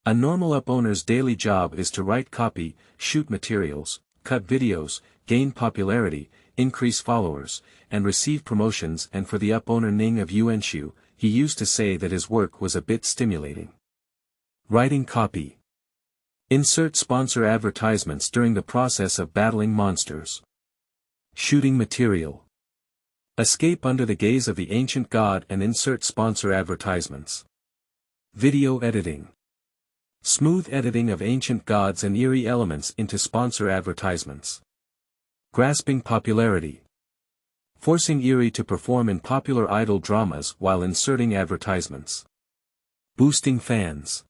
A normal up owner's daily job is to write copy, shoot materials, cut videos, gain popularity, increase followers, and receive promotions. And for the up owner Ning of Yuanxu, he used to say that his work was a bit stimulating. Writing copy. Insert sponsor advertisements during the process of battling monsters. Shooting material. Escape under the gaze of the ancient god and insert sponsor advertisements. Video editing. Smooth editing of ancient gods and eerie elements into sponsor advertisements. Grasping popularity. Forcing eerie to perform in popular idol dramas while inserting advertisements. Boosting fans.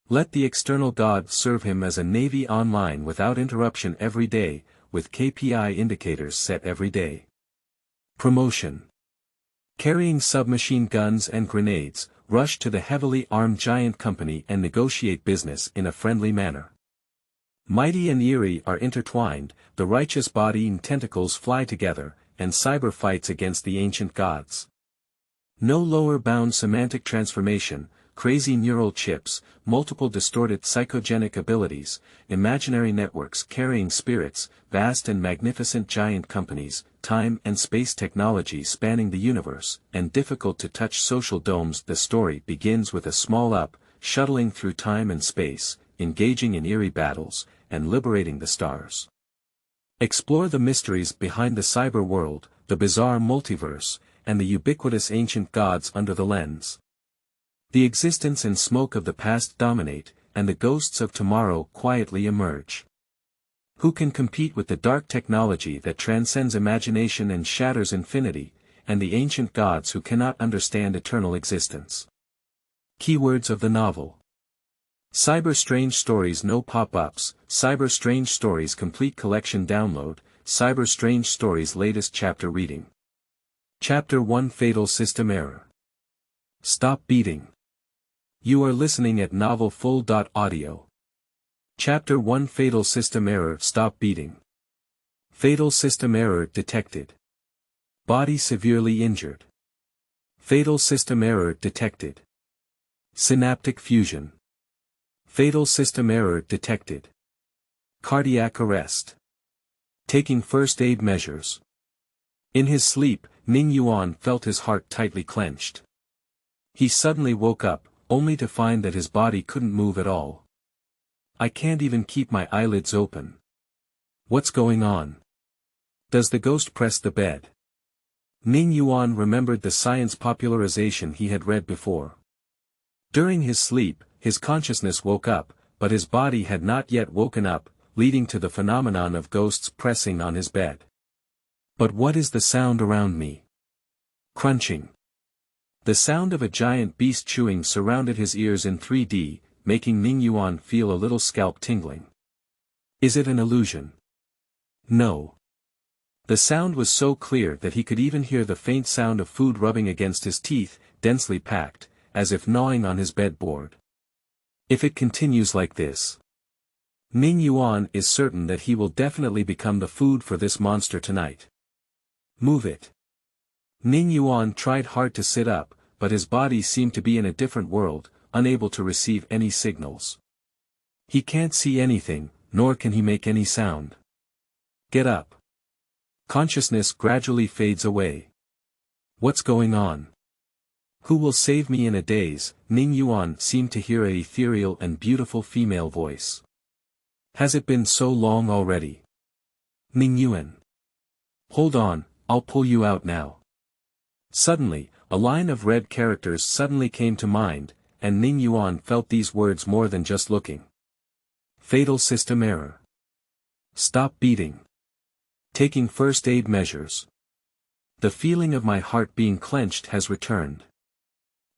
Let the external god serve him as a navy online without interruption every day, with KPI indicators set every day. Promotion. Carrying submachine guns and grenades, rush to the heavily armed giant company and negotiate business in a friendly manner. Mighty and eerie are intertwined, the righteous body and tentacles fly together, and cyber fights against the ancient gods. No lower bound semantic transformation, crazy neural chips, multiple distorted psychogenic abilities, imaginary networks carrying spirits, vast and magnificent giant companies, time and space technology spanning the universe, and difficult-to-touch social domes. The story begins with a small up, shuttling through time and space, engaging in eerie battles, and liberating the stars. Explore the mysteries behind the cyber world, the bizarre multiverse, and the ubiquitous ancient gods under the lens. The existence and smoke of the past dominate, and the ghosts of tomorrow quietly emerge. Who can compete with the dark technology that transcends imagination and shatters infinity, and the ancient gods who cannot understand eternal existence? Keywords of the novel. Cyber Strange Stories No Pop-ups, Cyber Strange Stories Complete Collection Download, Cyber Strange Stories Latest Chapter Reading. Chapter 1 Fatal System Error. Stop beating. You are listening at novelfull.audio. Chapter 1 Fatal System Error. Stop beating. Fatal System Error detected. Body severely injured. Fatal System Error detected. Synaptic fusion. Fatal System Error detected. Cardiac arrest. Taking first aid measures. In his sleep, Ning Yuan felt his heart tightly clenched. He suddenly woke up, only to find that his body couldn't move at all. I can't even keep my eyelids open. What's going on? Does the ghost press the bed? Ning Yuan remembered the science popularization he had read before. During his sleep, his consciousness woke up, but his body had not yet woken up, leading to the phenomenon of ghosts pressing on his bed. But what is the sound around me? Crunching. The sound of a giant beast chewing surrounded his ears in 3D, making Ning Yuan feel a little scalp tingling. Is it an illusion? No. The sound was so clear that he could even hear the faint sound of food rubbing against his teeth, densely packed, as if gnawing on his bedboard. If it continues like this, Ning Yuan is certain that he will definitely become the food for this monster tonight. Move it. Ning Yuan tried hard to sit up, but his body seemed to be in a different world, unable to receive any signals. He can't see anything, nor can he make any sound. Get up. Consciousness gradually fades away. What's going on? Who will save me in a daze? Ning Yuan seemed to hear an ethereal and beautiful female voice. Has it been so long already? Ning Yuan. Hold on, I'll pull you out now. Suddenly, a line of red characters suddenly came to mind, and Ning Yuan felt these words more than just looking. Fatal system error. Stop beating. Taking first aid measures. The feeling of my heart being clenched has returned.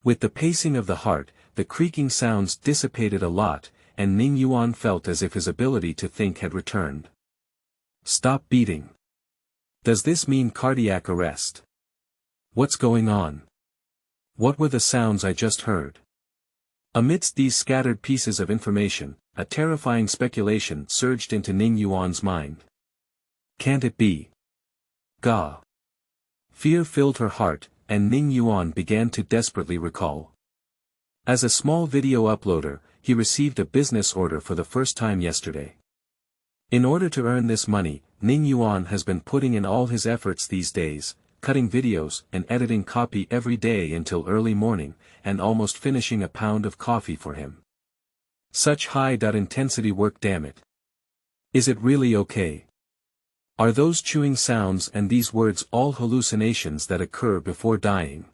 With the pacing of the heart, the creaking sounds dissipated a lot, and Ning Yuan felt as if his ability to think had returned. Stop beating. Does this mean cardiac arrest? What's going on? What were the sounds I just heard? Amidst these scattered pieces of information, a terrifying speculation surged into Ning Yuan's mind. Can't it be? Gah! Fear filled her heart, and Ning Yuan began to desperately recall. As a small video uploader, he received a business order for the first time yesterday. In order to earn this money, Ning Yuan has been putting in all his efforts these days, cutting videos and editing copy every day until early morning, and almost finishing a pound of coffee for him. Such high-intensity work, damn it. Is it really okay? Are those chewing sounds and these words all hallucinations that occur before dying?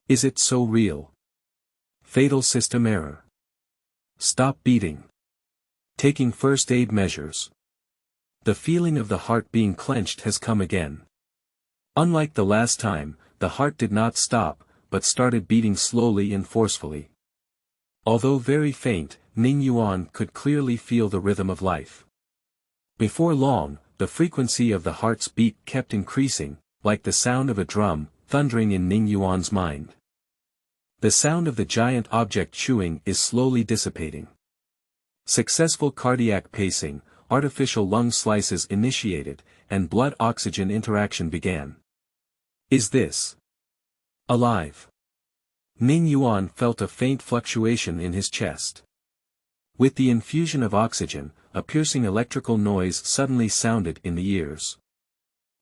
Is it so real? Fatal system error. Stop beating. Taking first aid measures. The feeling of the heart being clenched has come again. Unlike the last time, the heart did not stop, but started beating slowly and forcefully. Although very faint, Ning Yuan could clearly feel the rhythm of life. Before long, the frequency of the heart's beat kept increasing, like the sound of a drum, thundering in Ning Yuan's mind. The sound of the giant object chewing is slowly dissipating. Successful cardiac pacing, artificial lung slices initiated, and blood-oxygen interaction began. Is this alive? Ning Yuan felt a faint fluctuation in his chest. With the infusion of oxygen, a piercing electrical noise suddenly sounded in the ears.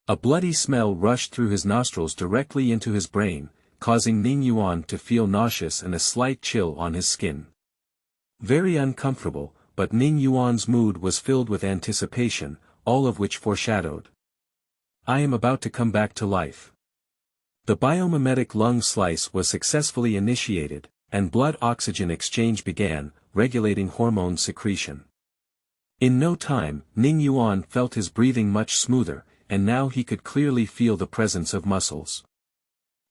A bloody smell rushed through his nostrils directly into his brain, causing Ning Yuan to feel nauseous and a slight chill on his skin. Very uncomfortable, but Ning Yuan's mood was filled with anticipation, all of which foreshadowed. I am about to come back to life. The biomimetic lung slice was successfully initiated, and blood-oxygen exchange began, regulating hormone secretion. In no time, Ning Yuan felt his breathing much smoother, and now he could clearly feel the presence of muscles.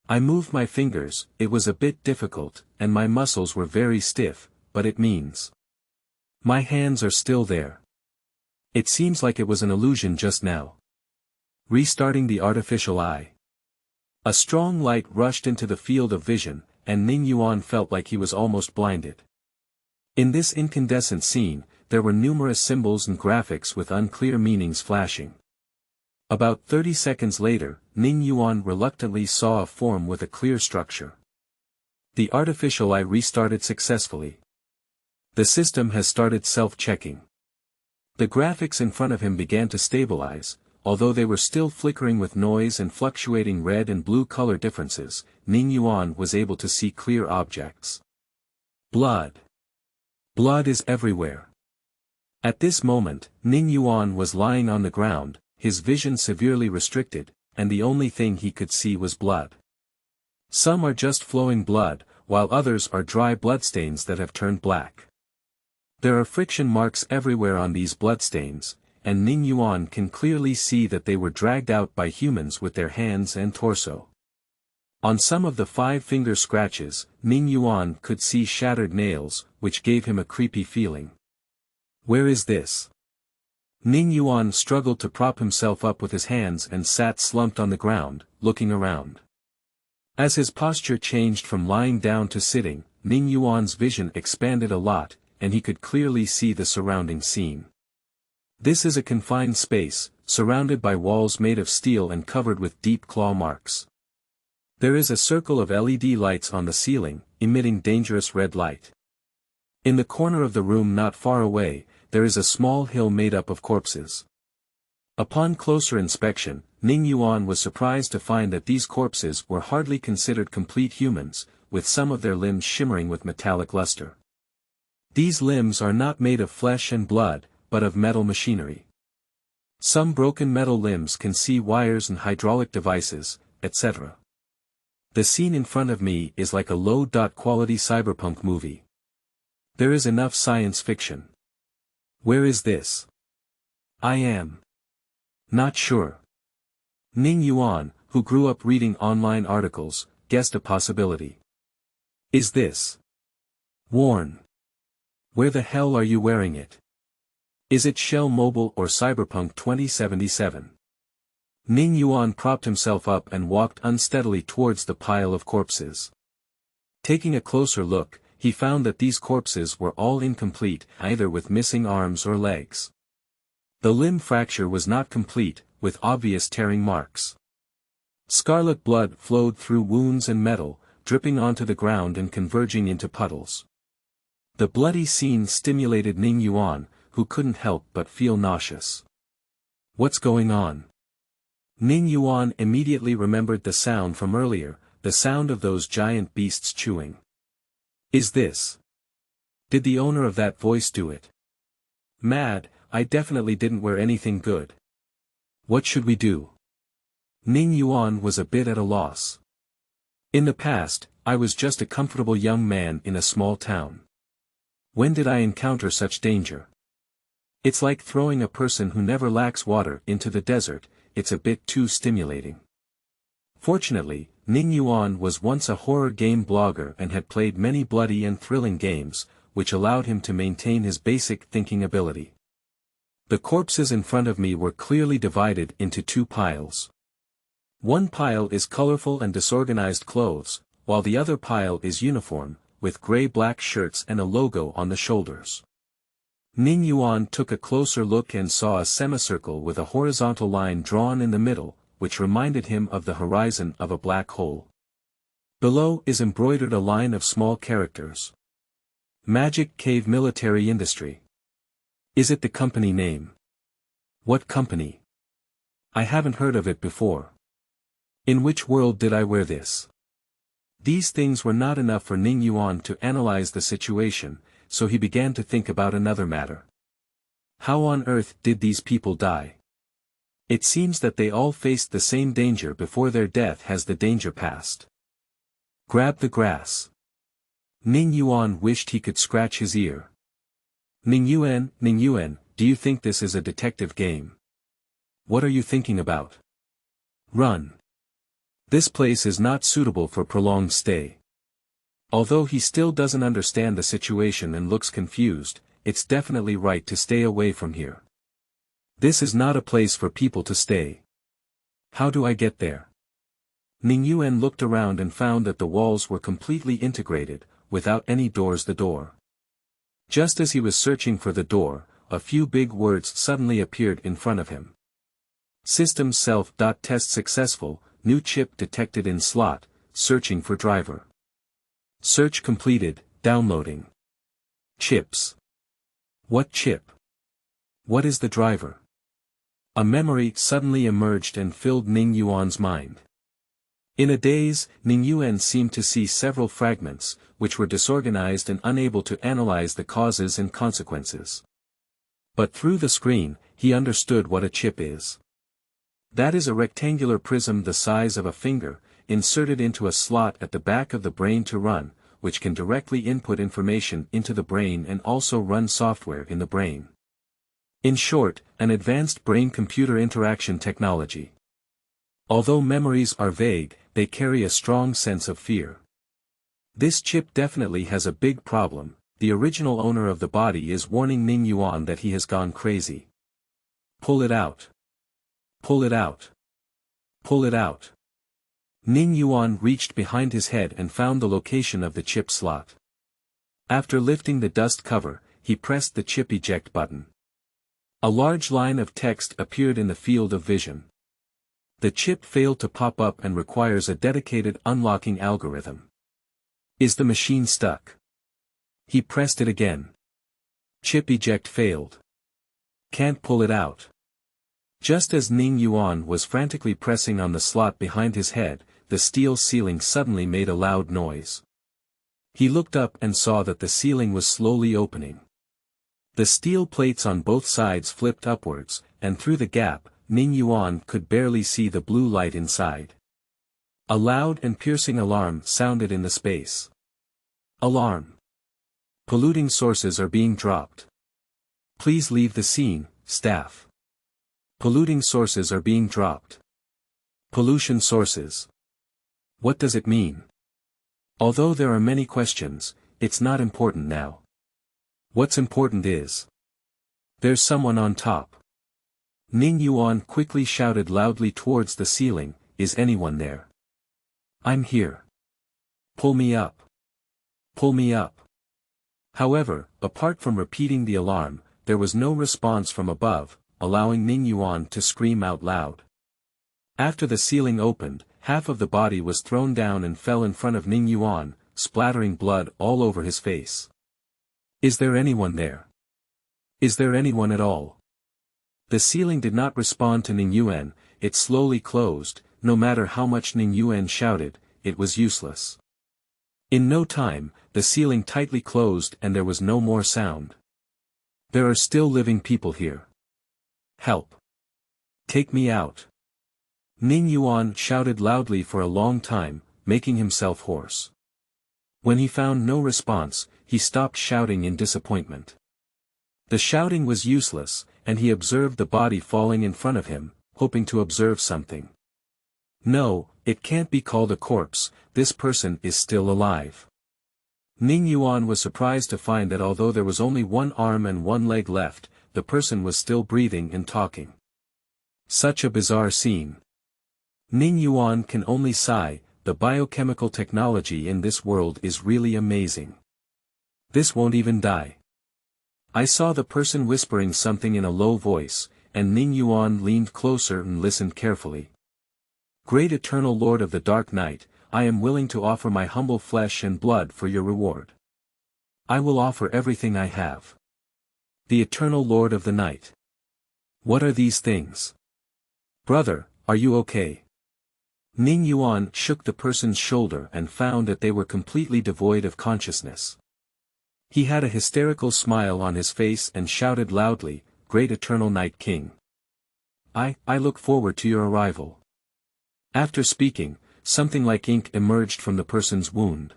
I moved my fingers, it was a bit difficult, and my muscles were very stiff, but it means. My hands are still there. It seems like it was an illusion just now. Restarting the artificial eye. A strong light rushed into the field of vision, and Ning Yuan felt like he was almost blinded. In this incandescent scene, there were numerous symbols and graphics with unclear meanings flashing. About 30 seconds later, Ning Yuan reluctantly saw a form with a clear structure. The artificial eye restarted successfully. The system has started self-checking. The graphics in front of him began to stabilize, although they were still flickering with noise and fluctuating red and blue color differences. Ning Yuan was able to see clear objects. Blood. Blood is everywhere. At this moment, Ning Yuan was lying on the ground, his vision severely restricted, and the only thing he could see was blood. Some are just flowing blood, while others are dry bloodstains that have turned black. There are friction marks everywhere on these bloodstains, and Ning Yuan can clearly see that they were dragged out by humans with their hands and torso. On some of the 5-finger scratches, Ning Yuan could see shattered nails, which gave him a creepy feeling. Where is this? Ning Yuan struggled to prop himself up with his hands and sat slumped on the ground, looking around. As his posture changed from lying down to sitting, Ning Yuan's vision expanded a lot, and he could clearly see the surrounding scene. This is a confined space, surrounded by walls made of steel and covered with deep claw marks. There is a circle of LED lights on the ceiling, emitting dangerous red light. In the corner of the room not far away, there is a small hill made up of corpses. Upon closer inspection, Ning Yuan was surprised to find that these corpses were hardly considered complete humans, with some of their limbs shimmering with metallic luster. These limbs are not made of flesh and blood, but of metal machinery. Some broken metal limbs can see wires and hydraulic devices, etc. The scene in front of me is like a low-quality cyberpunk movie. There is enough science fiction. Where is this? I am not sure. Ning Yuan, who grew up reading online articles, guessed a possibility. Is this worn? Where the hell are you wearing it? Is it Shell Mobile or Cyberpunk 2077? Ning Yuan propped himself up and walked unsteadily towards the pile of corpses. Taking a closer look, he found that these corpses were all incomplete, either with missing arms or legs. The limb fracture was not complete, with obvious tearing marks. Scarlet blood flowed through wounds and metal, dripping onto the ground and converging into puddles. The bloody scene stimulated Ning Yuan, who couldn't help but feel nauseous. What's going on? Ning Yuan immediately remembered the sound from earlier, the sound of those giant beasts chewing. Is this? Did the owner of that voice do it? Mad, I definitely didn't wear anything good. What should we do? Ning Yuan was a bit at a loss. In the past, I was just a comfortable young man in a small town. When did I encounter such danger? It's like throwing a person who never lacks water into the desert, it's a bit too stimulating. Fortunately, Ning Yuan was once a horror game blogger and had played many bloody and thrilling games, which allowed him to maintain his basic thinking ability. The corpses in front of me were clearly divided into two piles. One pile is colorful and disorganized clothes, while the other pile is uniform, with gray-black shirts and a logo on the shoulders. Ning Yuan took a closer look and saw a semicircle with a horizontal line drawn in the middle, which reminded him of the horizon of a black hole. Below is embroidered a line of small characters. Magic Cave Military Industry. Is it the company name? What company? I haven't heard of it before. In which world did I wear this? These things were not enough for Ning Yuan to analyze the situation, so he began to think about another matter. How on earth did these people die? It seems that they all faced the same danger before their death. Has the danger passed? Grab the grass. Ning Yuan wished he could scratch his ear. Ning Yuan, do you think this is a detective game? What are you thinking about? Run. This place is not suitable for prolonged stay. Although he still doesn't understand the situation and looks confused, it's definitely right to stay away from here. This is not a place for people to stay. How do I get there? Ning Yuan looked around and found that the walls were completely integrated, without any doors. The door. Just as he was searching for the door, a few big words suddenly appeared in front of him. System self-test successful, new chip detected in slot, searching for driver. Search completed, downloading. Chips. What chip? What is the driver? A memory suddenly emerged and filled Ning Yuan's mind. In a daze, Ning Yuan seemed to see several fragments, which were disorganized and unable to analyze the causes and consequences. But through the screen, he understood what a chip is. That is a rectangular prism the size of a finger, inserted into a slot at the back of the brain to run, which can directly input information into the brain and also run software in the brain. In short, an advanced brain-computer interaction technology. Although memories are vague, they carry a strong sense of fear. This chip definitely has a big problem. The original owner of the body is warning Ning Yuan that he has gone crazy. Pull it out. Pull it out. Pull it out. Ning Yuan reached behind his head and found the location of the chip slot. After lifting the dust cover, he pressed the chip eject button. A large line of text appeared in the field of vision. The chip failed to pop up and requires a dedicated unlocking algorithm. Is the machine stuck? He pressed it again. Chip eject failed. Can't pull it out. Just as Ning Yuan was frantically pressing on the slot behind his head, the steel ceiling suddenly made a loud noise. He looked up and saw that the ceiling was slowly opening. The steel plates on both sides flipped upwards, and through the gap, Ning Yuan could barely see the blue light inside. A loud and piercing alarm sounded in the space. Alarm. Polluting sources are being dropped. Please leave the scene, staff. Polluting sources are being dropped. Pollution sources. What does it mean? Although there are many questions, it's not important now. What's important is, there's someone on top. Ning Yuan quickly shouted loudly towards the ceiling, is anyone there? I'm here. Pull me up. Pull me up. However, apart from repeating the alarm, there was no response from above, allowing Ning Yuan to scream out loud. After the ceiling opened, half of the body was thrown down and fell in front of Ning Yuan, splattering blood all over his face. Is there anyone there? Is there anyone at all? The ceiling did not respond to Ning Yuan, it slowly closed. No matter how much Ning Yuan shouted, it was useless. In no time, the ceiling tightly closed and there was no more sound. There are still living people here. Help! Take me out! Ning Yuan shouted loudly for a long time, making himself hoarse. When he found no response, he stopped shouting in disappointment. The shouting was useless, and he observed the body falling in front of him, hoping to observe something. No, it can't be called a corpse, this person is still alive. Ning Yuan was surprised to find that although there was only one arm and one leg left, the person was still breathing and talking. Such a bizarre scene. Ning Yuan can only sigh, the biochemical technology in this world is really amazing. This won't even die. I saw the person whispering something in a low voice, and Ning Yuan leaned closer and listened carefully. Great eternal Lord of the Dark Night, I am willing to offer my humble flesh and blood for your reward. I will offer everything I have. The eternal Lord of the Night. What are these things? Brother, are you okay? Ning Yuan shook the person's shoulder and found that they were completely devoid of consciousness. He had a hysterical smile on his face and shouted loudly, Great Eternal Night King. I look forward to your arrival. After speaking, something like ink emerged from the person's wound.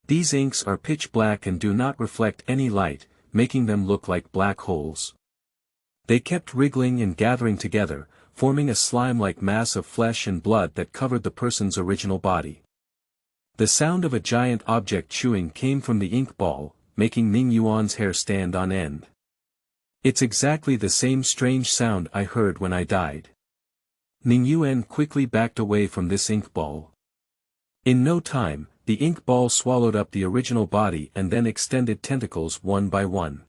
These inks are pitch black and do not reflect any light, making them look like black holes. They kept wriggling and gathering together, forming a slime-like mass of flesh and blood that covered the person's original body. The sound of a giant object chewing came from the ink ball, making Ning Yuan's hair stand on end. It's exactly the same strange sound I heard when I died. Ning Yuan quickly backed away from this ink ball. In no time, the ink ball swallowed up the original body and then extended tentacles one by one.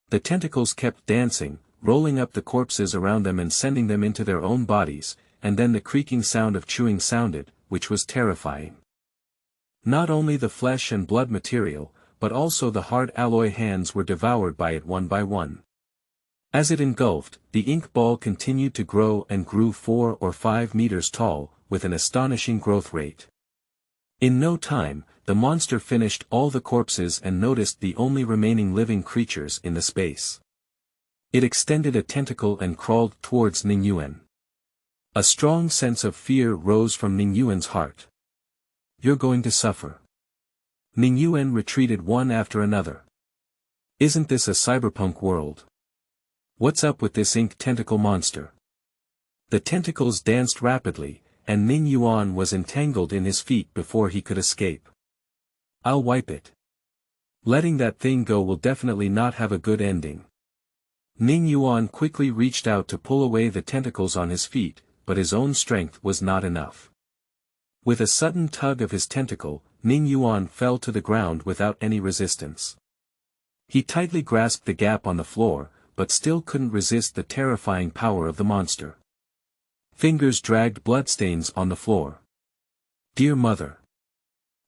The tentacles kept dancing, rolling up the corpses around them and sending them into their own bodies, and then the creaking sound of chewing sounded, which was terrifying. Not only the flesh and blood material, but also the hard alloy hands were devoured by it one by one. As it engulfed, the ink ball continued to grow and grew 4 or 5 meters tall, with an astonishing growth rate. In no time, the monster finished all the corpses and noticed the only remaining living creatures in the space. It extended a tentacle and crawled towards Ning Yuan. A strong sense of fear rose from Ning Yuan's heart. You're going to suffer. Ning Yuan retreated one after another. Isn't this a cyberpunk world? What's up with this ink tentacle monster? The tentacles danced rapidly, and Ning Yuan was entangled in his feet before he could escape. I'll wipe it. Letting that thing go will definitely not have a good ending. Ning Yuan quickly reached out to pull away the tentacles on his feet, but his own strength was not enough. With a sudden tug of his tentacle, Ning Yuan fell to the ground without any resistance. He tightly grasped the gap on the floor, but still couldn't resist the terrifying power of the monster. Fingers dragged bloodstains on the floor. Dear mother.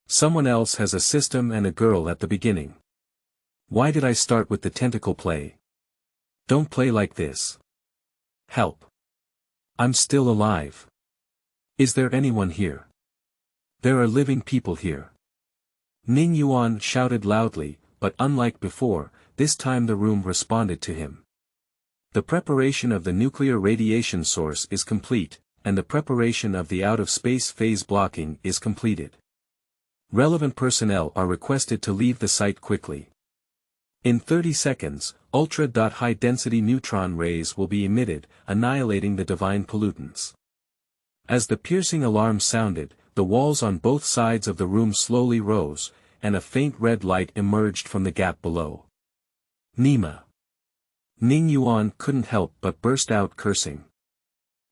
Someone else has a system and a girl at the beginning. Why did I start with the tentacle play? Don't play like this. Help. I'm still alive. Is there anyone here? There are living people here. Ning Yuan shouted loudly, but unlike before, this time the room responded to him. The preparation of the nuclear radiation source is complete, and the preparation of the out-of-space phase blocking is completed. Relevant personnel are requested to leave the site quickly. In 30 seconds, ultra-high-density neutron rays will be emitted, annihilating the divine pollutants. As the piercing alarm sounded, the walls on both sides of the room slowly rose, and a faint red light emerged from the gap below. Nima. Ning Yuan couldn't help but burst out cursing.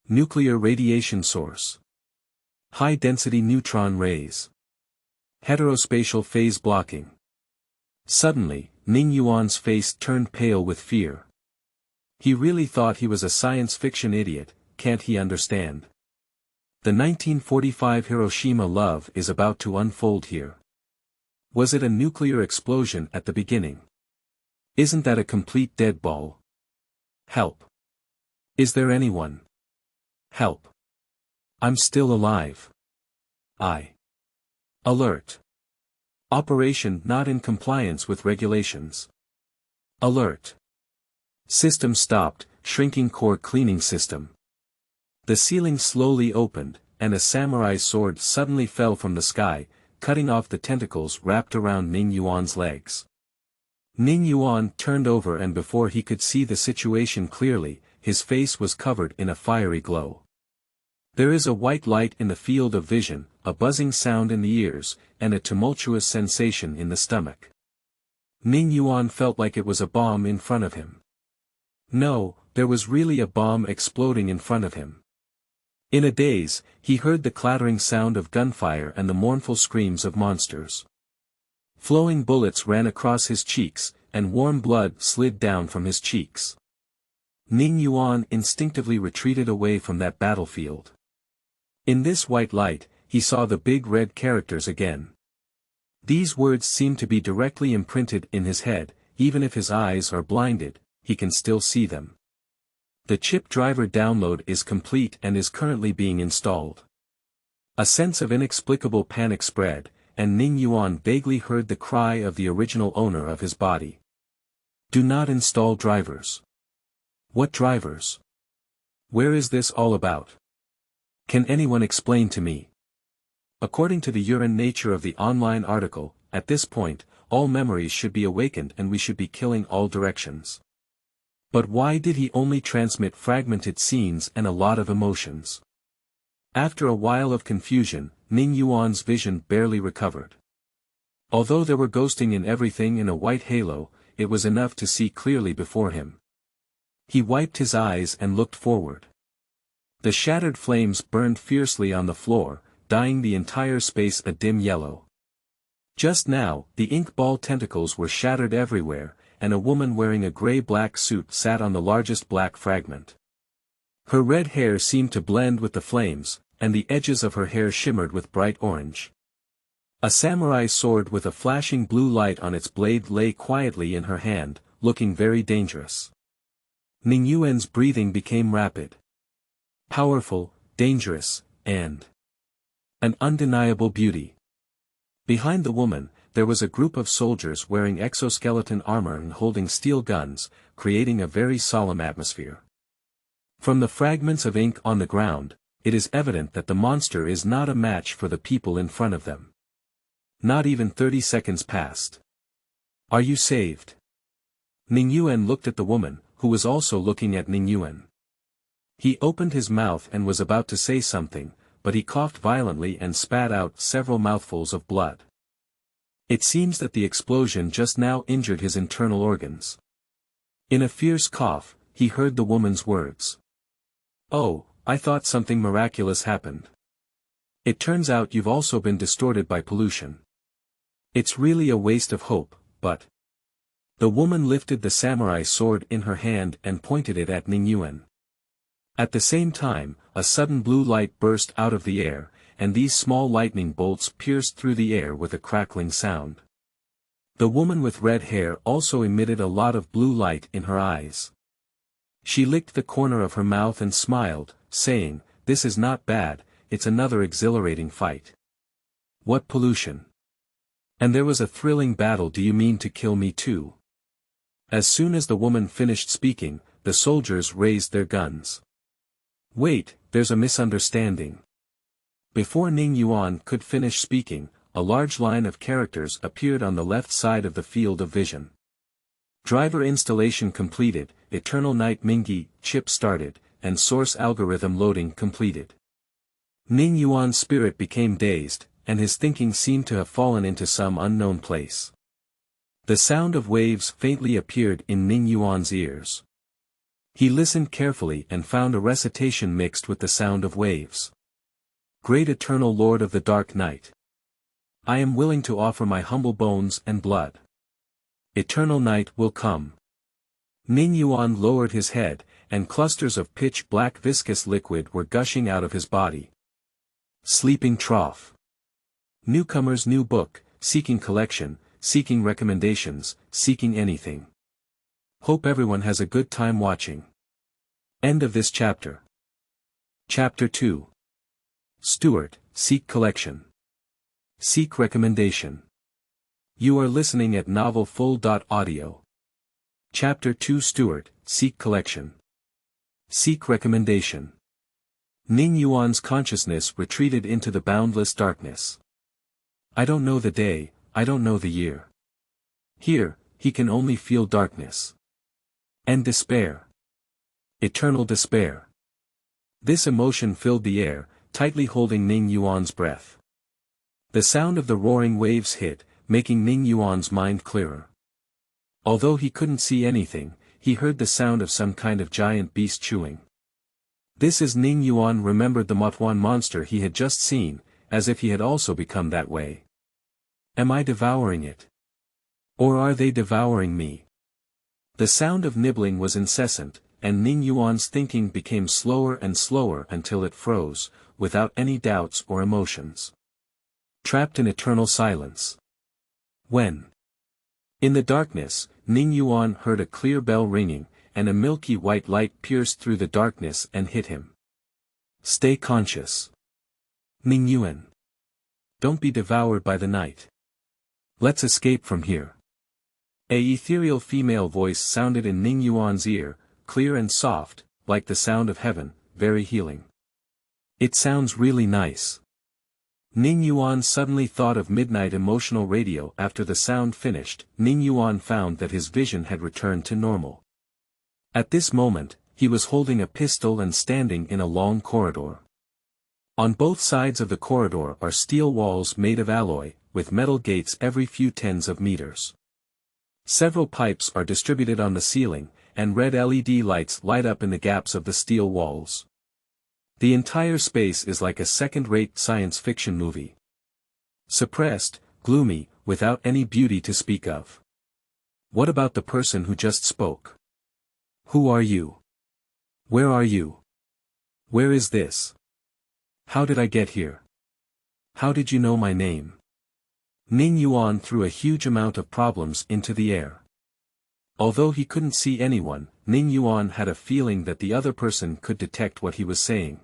Nuclear radiation source. High-density neutron rays. Heterospatial phase blocking. Suddenly, Ning Yuan's face turned pale with fear. He really thought he was a science fiction idiot, can't he understand? The 1945 Hiroshima love is about to unfold here. Was it a nuclear explosion at the beginning? Isn't that a complete dead ball? Help. Is there anyone? Help. I'm still alive. Alert. Operation not in compliance with regulations. Alert. System stopped, shrinking core cleaning system. The ceiling slowly opened, and a samurai sword suddenly fell from the sky, cutting off the tentacles wrapped around Ning Yuan's legs. Ning Yuan turned over, and before he could see the situation clearly, his face was covered in a fiery glow. There is a white light in the field of vision, a buzzing sound in the ears, and a tumultuous sensation in the stomach. Ning Yuan felt like it was a bomb in front of him. No, there was really a bomb exploding in front of him. In a daze, he heard the clattering sound of gunfire and the mournful screams of monsters. Flowing bullets ran across his cheeks, and warm blood slid down from his cheeks. Ning Yuan instinctively retreated away from that battlefield. In this white light, he saw the big red characters again. These words seemed to be directly imprinted in his head, even if his eyes are blinded, he can still see them. The chip driver download is complete and is currently being installed. A sense of inexplicable panic spread, and Ning Yuan vaguely heard the cry of the original owner of his body. Do not install drivers. What drivers? Where is this all about? Can anyone explain to me? According to the urine nature of the online article, at this point, all memories should be awakened and we should be killing all directions. But why did he only transmit fragmented scenes and a lot of emotions? After a while of confusion, Ning Yuan's vision barely recovered. Although there were ghosting in everything in a white halo, it was enough to see clearly before him. He wiped his eyes and looked forward. The shattered flames burned fiercely on the floor, dyeing the entire space a dim yellow. Just now, the ink ball tentacles were shattered everywhere, and a woman wearing a gray-black suit sat on the largest black fragment. Her red hair seemed to blend with the flames, and the edges of her hair shimmered with bright orange. A samurai sword with a flashing blue light on its blade lay quietly in her hand, looking very dangerous. Ning Yuan's breathing became rapid. Powerful, dangerous, and an undeniable beauty. Behind the woman, there was a group of soldiers wearing exoskeleton armor and holding steel guns, creating a very solemn atmosphere. From the fragments of ink on the ground, it is evident that the monster is not a match for the people in front of them. Not even 30 seconds passed. Are you saved? Ning Yuan looked at the woman, who was also looking at Ning Yuan. He opened his mouth and was about to say something, but he coughed violently and spat out several mouthfuls of blood. It seems that the explosion just now injured his internal organs. In a fierce cough, he heard the woman's words. Oh, I thought something miraculous happened. It turns out you've also been distorted by pollution. It's really a waste of hope, but... The woman lifted the samurai sword in her hand and pointed it at Ning Yuan. At the same time, a sudden blue light burst out of the air, and these small lightning bolts pierced through the air with a crackling sound. The woman with red hair also emitted a lot of blue light in her eyes. She licked the corner of her mouth and smiled, saying, "This is not bad, it's another exhilarating fight." What pollution? And there was a thrilling battle. Do you mean to kill me too? As soon as the woman finished speaking, the soldiers raised their guns. Wait, there's a misunderstanding. Before Ning Yuan could finish speaking, a large line of characters appeared on the left side of the field of vision. Driver installation completed, Eternal Night Mingi chip started, and source algorithm loading completed. Ning Yuan's spirit became dazed, and his thinking seemed to have fallen into some unknown place. The sound of waves faintly appeared in Ning Yuan's ears. He listened carefully and found a recitation mixed with the sound of waves. Great Eternal Lord of the Dark Night, I am willing to offer my humble bones and blood. Eternal night will come. Ning Yuan lowered his head, and clusters of pitch-black viscous liquid were gushing out of his body. Sleeping trough. Newcomer's new book, seeking collection, seeking recommendations, seeking anything. Hope everyone has a good time watching. End of this chapter. Chapter 2. Stuart, seek collection. Seek recommendation. You are listening at novelfull.audio. Chapter 2. Stuart, seek collection. Seek recommendation. Ning Yuan's consciousness retreated into the boundless darkness. I don't know the day, I don't know the year. Here, he can only feel darkness. And despair. Eternal despair. This emotion filled the air, tightly holding Ning Yuan's breath. The sound of the roaring waves hit, making Ning Yuan's mind clearer. Although he couldn't see anything, he heard the sound of some kind of giant beast chewing. This is Ning Yuan remembered the Motuan monster he had just seen, as if he had also become that way. Am I devouring it? Or are they devouring me? The sound of nibbling was incessant, and Ning Yuan's thinking became slower and slower until it froze, without any doubts or emotions. Trapped in eternal silence. When? In the darkness, Ning Yuan heard a clear bell ringing, and a milky white light pierced through the darkness and hit him. Stay conscious. Ning Yuan. Don't be devoured by the night. Let's escape from here. A ethereal female voice sounded in Ning Yuan's ear, clear and soft, like the sound of heaven, very healing. It sounds really nice. Ning Yuan suddenly thought of midnight emotional radio. After the sound finished, Ning Yuan found that his vision had returned to normal. At this moment, he was holding a pistol and standing in a long corridor. On both sides of the corridor are steel walls made of alloy, with metal gates every few tens of meters. Several pipes are distributed on the ceiling, and red LED lights light up in the gaps of the steel walls. The entire space is like a second-rate science fiction movie. Suppressed, gloomy, without any beauty to speak of. What about the person who just spoke? Who are you? Where are you? Where is this? How did I get here? How did you know my name? Ning Yuan threw a huge amount of problems into the air. Although he couldn't see anyone, Ning Yuan had a feeling that the other person could detect what he was saying.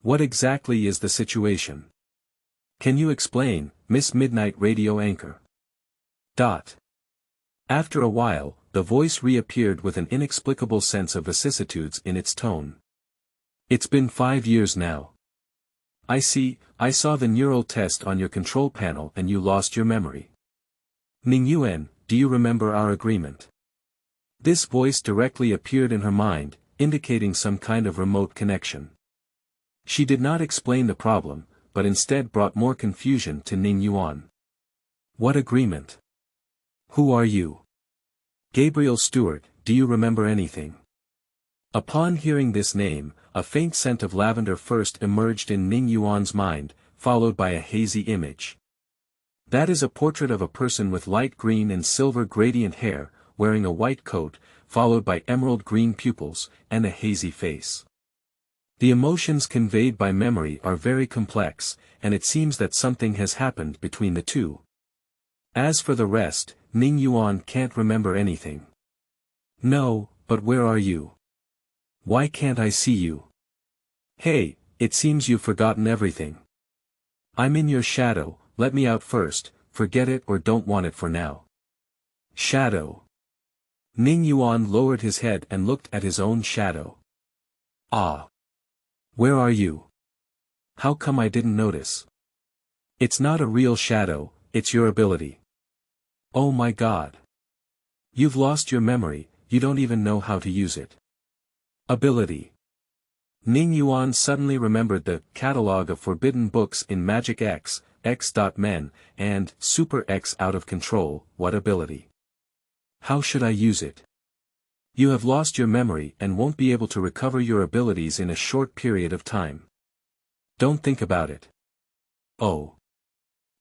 What exactly is the situation? Can you explain, Miss Midnight Radio Anchor? After a while, the voice reappeared with an inexplicable sense of vicissitudes in its tone. It's been 5 years now. I see, I saw the neural test on your control panel and you lost your memory. Ning Yuan, do you remember our agreement? This voice directly appeared in her mind, indicating some kind of remote connection. She did not explain the problem, but instead brought more confusion to Ning Yuan. What agreement? Who are you? Gabriel Stuart, do you remember anything? Upon hearing this name, a faint scent of lavender first emerged in Ning Yuan's mind, followed by a hazy image. That is a portrait of a person with light green and silver gradient hair, wearing a white coat, followed by emerald green pupils, and a hazy face. The emotions conveyed by memory are very complex, and it seems that something has happened between the two. As for the rest, Ning Yuan can't remember anything. No, but where are you? Why can't I see you? Hey, it seems you've forgotten everything. I'm in your shadow, let me out first, forget it or don't want it for now. Shadow. Ning Yuan lowered his head and looked at his own shadow. Ah. Where are you? How come I didn't notice? It's not a real shadow, it's your ability. Oh my God. You've lost your memory, you don't even know how to use it. Ability. Ning Yuan suddenly remembered the catalog of forbidden books in Magic X, X.Men, and Super X Out of Control. What ability? How should I use it? You have lost your memory and won't be able to recover your abilities in a short period of time. Don't think about it. Oh.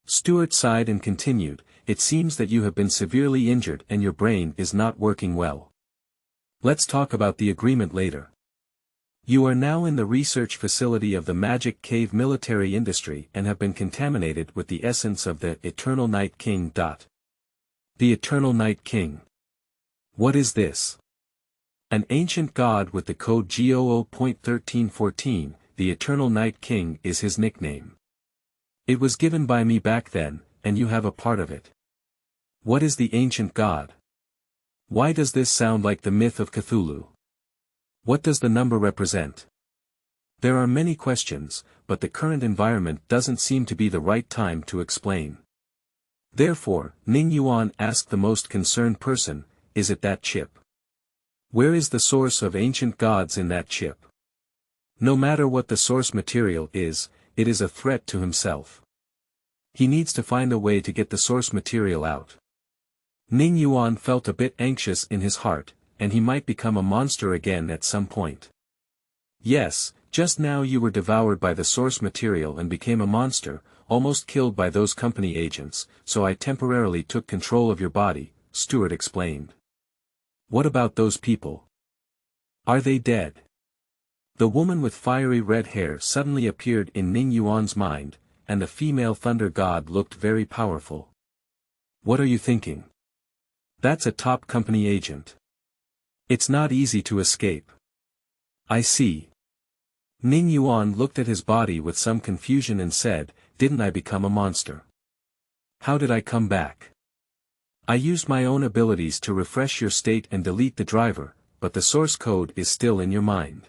Stuart sighed and continued, it seems that you have been severely injured and your brain is not working well. Let's talk about the agreement later. You are now in the research facility of the Magic Cave military industry and have been contaminated with the essence of the Eternal Night King. The Eternal Night King. What is this? An ancient god with the code G00.1314, the Eternal Night King is his nickname. It was given by me back then, and you have a part of it. What is the ancient god? Why does this sound like the myth of Cthulhu? What does the number represent? There are many questions, but the current environment doesn't seem to be the right time to explain. Therefore, Ning Yuan asked the most concerned person, is it that chip? Where is the source of ancient gods in that chip? No matter what the source material is, it is a threat to himself. He needs to find a way to get the source material out. Ning Yuan felt a bit anxious in his heart, and he might become a monster again at some point. Yes, just now you were devoured by the source material and became a monster, almost killed by those company agents, so I temporarily took control of your body, Stuart explained. What about those people? Are they dead? The woman with fiery red hair suddenly appeared in Ning Yuan's mind, and the female thunder god looked very powerful. What are you thinking? That's a top company agent. It's not easy to escape. I see. Ning Yuan looked at his body with some confusion and said, didn't I become a monster? How did I come back? I used my own abilities to refresh your state and delete the driver, but the source code is still in your mind.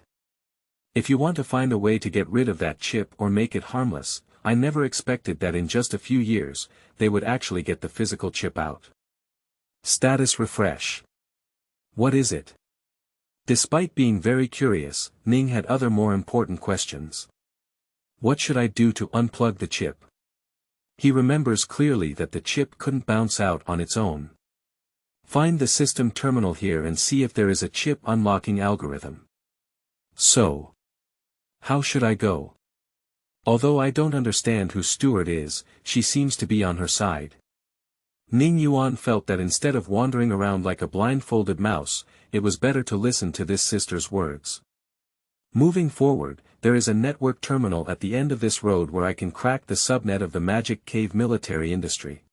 If you want to find a way to get rid of that chip or make it harmless, I never expected that in just a few years, they would actually get the physical chip out. Status refresh. What is it? Despite being very curious, Ning had other more important questions. What should I do to unplug the chip? He remembers clearly that the chip couldn't bounce out on its own. Find the system terminal here and see if there is a chip unlocking algorithm. So, how should I go? Although I don't understand who Stuart is, she seems to be on her side. Ning Yuan felt that instead of wandering around like a blindfolded mouse, it was better to listen to this sister's words. Moving forward, there is a network terminal at the end of this road where I can crack the subnet of the Magic Cave military industry.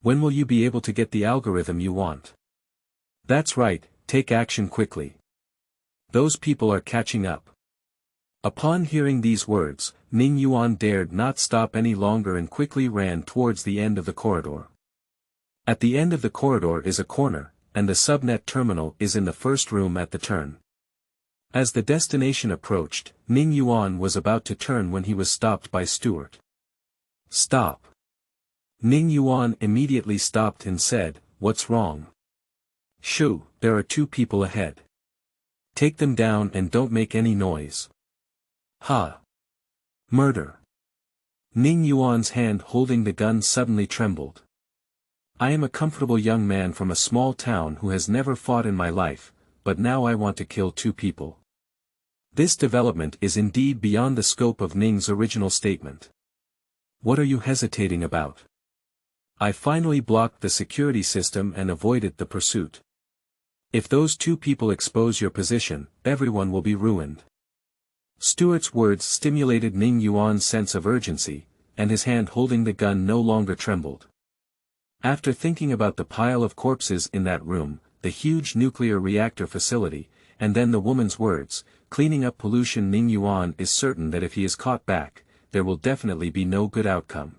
When will you be able to get the algorithm you want? That's right, take action quickly. Those people are catching up. Upon hearing these words, Ning Yuan dared not stop any longer and quickly ran towards the end of the corridor. At the end of the corridor is a corner, and the subnet terminal is in the first room at the turn. As the destination approached, Ning Yuan was about to turn when he was stopped by Stuart. Stop. Ning Yuan immediately stopped and said, what's wrong? Shoo, there are two people ahead. Take them down and don't make any noise. Ha! Murder. Ning Yuan's hand holding the gun suddenly trembled. I am a comfortable young man from a small town who has never fought in my life, but now I want to kill two people. This development is indeed beyond the scope of Ning's original statement. What are you hesitating about? I finally blocked the security system and avoided the pursuit. If those two people expose your position, everyone will be ruined. Stuart's words stimulated Ning Yuan's sense of urgency, and his hand holding the gun no longer trembled. After thinking about the pile of corpses in that room, the huge nuclear reactor facility, and then the woman's words, cleaning up pollution, Ning Yuan is certain that if he is caught back, there will definitely be no good outcome.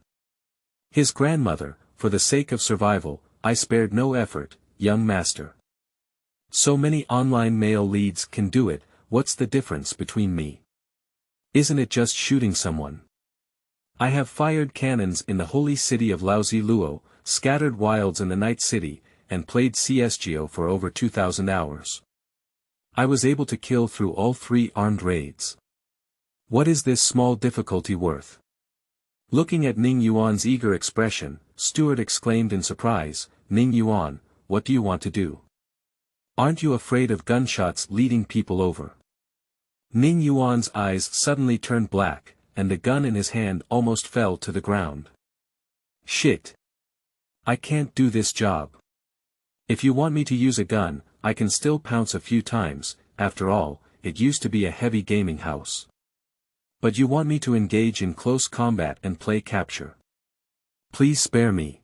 His grandmother, for the sake of survival, I spared no effort, young master. So many online male leads can do it, what's the difference between me? Isn't it just shooting someone? I have fired cannons in the holy city of Laozi Luo, scattered wilds in the night city, and played CSGO for over 2,000 hours. I was able to kill through all 3 armed raids. What is this small difficulty worth? Looking at Ning Yuan's eager expression, Stuart exclaimed in surprise, Ning Yuan, what do you want to do? Aren't you afraid of gunshots leading people over? Ning Yuan's eyes suddenly turned black, and the gun in his hand almost fell to the ground. Shit. I can't do this job. If you want me to use a gun, I can still pounce a few times, after all, it used to be a heavy gaming house. But you want me to engage in close combat and play capture. Please spare me.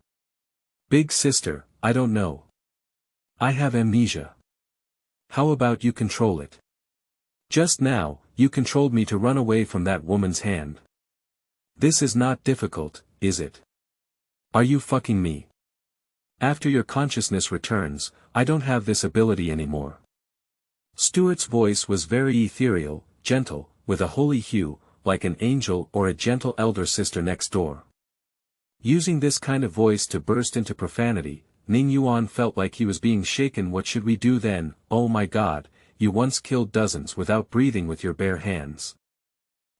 Big sister, I don't know. I have amnesia. How about you control it? Just now, you controlled me to run away from that woman's hand. This is not difficult, is it? Are you fucking me? After your consciousness returns, I don't have this ability anymore. Stuart's voice was very ethereal, gentle, with a holy hue, like an angel or a gentle elder sister next door. Using this kind of voice to burst into profanity, Ning Yuan felt like he was being shaken. What should we do then? Oh my god, you once killed dozens without breathing with your bare hands.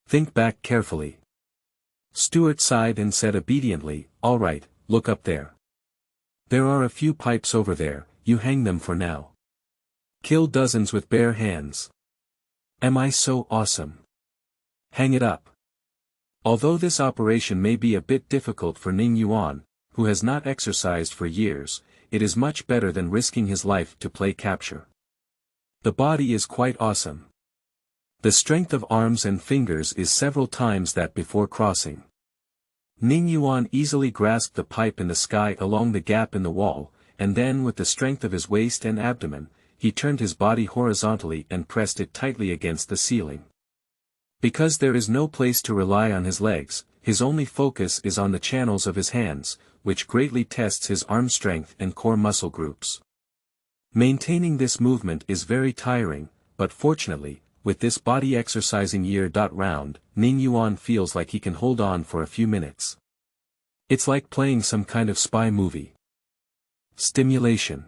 Think back carefully. Stuart sighed and said obediently, all right, look up there. There are a few pipes over there, you hang them for now. Kill dozens with bare hands. Am I so awesome? Hang it up. Although this operation may be a bit difficult for Ning Yuan, who has not exercised for years, it is much better than risking his life to play capture. The body is quite awesome. The strength of arms and fingers is several times that before crossing. Ning Yuan easily grasped the pipe in the sky along the gap in the wall, and then with the strength of his waist and abdomen, he turned his body horizontally and pressed it tightly against the ceiling. Because there is no place to rely on his legs, his only focus is on the channels of his hands, which greatly tests his arm strength and core muscle groups. Maintaining this movement is very tiring, but fortunately, with this body exercising year-round, Ning Yuan feels like he can hold on for a few minutes. It's like playing some kind of spy movie. Stimulation.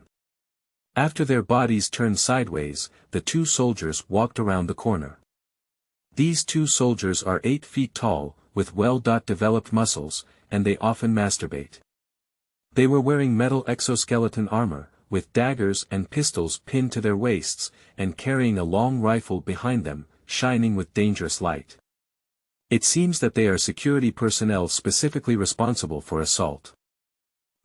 After their bodies turned sideways, the two soldiers walked around the corner. These two soldiers are 8 feet tall, with well-developed muscles, and they often masturbate. They were wearing metal exoskeleton armor, with daggers and pistols pinned to their waists, and carrying a long rifle behind them, shining with dangerous light. It seems that they are security personnel specifically responsible for assault.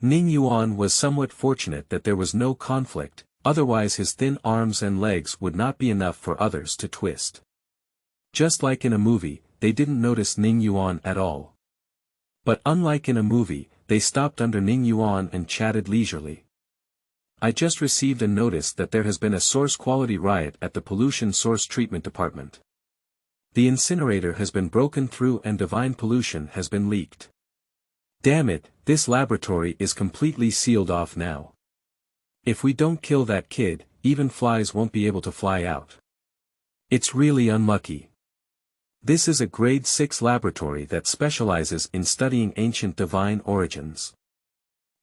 Ning Yuan was somewhat fortunate that there was no conflict, otherwise his thin arms and legs would not be enough for others to twist. Just like in a movie, they didn't notice Ning Yuan at all. But unlike in a movie, they stopped under Ning Yuan and chatted leisurely. I just received a notice that there has been a source quality riot at the pollution source treatment department. The incinerator has been broken through and divine pollution has been leaked. Damn it, this laboratory is completely sealed off now. If we don't kill that kid, even flies won't be able to fly out. It's really unlucky. This is a grade 6 laboratory that specializes in studying ancient divine origins.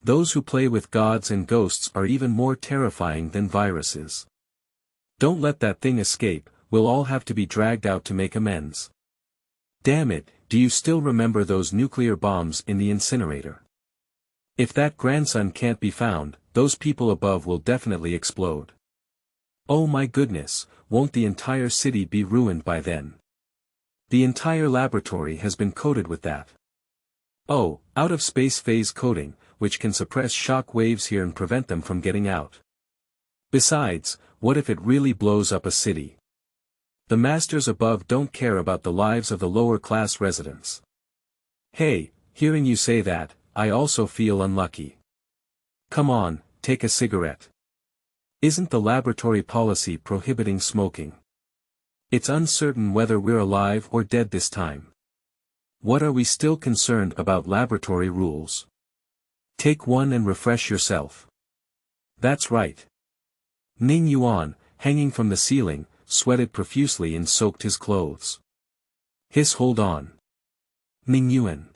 Those who play with gods and ghosts are even more terrifying than viruses. Don't let that thing escape, we'll all have to be dragged out to make amends. Damn it, do you still remember those nuclear bombs in the incinerator? If that grandson can't be found, those people above will definitely explode. Oh my goodness, won't the entire city be ruined by then? The entire laboratory has been coated with that. Oh, out-of-space phase coating, which can suppress shock waves here and prevent them from getting out. Besides, what if it really blows up a city? The masters above don't care about the lives of the lower-class residents. Hey, hearing you say that, I also feel unlucky. Come on, take a cigarette. Isn't the laboratory policy prohibiting smoking? It's uncertain whether we're alive or dead this time. What are we still concerned about laboratory rules? Take one and refresh yourself. That's right. Ning Yuan, hanging from the ceiling, sweated profusely and soaked his clothes. Hold on. Ning Yuan.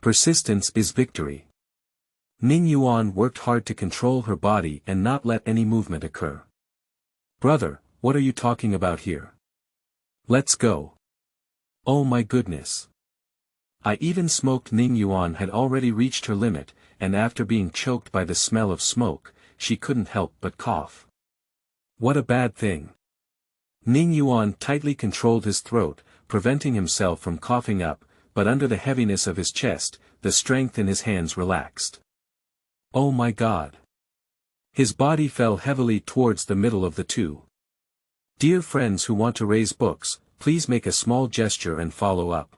Persistence is victory. Ning Yuan worked hard to control her body and not let any movement occur. Brother, what are you talking about here? Let's go. Oh my goodness. I even smoked. Ning Yuan had already reached her limit, and after being choked by the smell of smoke, she couldn't help but cough. What a bad thing. Ning Yuan tightly controlled his throat, preventing himself from coughing up, but under the heaviness of his chest, the strength in his hands relaxed. Oh my god. His body fell heavily towards the middle of the two. Dear friends who want to raise books, please make a small gesture and follow up.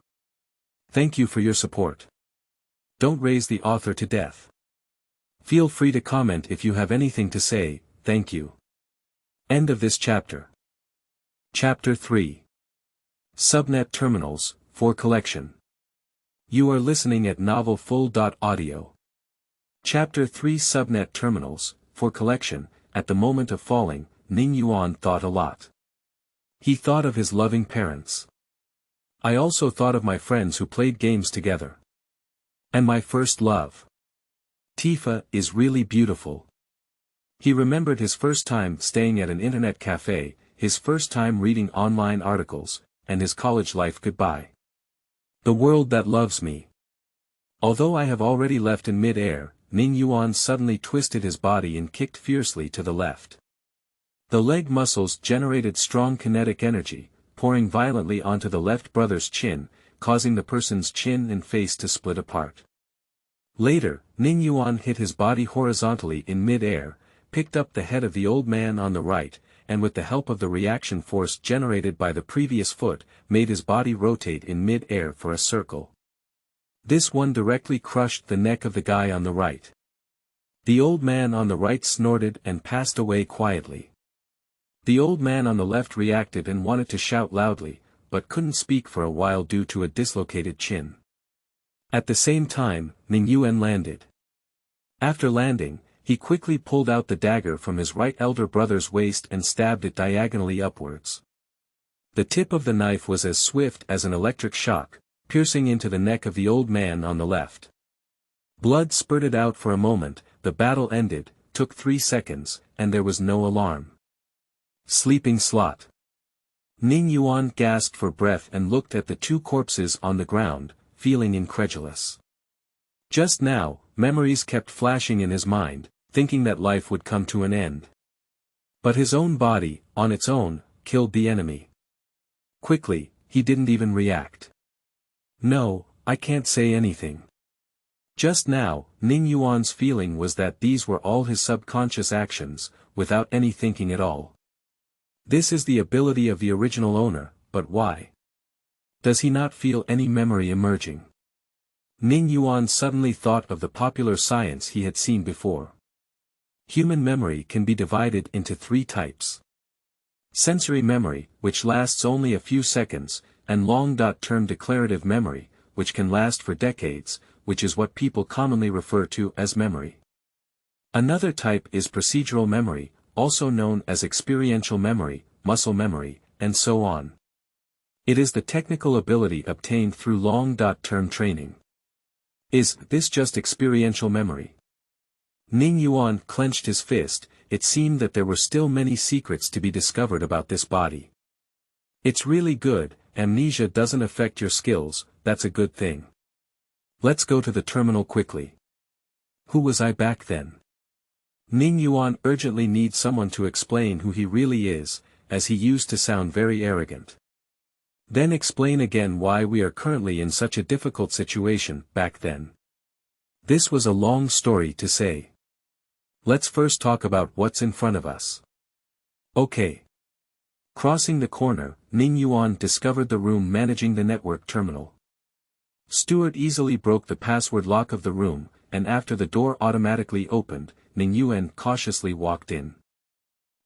Thank you for your support. Don't raise the author to death. Feel free to comment if you have anything to say, thank you. End of this chapter. Chapter 3. Subnet Terminals, for Collection. You are listening at novelfull.audio. Chapter 3 Subnet Terminals, for Collection. At the moment of falling, Ning Yuan thought a lot. He thought of his loving parents. I also thought of my friends who played games together. And my first love. Tifa is really beautiful. He remembered his first time staying at an internet cafe, his first time reading online articles, and his college life goodbye. The world that loves me. Although I have already left in mid-air, Ning Yuan suddenly twisted his body and kicked fiercely to the left. The leg muscles generated strong kinetic energy, pouring violently onto the left brother's chin, causing the person's chin and face to split apart. Later, Ning Yuan hit his body horizontally in mid-air, picked up the head of the old man on the right, and with the help of the reaction force generated by the previous foot, made his body rotate in mid-air for a circle. This one directly crushed the neck of the guy on the right. The old man on the right snorted and passed away quietly. The old man on the left reacted and wanted to shout loudly, but couldn't speak for a while due to a dislocated chin. At the same time, Ning Yuan landed. After landing, he quickly pulled out the dagger from his right elder brother's waist and stabbed it diagonally upwards. The tip of the knife was as swift as an electric shock, piercing into the neck of the old man on the left. Blood spurted out for a moment, the battle ended, took 3 seconds, and there was no alarm. Sleeping slot. Ning Yuan gasped for breath and looked at the 2 corpses on the ground, feeling incredulous. Just now, memories kept flashing in his mind, thinking that life would come to an end. But his own body, on its own, killed the enemy. Quickly, he didn't even react. No, I can't say anything. Just now, Ning Yuan's feeling was that these were all his subconscious actions, without any thinking at all. This is the ability of the original owner, but why? Does he not feel any memory emerging? Ning Yuan suddenly thought of the popular science he had seen before. Human memory can be divided into 3 types. Sensory memory, which lasts only a few seconds, and long-term declarative memory, which can last for decades, which is what people commonly refer to as memory. Another type is procedural memory, also known as experiential memory, muscle memory, and so on. It is the technical ability obtained through long-term training. Is this just experiential memory? Ning Yuan clenched his fist. It seemed that there were still many secrets to be discovered about this body. It's really good, amnesia doesn't affect your skills, that's a good thing. Let's go to the terminal quickly. Who was I back then? Ning Yuan urgently needs someone to explain who he really is, as he used to sound very arrogant. Then explain again why we are currently in such a difficult situation, back then. This was a long story to say. Let's first talk about what's in front of us. Okay. Crossing the corner, Ning Yuan discovered the room managing the network terminal. Stuart easily broke the password lock of the room, and after the door automatically opened, Ning Yuan cautiously walked in.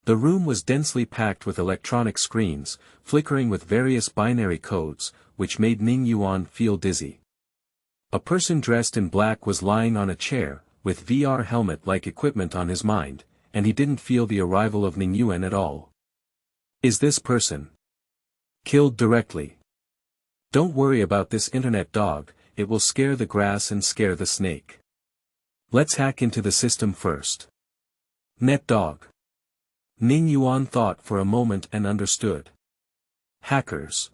The room was densely packed with electronic screens, flickering with various binary codes, which made Ning Yuan feel dizzy. A person dressed in black was lying on a chair, with VR helmet-like equipment on his mind, and he didn't feel the arrival of Ning Yuan at all. Is this person killed directly? Don't worry about this internet dog, it will scare the grass and scare the snake. Let's hack into the system first. Net dog. Ning Yuan thought for a moment and understood. Hackers.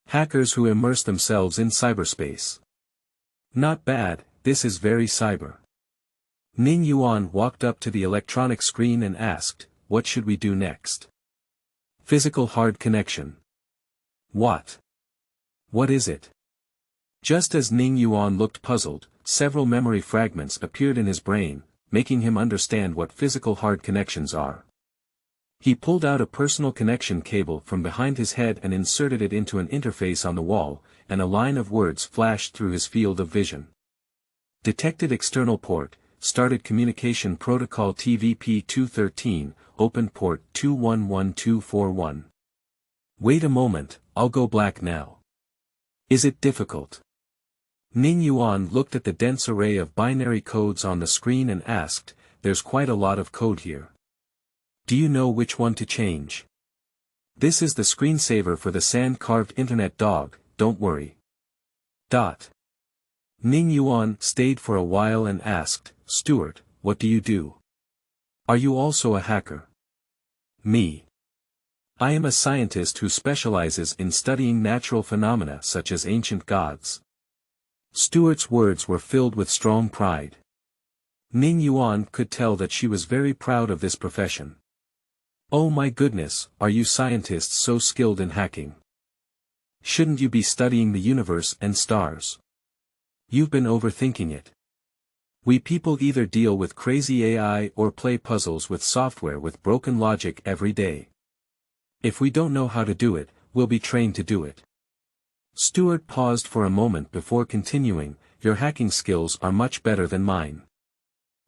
Hackers who immerse themselves in cyberspace. Not bad, this is very cyber. Ning Yuan walked up to the electronic screen and asked, what should we do next? Physical hard connection. What? What is it? Just as Ning Yuan looked puzzled, several memory fragments appeared in his brain, making him understand what physical hard connections are. He pulled out a personal connection cable from behind his head and inserted it into an interface on the wall, and a line of words flashed through his field of vision. Detected external port, started communication protocol TVP-213, opened port 211241. Wait a moment, I'll go black now. Is it difficult? Ning Yuan looked at the dense array of binary codes on the screen and asked, there's quite a lot of code here. Do you know which one to change? This is the screensaver for the sand-carved internet dog, don't worry. Ning Yuan stayed for a while and asked, Stuart, what do you do? Are you also a hacker? Me. I am a scientist who specializes in studying natural phenomena such as ancient gods. Stuart's words were filled with strong pride. Ning Yuan could tell that she was very proud of this profession. Oh my goodness, are you scientists so skilled in hacking? Shouldn't you be studying the universe and stars? You've been overthinking it. We people either deal with crazy AI or play puzzles with software with broken logic every day. If we don't know how to do it, we'll be trained to do it. Stuart paused for a moment before continuing, your hacking skills are much better than mine.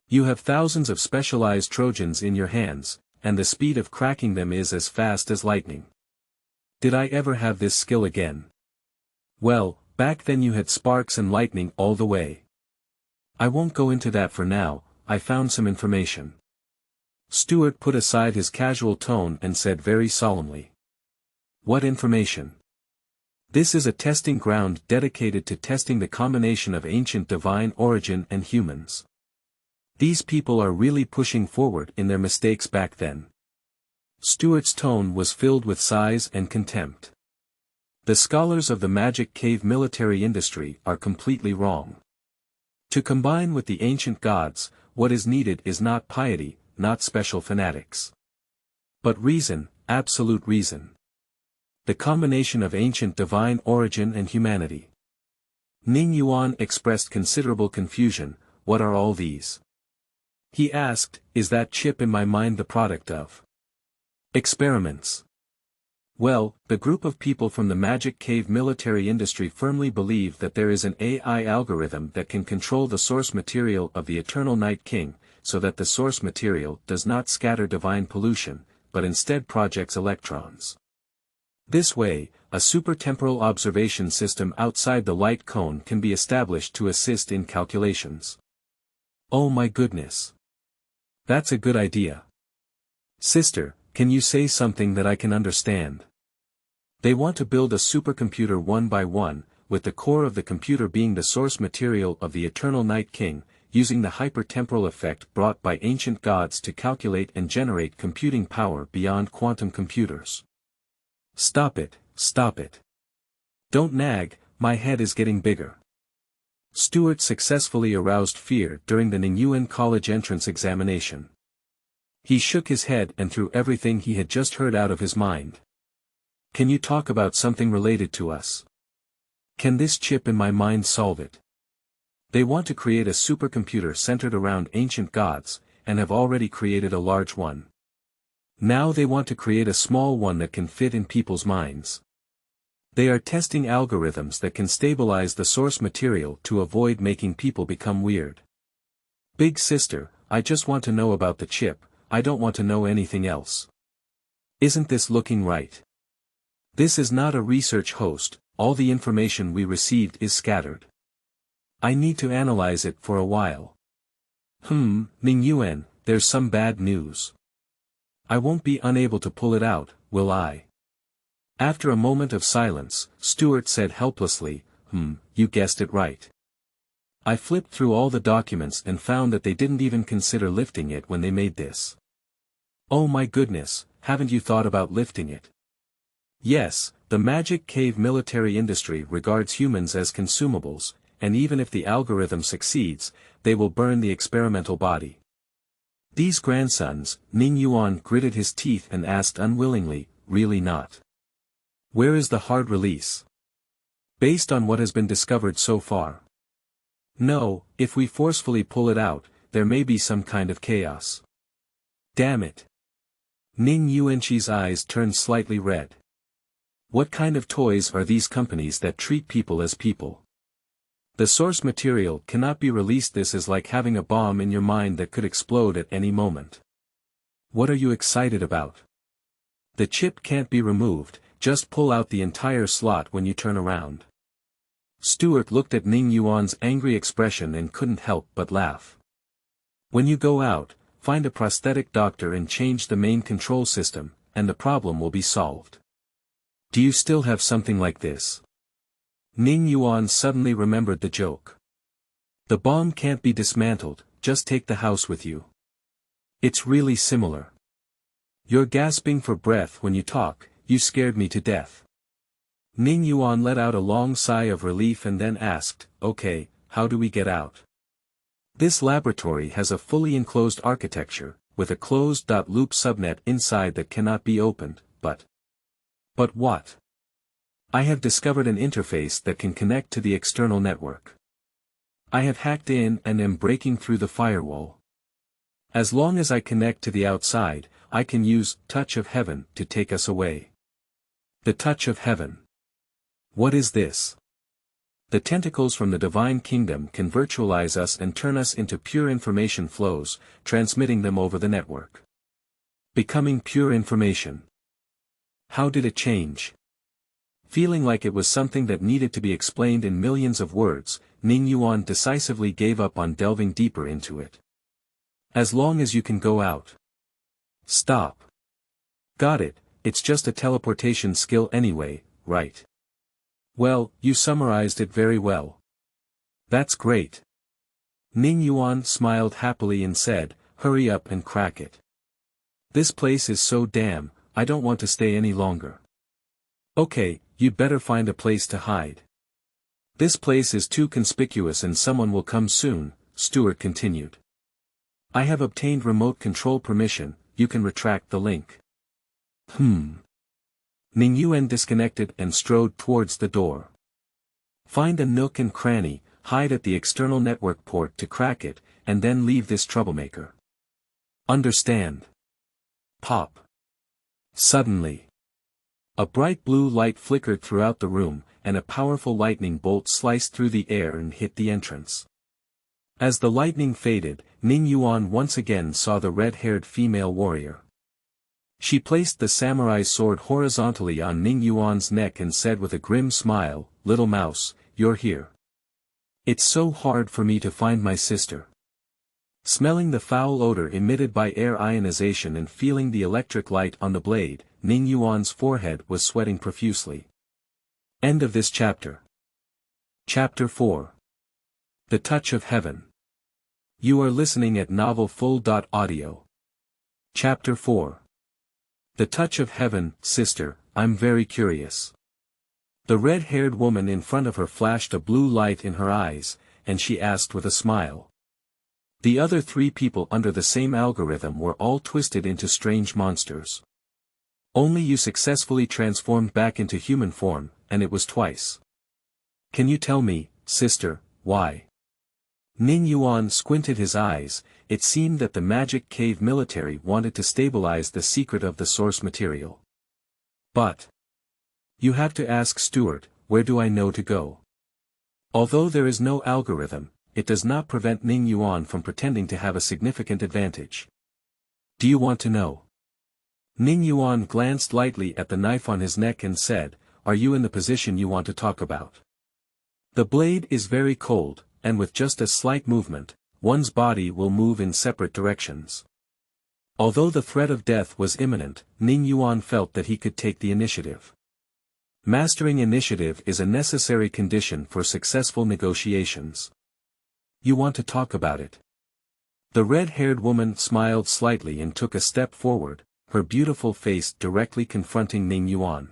You have thousands of specialized Trojans in your hands, and the speed of cracking them is as fast as lightning. Did I ever have this skill again? Well, back then you had sparks and lightning all the way. I won't go into that for now, I found some information. Stuart put aside his casual tone and said very solemnly. What information? This is a testing ground dedicated to testing the combination of ancient divine origin and humans. These people are really pushing forward in their mistakes back then. Stuart's tone was filled with sighs and contempt. The scholars of the Magic Cave military industry are completely wrong. To combine with the ancient gods, what is needed is not piety, not special fanatics. But reason, absolute reason. The combination of ancient divine origin and humanity. Ning Yuan expressed considerable confusion, what are all these? He asked, is that chip in my mind the product of experiments? Well, the group of people from the Magic Cave military industry firmly believe that there is an AI algorithm that can control the source material of the Eternal Night King, so that the source material does not scatter divine pollution, but instead projects electrons. This way, a supertemporal observation system outside the light cone can be established to assist in calculations. Oh my goodness! That's a good idea. Sister, can you say something that I can understand? They want to build a supercomputer one by one, with the core of the computer being the source material of the Eternal Night King, using the hypertemporal effect brought by ancient gods to calculate and generate computing power beyond quantum computers. Stop it, stop it. Don't nag, my head is getting bigger. Stuart successfully aroused fear during the Ning Yuan college entrance examination. He shook his head and threw everything he had just heard out of his mind. Can you talk about something related to us? Can this chip in my mind solve it? They want to create a supercomputer centered around ancient gods, and have already created a large one. Now they want to create a small one that can fit in people's minds. They are testing algorithms that can stabilize the source material to avoid making people become weird. Big sister, I just want to know about the chip, I don't want to know anything else. Isn't this looking right? This is not a research host, all the information we received is scattered. I need to analyze it for a while. Ning Yuan, there's some bad news. I won't be unable to pull it out, will I? After a moment of silence, Stuart said helplessly, you guessed it right. I flipped through all the documents and found that they didn't even consider lifting it when they made this. Oh my goodness, haven't you thought about lifting it? Yes, the Magic Cave military industry regards humans as consumables, and even if the algorithm succeeds, they will burn the experimental body. These grandsons, Ning Yuan gritted his teeth and asked unwillingly, really not? Where is the hard release? Based on what has been discovered so far. No, if we forcefully pull it out, there may be some kind of chaos. Damn it. Ning Yuanxi's eyes turned slightly red. What kind of toys are these companies that treat people as people? The source material cannot be released. This is like having a bomb in your mind that could explode at any moment. What are you excited about? The chip can't be removed, just pull out the entire slot when you turn around. Stuart looked at Ning Yuan's angry expression and couldn't help but laugh. When you go out, find a prosthetic doctor and change the main control system, and the problem will be solved. Do you still have something like this? Ning Yuan suddenly remembered the joke. The bomb can't be dismantled, just take the house with you. It's really similar. You're gasping for breath when you talk, you scared me to death. Ning Yuan let out a long sigh of relief and then asked, okay, how do we get out? This laboratory has a fully enclosed architecture, with a closed-loop subnet inside that cannot be opened, but... But what? I have discovered an interface that can connect to the external network. I have hacked in and am breaking through the firewall. As long as I connect to the outside, I can use Touch of Heaven to take us away. The Touch of Heaven. What is this? The tentacles from the Divine Kingdom can virtualize us and turn us into pure information flows, transmitting them over the network. Becoming pure information. How did it change? Feeling like it was something that needed to be explained in millions of words, Ning Yuan decisively gave up on delving deeper into it. As long as you can go out. Stop. Got it, it's just a teleportation skill anyway, right? Well, you summarized it very well. That's great. Ning Yuan smiled happily and said, hurry up and crack it. This place is so damn, I don't want to stay any longer. Okay, you'd better find a place to hide. This place is too conspicuous and someone will come soon, Stuart continued. I have obtained remote control permission, you can retract the link. Ning Yuan disconnected and strode towards the door. Find a nook and cranny, hide at the external network port to crack it, and then leave this troublemaker. Understand? Pop. Suddenly. A bright blue light flickered throughout the room, and a powerful lightning bolt sliced through the air and hit the entrance. As the lightning faded, Ning Yuan once again saw the red-haired female warrior. She placed the samurai sword horizontally on Ning Yuan's neck and said with a grim smile, "Little mouse, you're here. It's so hard for me to find my sister." Smelling the foul odor emitted by air ionization and feeling the electric light on the blade, Ning Yuan's forehead was sweating profusely. End of this chapter. Chapter 4. The Touch of Heaven. You are listening at novelfull.audio. Chapter 4. The Touch of Heaven. Sister, I'm very curious. The red-haired woman in front of her flashed a blue light in her eyes, and she asked with a smile. The other three people under the same algorithm were all twisted into strange monsters. Only you successfully transformed back into human form, and it was twice. Can you tell me, sister, why? Ning Yuan squinted his eyes. It seemed that the Magic Cave military wanted to stabilize the secret of the source material. But you have to ask Stuart, where do I know to go? Although there is no algorithm, it does not prevent Ning Yuan from pretending to have a significant advantage. Do you want to know? Ning Yuan glanced lightly at the knife on his neck and said, are you in the position you want to talk about? The blade is very cold, and with just a slight movement, one's body will move in separate directions. Although the threat of death was imminent, Ning Yuan felt that he could take the initiative. Mastering initiative is a necessary condition for successful negotiations. You want to talk about it? The red-haired woman smiled slightly and took a step forward, her beautiful face directly confronting Ning Yuan.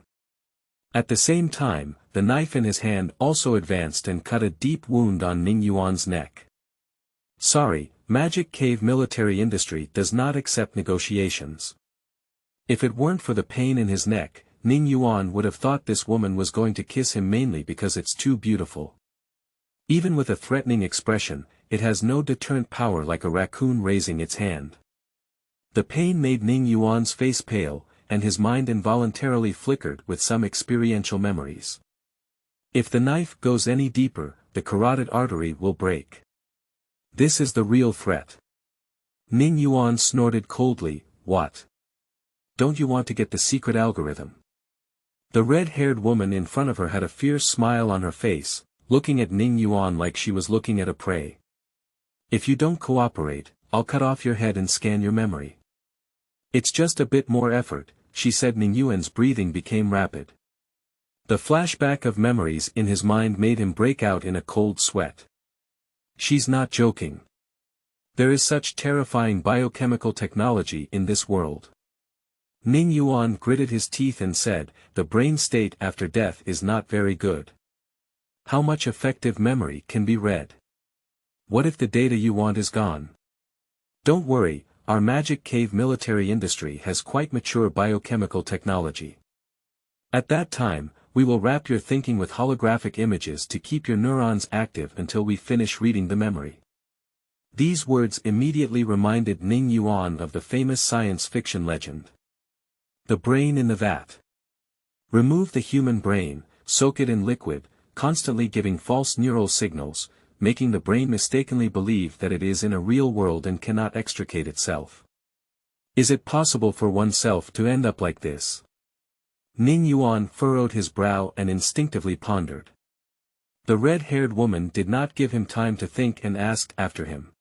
At the same time, the knife in his hand also advanced and cut a deep wound on Ning Yuan's neck. Sorry, Magic Cave military industry does not accept negotiations. If it weren't for the pain in his neck, Ning Yuan would have thought this woman was going to kiss him mainly because it's too beautiful. Even with a threatening expression, it has no deterrent power like a raccoon raising its hand. The pain made Ning Yuan's face pale, and his mind involuntarily flickered with some experiential memories. If the knife goes any deeper, the carotid artery will break. This is the real threat. Ning Yuan snorted coldly, "What? Don't you want to get the secret algorithm?" The red-haired woman in front of her had a fierce smile on her face, looking at Ning Yuan like she was looking at a prey. "If you don't cooperate, I'll cut off your head and scan your memory." "It's just a bit more effort," she said. Ning Yuan's breathing became rapid. The flashback of memories in his mind made him break out in a cold sweat. She's not joking. There is such terrifying biochemical technology in this world. Ning Yuan gritted his teeth and said, "The brain state after death is not very good. How much effective memory can be read? What if the data you want is gone?" "Don't worry, our magic cave military industry has quite mature biochemical technology. At that time, we will wrap your thinking with holographic images to keep your neurons active until we finish reading the memory." These words immediately reminded Ning Yuan of the famous science fiction legend. The brain in the vat. Remove the human brain, soak it in liquid, constantly giving false neural signals, making the brain mistakenly believe that it is in a real world and cannot extricate itself. Is it possible for oneself to end up like this? Ning Yuan furrowed his brow and instinctively pondered. The red-haired woman did not give him time to think and asked after him.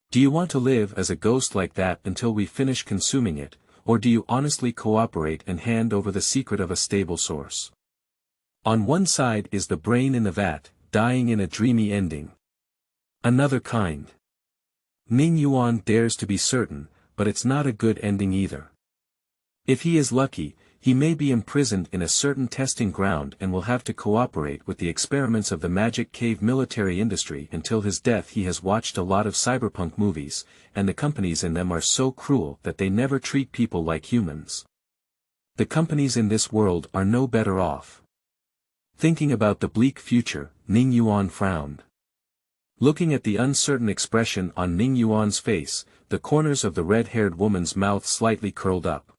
"Do you want to live as a ghost like that until we finish consuming it, or do you honestly cooperate and hand over the secret of a stable source?" On one side is the brain in the vat, dying in a dreamy ending. Another kind. Ning Yuan dares to be certain, but it's not a good ending either. If he is lucky, he may be imprisoned in a certain testing ground and will have to cooperate with the experiments of the magic cave military industry until his death. He has watched a lot of cyberpunk movies, and the companies in them are so cruel that they never treat people like humans. The companies in this world are no better off. Thinking about the bleak future, Ning Yuan frowned. Looking at the uncertain expression on Ning Yuan's face, the corners of the red-haired woman's mouth slightly curled up.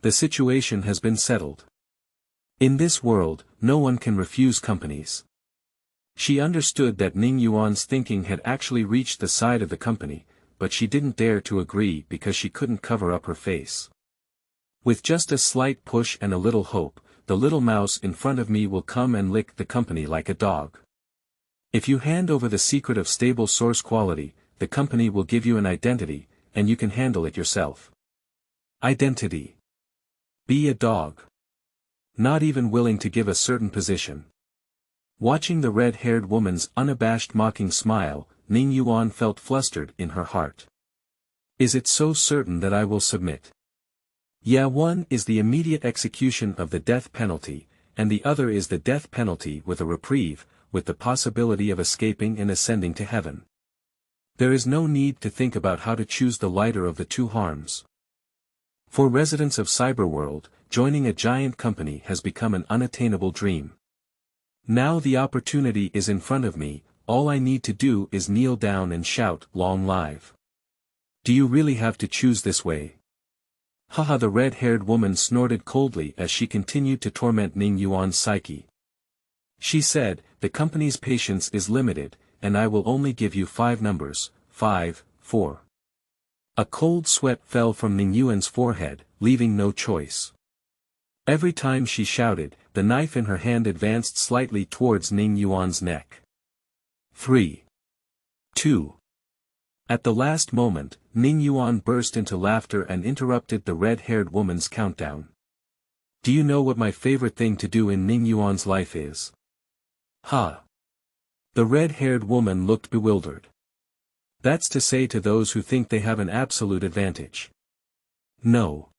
The situation has been settled. In this world, no one can refuse companies. She understood that Ning Yuan's thinking had actually reached the side of the company, but she didn't dare to agree because she couldn't cover up her face. "With just a slight push and a little hope, the little mouse in front of me will come and lick the company like a dog. If you hand over the secret of stable source quality, the company will give you an identity, and you can handle it yourself." Identity. Be a dog. Not even willing to give a certain position. Watching the red-haired woman's unabashed mocking smile, Ning Yuan felt flustered in her heart. Is it so certain that I will submit? Yeah, one is the immediate execution of the death penalty, and the other is the death penalty with a reprieve, with the possibility of escaping and ascending to heaven. There is no need to think about how to choose the lighter of the two harms. For residents of Cyberworld, joining a giant company has become an unattainable dream. Now the opportunity is in front of me, all I need to do is kneel down and shout, "Long live." Do you really have to choose this way? Haha, the red-haired woman snorted coldly as she continued to torment Ning Yuan's psyche. She said, "The company's patience is limited, and I will only give you 5 numbers, 5, 4. A cold sweat fell from Ning Yuan's forehead, leaving no choice. Every time she shouted, the knife in her hand advanced slightly towards Ning Yuan's neck. 3. 2. At the last moment, Ning Yuan burst into laughter and interrupted the red-haired woman's countdown. Do you know what my favorite thing to do in Ning Yuan's life is? Ha! The red-haired woman looked bewildered. That's to say to those who think they have an absolute advantage. No.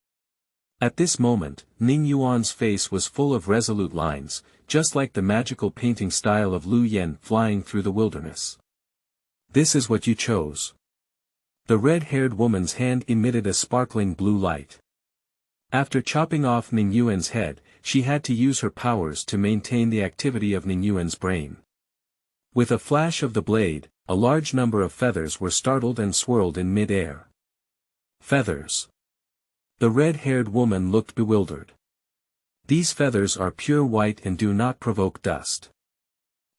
At this moment, Ning Yuan's face was full of resolute lines, just like the magical painting style of Lu Yen flying through the wilderness. This is what you chose. The red-haired woman's hand emitted a sparkling blue light. After chopping off Ning Yuan's head, she had to use her powers to maintain the activity of Ning Yuan's brain. With a flash of the blade, a large number of feathers were startled and swirled in mid-air. Feathers. The red-haired woman looked bewildered. These feathers are pure white and do not provoke dust.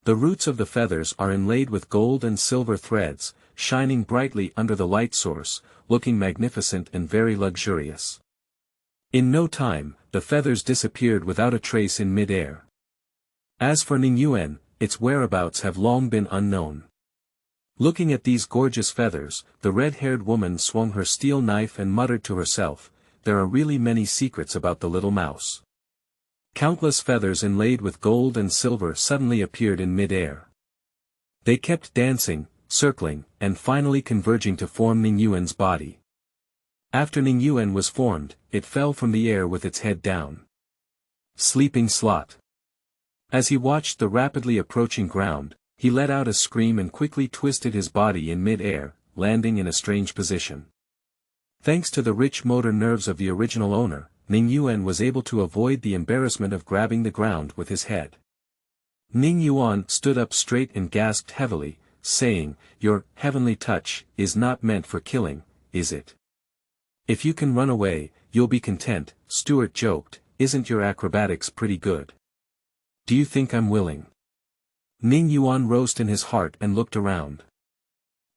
The roots of the feathers are inlaid with gold and silver threads, shining brightly under the light source, looking magnificent and very luxurious. In no time, the feathers disappeared without a trace in mid-air. As for Ning Yuan, its whereabouts have long been unknown. Looking at these gorgeous feathers, the red-haired woman swung her steel knife and muttered to herself, "There are really many secrets about the little mouse." Countless feathers inlaid with gold and silver suddenly appeared in mid-air. They kept dancing, circling, and finally converging to form Ning Yuan's body. After Ning Yuan was formed, it fell from the air with its head down. Sleeping slot. As he watched the rapidly approaching ground, he let out a scream and quickly twisted his body in mid-air, landing in a strange position. Thanks to the rich motor nerves of the original owner, Ning Yuan was able to avoid the embarrassment of grabbing the ground with his head. Ning Yuan stood up straight and gasped heavily, saying, "Your heavenly touch is not meant for killing, is it? If you can run away, you'll be content." Stuart joked, "Isn't your acrobatics pretty good? Do you think I'm willing?" Ning Yuan rose in his heart and looked around.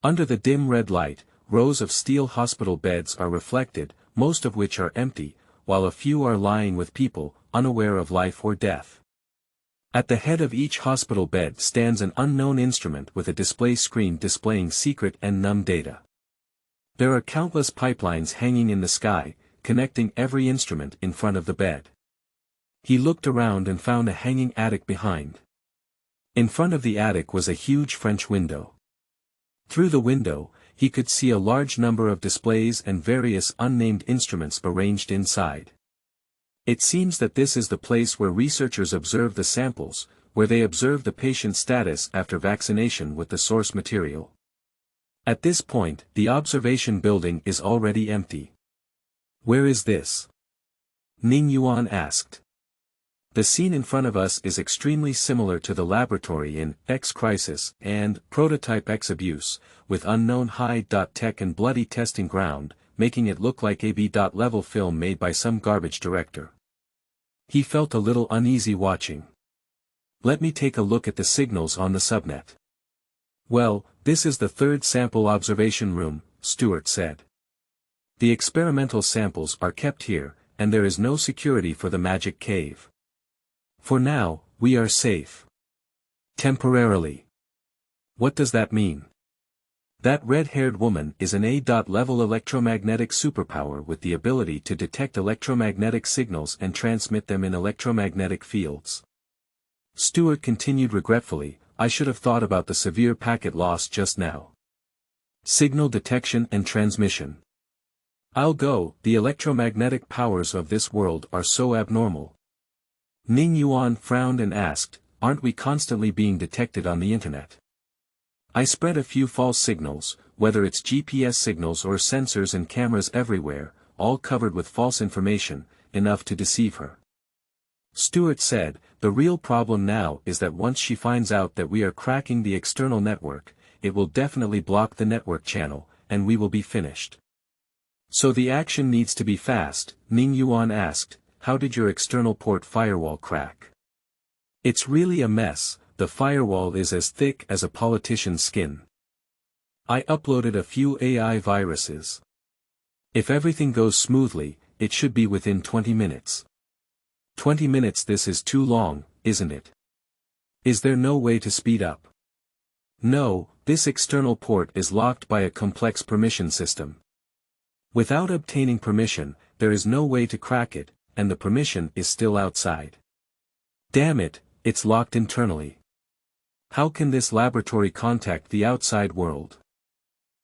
Under the dim red light, rows of steel hospital beds are reflected, most of which are empty, while a few are lying with people, unaware of life or death. At the head of each hospital bed stands an unknown instrument with a display screen displaying secret and numb data. There are countless pipelines hanging in the sky, connecting every instrument in front of the bed. He looked around and found a hanging attic behind. In front of the attic was a huge French window. Through the window, he could see a large number of displays and various unnamed instruments arranged inside. It seems that this is the place where researchers observe the samples, where they observe the patient's status after vaccination with the source material. At this point, the observation building is already empty. "Where is this?" Ning Yuan asked. "The scene in front of us is extremely similar to the laboratory in X Crisis and Prototype X Abuse, with unknown high-tech and bloody testing ground, making it look like a B-level film made by some garbage director." He felt a little uneasy watching. "Let me take a look at the signals on the subnet." "Well, this is the third sample observation room," Stuart said. "The experimental samples are kept here, and there is no security for the magic cave. For now, we are safe. Temporarily." "What does that mean?" "That red-haired woman is an A-level electromagnetic superpower with the ability to detect electromagnetic signals and transmit them in electromagnetic fields." Stuart continued regretfully, "I should have thought about the severe packet loss just now. Signal detection and transmission. I'll go, the electromagnetic powers of this world are so abnormal." Ning Yuan frowned and asked, "Aren't we constantly being detected on the internet?" "I spread a few false signals, whether it's GPS signals or sensors and cameras everywhere, all covered with false information, enough to deceive her." Stuart said, "The real problem now is that once she finds out that we are cracking the external network, it will definitely block the network channel, and we will be finished." "So the action needs to be fast," Ning Yuan asked. "How did your external port firewall crack?" "It's really a mess, the firewall is as thick as a politician's skin. I uploaded a few AI viruses. If everything goes smoothly, it should be within 20 minutes. 20 minutes, this is too long, isn't it? Is there no way to speed up?" "No, this external port is locked by a complex permission system. Without obtaining permission, there is no way to crack it, and the permission is still outside. Damn it, it's locked internally. How can this laboratory contact the outside world?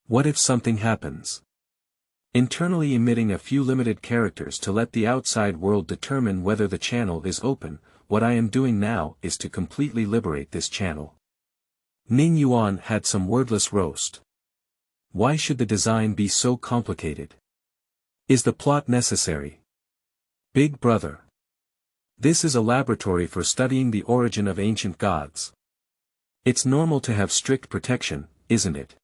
What if something happens?" Internally emitting a few limited characters to let the outside world determine whether the channel is open. "What I am doing now is to completely liberate this channel." Ning Yuan had some wordless roast. Why should the design be so complicated? Is the plot necessary? Big brother. This is a laboratory for studying the origin of ancient gods. It's normal to have strict protection, isn't it?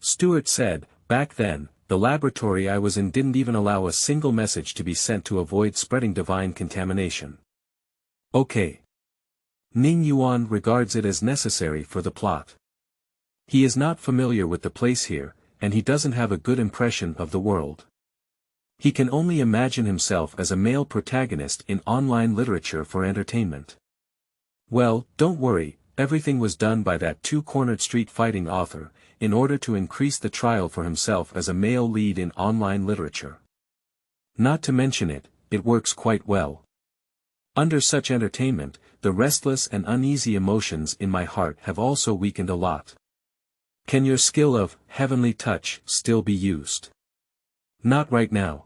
Stuart said, "Back then, the laboratory I was in didn't even allow a single message to be sent to avoid spreading divine contamination. Okay. Ning Yuan regards it as necessary for the plot. He is not familiar with the place here, and he doesn't have a good impression of the world. He can only imagine himself as a male protagonist in online literature for entertainment. Well, don't worry, everything was done by that two-cornered street fighting author, in order to increase the trial for himself as a male lead in online literature. Not to mention it, it works quite well. Under such entertainment, the restless and uneasy emotions in my heart have also weakened a lot. Can your skill of heavenly touch still be used? Not right now.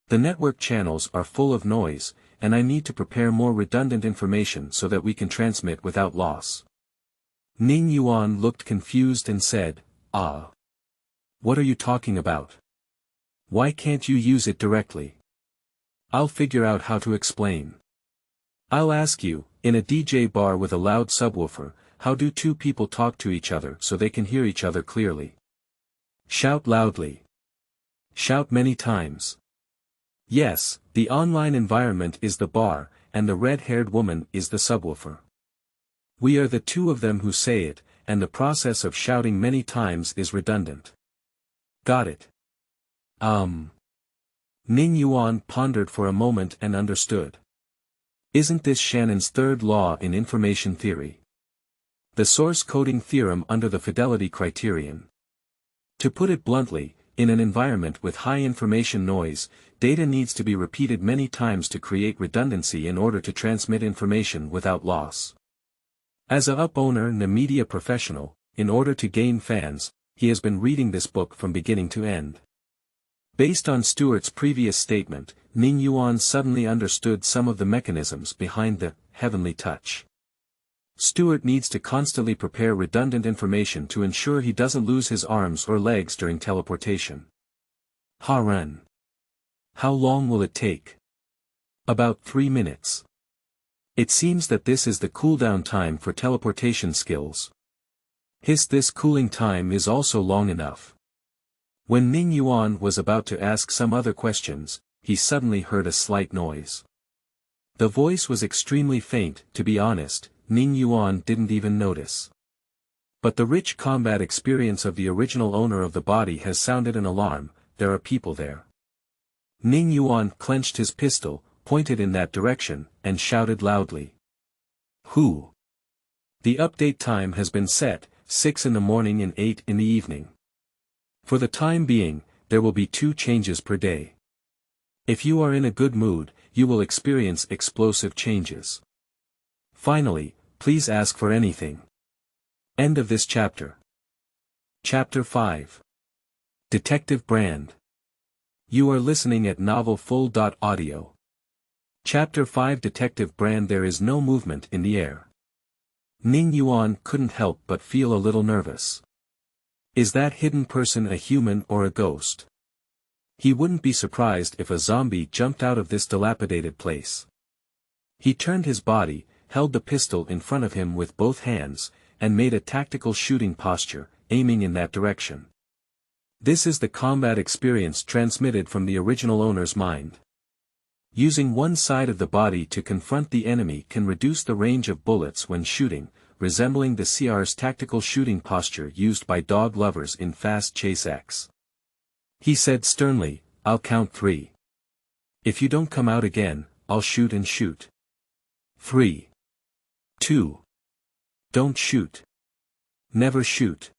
The network channels are full of noise, and I need to prepare more redundant information so that we can transmit without loss. Ning Yuan looked confused and said, "Ah. What are you talking about? Why can't you use it directly? I'll figure out how to explain. I'll ask you, in a DJ bar with a loud subwoofer, how do two people talk to each other so they can hear each other clearly? Shout loudly. Shout many times. Yes, the online environment is the bar, and the red-haired woman is the subwoofer. We are the two of them who say it, and the process of shouting many times is redundant. Got it. Ning Yuan pondered for a moment and understood. Isn't this Shannon's third law in information theory? The source coding theorem under the fidelity criterion. To put it bluntly, in an environment with high information noise, data needs to be repeated many times to create redundancy in order to transmit information without loss. As a owner and a media professional, in order to gain fans, he has been reading this book from beginning to end. Based on Stuart's previous statement, Ning Yuan suddenly understood some of the mechanisms behind the heavenly touch. Stuart needs to constantly prepare redundant information to ensure he doesn't lose his arms or legs during teleportation. Ren. How long will it take? About 3 minutes. It seems that this is the cooldown time for teleportation skills. This cooling time is also long enough. When Ning Yuan was about to ask some other questions, he suddenly heard a slight noise. The voice was extremely faint, to be honest, Ning Yuan didn't even notice. But the rich combat experience of the original owner of the body has sounded an alarm. There are people there. Ning Yuan clenched his pistol, pointed in that direction, and shouted loudly. Who? The update time has been set, 6 in the morning and 8 in the evening. For the time being, there will be 2 changes per day. If you are in a good mood, you will experience explosive changes. Finally, please ask for anything. End of this chapter. Chapter 5. Detective Brand. You are listening at novelfull.audio. Chapter 5 Detective Brand. There is no movement in the air. Ning Yuan couldn't help but feel a little nervous. Is that hidden person a human or a ghost? He wouldn't be surprised if a zombie jumped out of this dilapidated place. He turned his body, held the pistol in front of him with both hands, and made a tactical shooting posture, aiming in that direction. This is the combat experience transmitted from the original owner's mind. Using one side of the body to confront the enemy can reduce the range of bullets when shooting, resembling the CR's tactical shooting posture used by dog lovers in Fast Chase X. He said sternly, I'll count 3. If you don't come out again, I'll shoot and shoot. 3. 2. Don't shoot. Never shoot.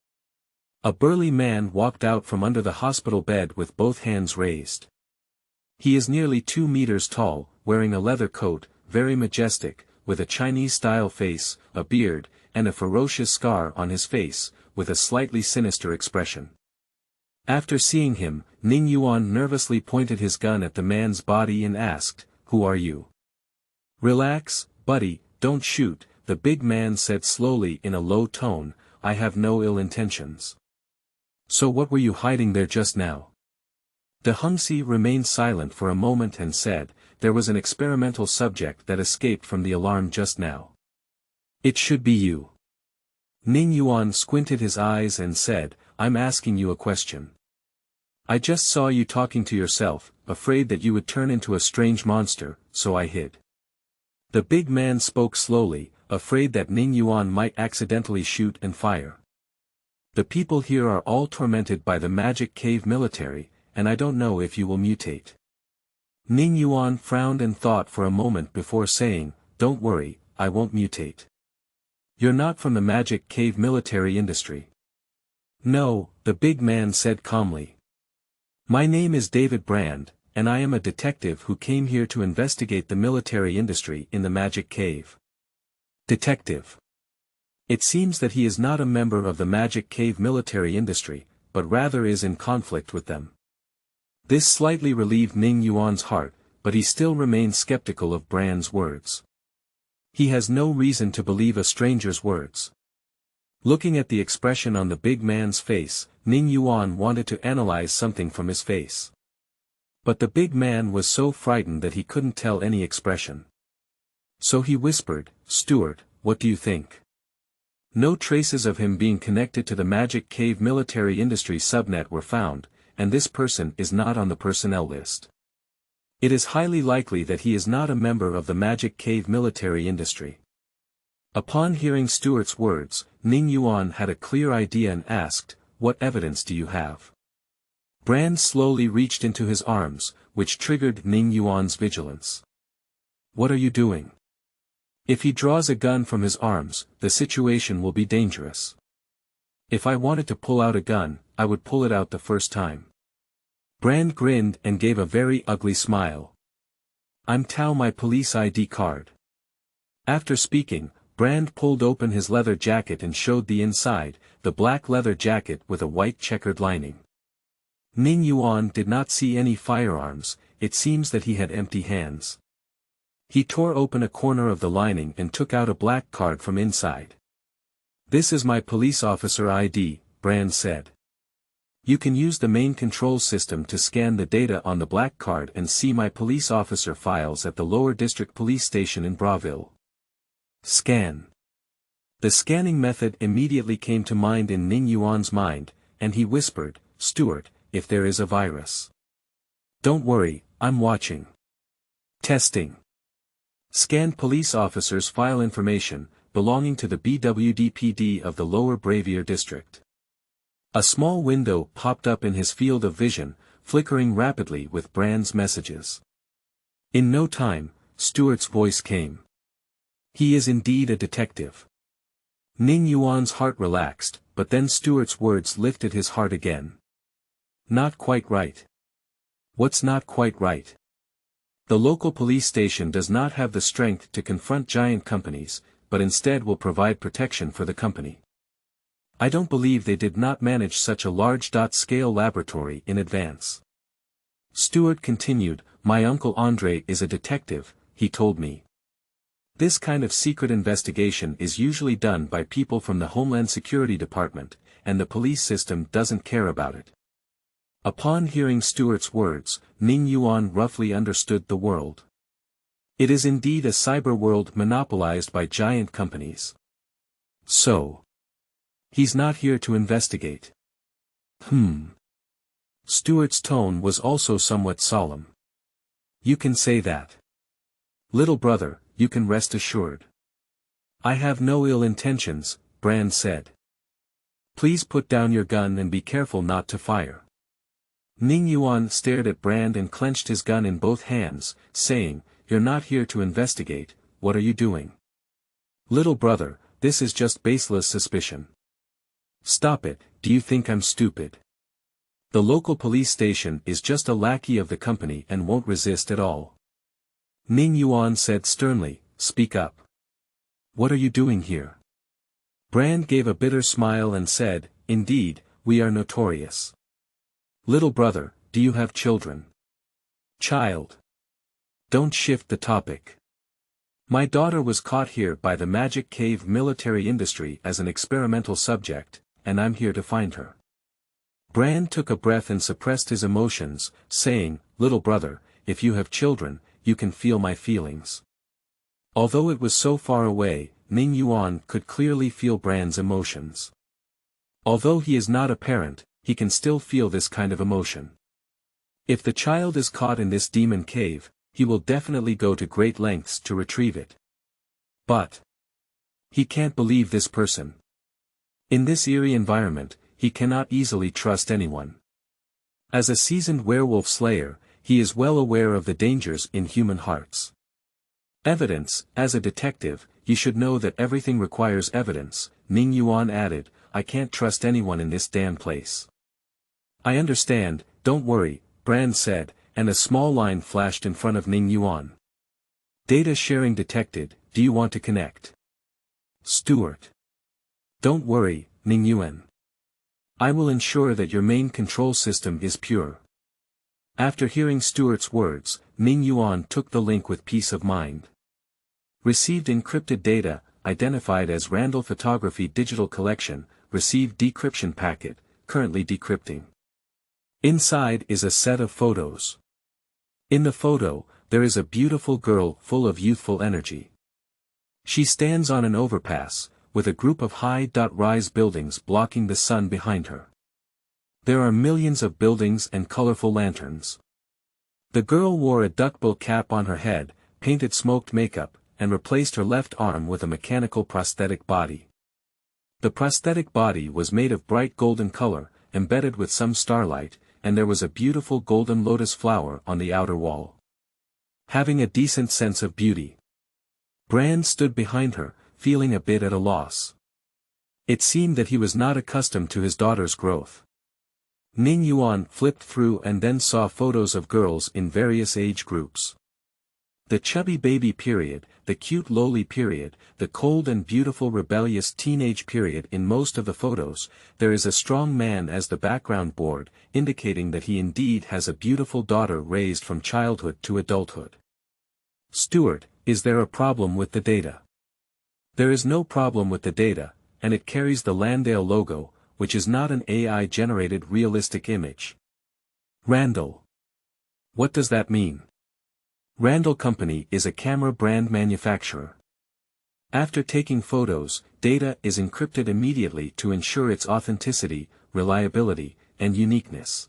A burly man walked out from under the hospital bed with both hands raised. He is nearly 2 meters tall, wearing a leather coat, very majestic, with a Chinese-style face, a beard, and a ferocious scar on his face, with a slightly sinister expression. After seeing him, Ning Yuan nervously pointed his gun at the man's body and asked, Who are you? Relax, buddy, don't shoot, the big man said slowly in a low tone, I have no ill intentions. So what were you hiding there just now? The Hungsi remained silent for a moment and said, there was an experimental subject that escaped from the alarm just now. It should be you. Ning Yuan squinted his eyes and said, I'm asking you a question. I just saw you talking to yourself, afraid that you would turn into a strange monster, so I hid. The big man spoke slowly, afraid that Ning Yuan might accidentally shoot and fire. The people here are all tormented by the magic cave military, and I don't know if you will mutate. Ning Yuan frowned and thought for a moment before saying, "Don't worry, I won't mutate." "You're not from the magic cave military industry." "No," the big man said calmly. "My name is David Brand, and I am a detective who came here to investigate the military industry in the magic cave." Detective. It seems that he is not a member of the magic cave military industry, but rather is in conflict with them. This slightly relieved Ning Yuan's heart, but he still remained skeptical of Brand's words. He has no reason to believe a stranger's words. Looking at the expression on the big man's face, Ning Yuan wanted to analyze something from his face. But the big man was so frightened that he couldn't tell any expression. So he whispered, "Stuart, what do you think?" No traces of him being connected to the magic cave military industry subnet were found, and this person is not on the personnel list. It is highly likely that he is not a member of the magic cave military industry. Upon hearing Stuart's words, Ning Yuan had a clear idea and asked, "What evidence do you have?" Brand slowly reached into his arms, which triggered Ning Yuan's vigilance. "What are you doing?" "If he draws a gun from his arms, the situation will be dangerous. If I wanted to pull out a gun, I would pull it out the first time." Brand grinned and gave a very ugly smile. "I'm Tao, my police ID card." After speaking, Brand pulled open his leather jacket and showed the inside, the black leather jacket with a white checkered lining. Ning Yuan did not see any firearms, it seems that he had empty hands. He tore open a corner of the lining and took out a black card from inside. "This is my police officer ID, Brand said. "You can use the main control system to scan the data on the black card and see my police officer files at the lower district police station in Braville." Scan. The scanning method immediately came to mind in Ning Yuan's mind, and he whispered, "Stuart, if there is a virus." "Don't worry, I'm watching." Testing. Scan police officers' file information, belonging to the BWDPD of the Lower Bravier District. A small window popped up in his field of vision, flickering rapidly with Brand's messages. In no time, Stuart's voice came. He is indeed a detective. Ning Yuan's heart relaxed, but then Stuart's words lifted his heart again. "Not quite right." "What's not quite right?" "The local police station does not have the strength to confront giant companies, but instead will provide protection for the company. I don't believe they did not manage such a large-scale laboratory in advance." Stuart continued, "My uncle Andre is a detective, he told me. This kind of secret investigation is usually done by people from the Homeland Security Department, and the police system doesn't care about it." Upon hearing Stuart's words, Ning Yuan roughly understood the world. It is indeed a cyber world monopolized by giant companies. So, he's not here to investigate. Stuart's tone was also somewhat solemn. "You can say that. Little brother, you can rest assured. I have no ill intentions," Brand said. "Please put down your gun and be careful not to fire." Ning Yuan stared at Brand and clenched his gun in both hands, saying, "You're not here to investigate, what are you doing?" "Little brother, this is just baseless suspicion." "Stop it, do you think I'm stupid? The local police station is just a lackey of the company and won't resist at all." Ning Yuan said sternly, "Speak up. What are you doing here?" Brand gave a bitter smile and said, "Indeed, we are notorious." "Little brother, do you have children?" "Child. Don't shift the topic. My daughter was caught here by the magic cave military industry as an experimental subject, and I'm here to find her." Brand took a breath and suppressed his emotions, saying, "Little brother, if you have children, you can feel my feelings." Although it was so far away, Ning Yuan could clearly feel Brand's emotions. Although he is not a parent, he can still feel this kind of emotion. If the child is caught in this demon cave, he will definitely go to great lengths to retrieve it. But he can't believe this person. In this eerie environment, he cannot easily trust anyone. As a seasoned werewolf slayer, he is well aware of the dangers in human hearts. Evidence, as a detective, you should know that everything requires evidence, Ning Yuan added. I can't trust anyone in this damn place. I understand, don't worry, Brand said, and a small line flashed in front of Ning Yuan. Data sharing detected, do you want to connect? Stuart. Don't worry, Ning Yuan. I will ensure that your main control system is pure. After hearing Stuart's words, Ning Yuan took the link with peace of mind. Received encrypted data, identified as Randall Photography Digital Collection, received decryption packet, currently decrypting. Inside is a set of photos. In the photo, there is a beautiful girl full of youthful energy. She stands on an overpass, with a group of high-rise buildings blocking the sun behind her. There are millions of buildings and colorful lanterns. The girl wore a duckbill cap on her head, painted smoked makeup, and replaced her left arm with a mechanical prosthetic body. The prosthetic body was made of bright golden color, embedded with some starlight, and there was a beautiful golden lotus flower on the outer wall. Having a decent sense of beauty. Brand stood behind her, feeling a bit at a loss. It seemed that he was not accustomed to his daughter's growth. Ning Yuan flipped through and then saw photos of girls in various age groups. The chubby baby period, the cute lowly period, the cold and beautiful rebellious teenage period. In most of the photos, there is a strong man as the background board, indicating that he indeed has a beautiful daughter raised from childhood to adulthood. Stuart, is there a problem with the data? There is no problem with the data, and it carries the Landale logo, which is not an AI-generated realistic image. Randall. What does that mean? Randall Company is a camera brand manufacturer. After taking photos, data is encrypted immediately to ensure its authenticity, reliability, and uniqueness.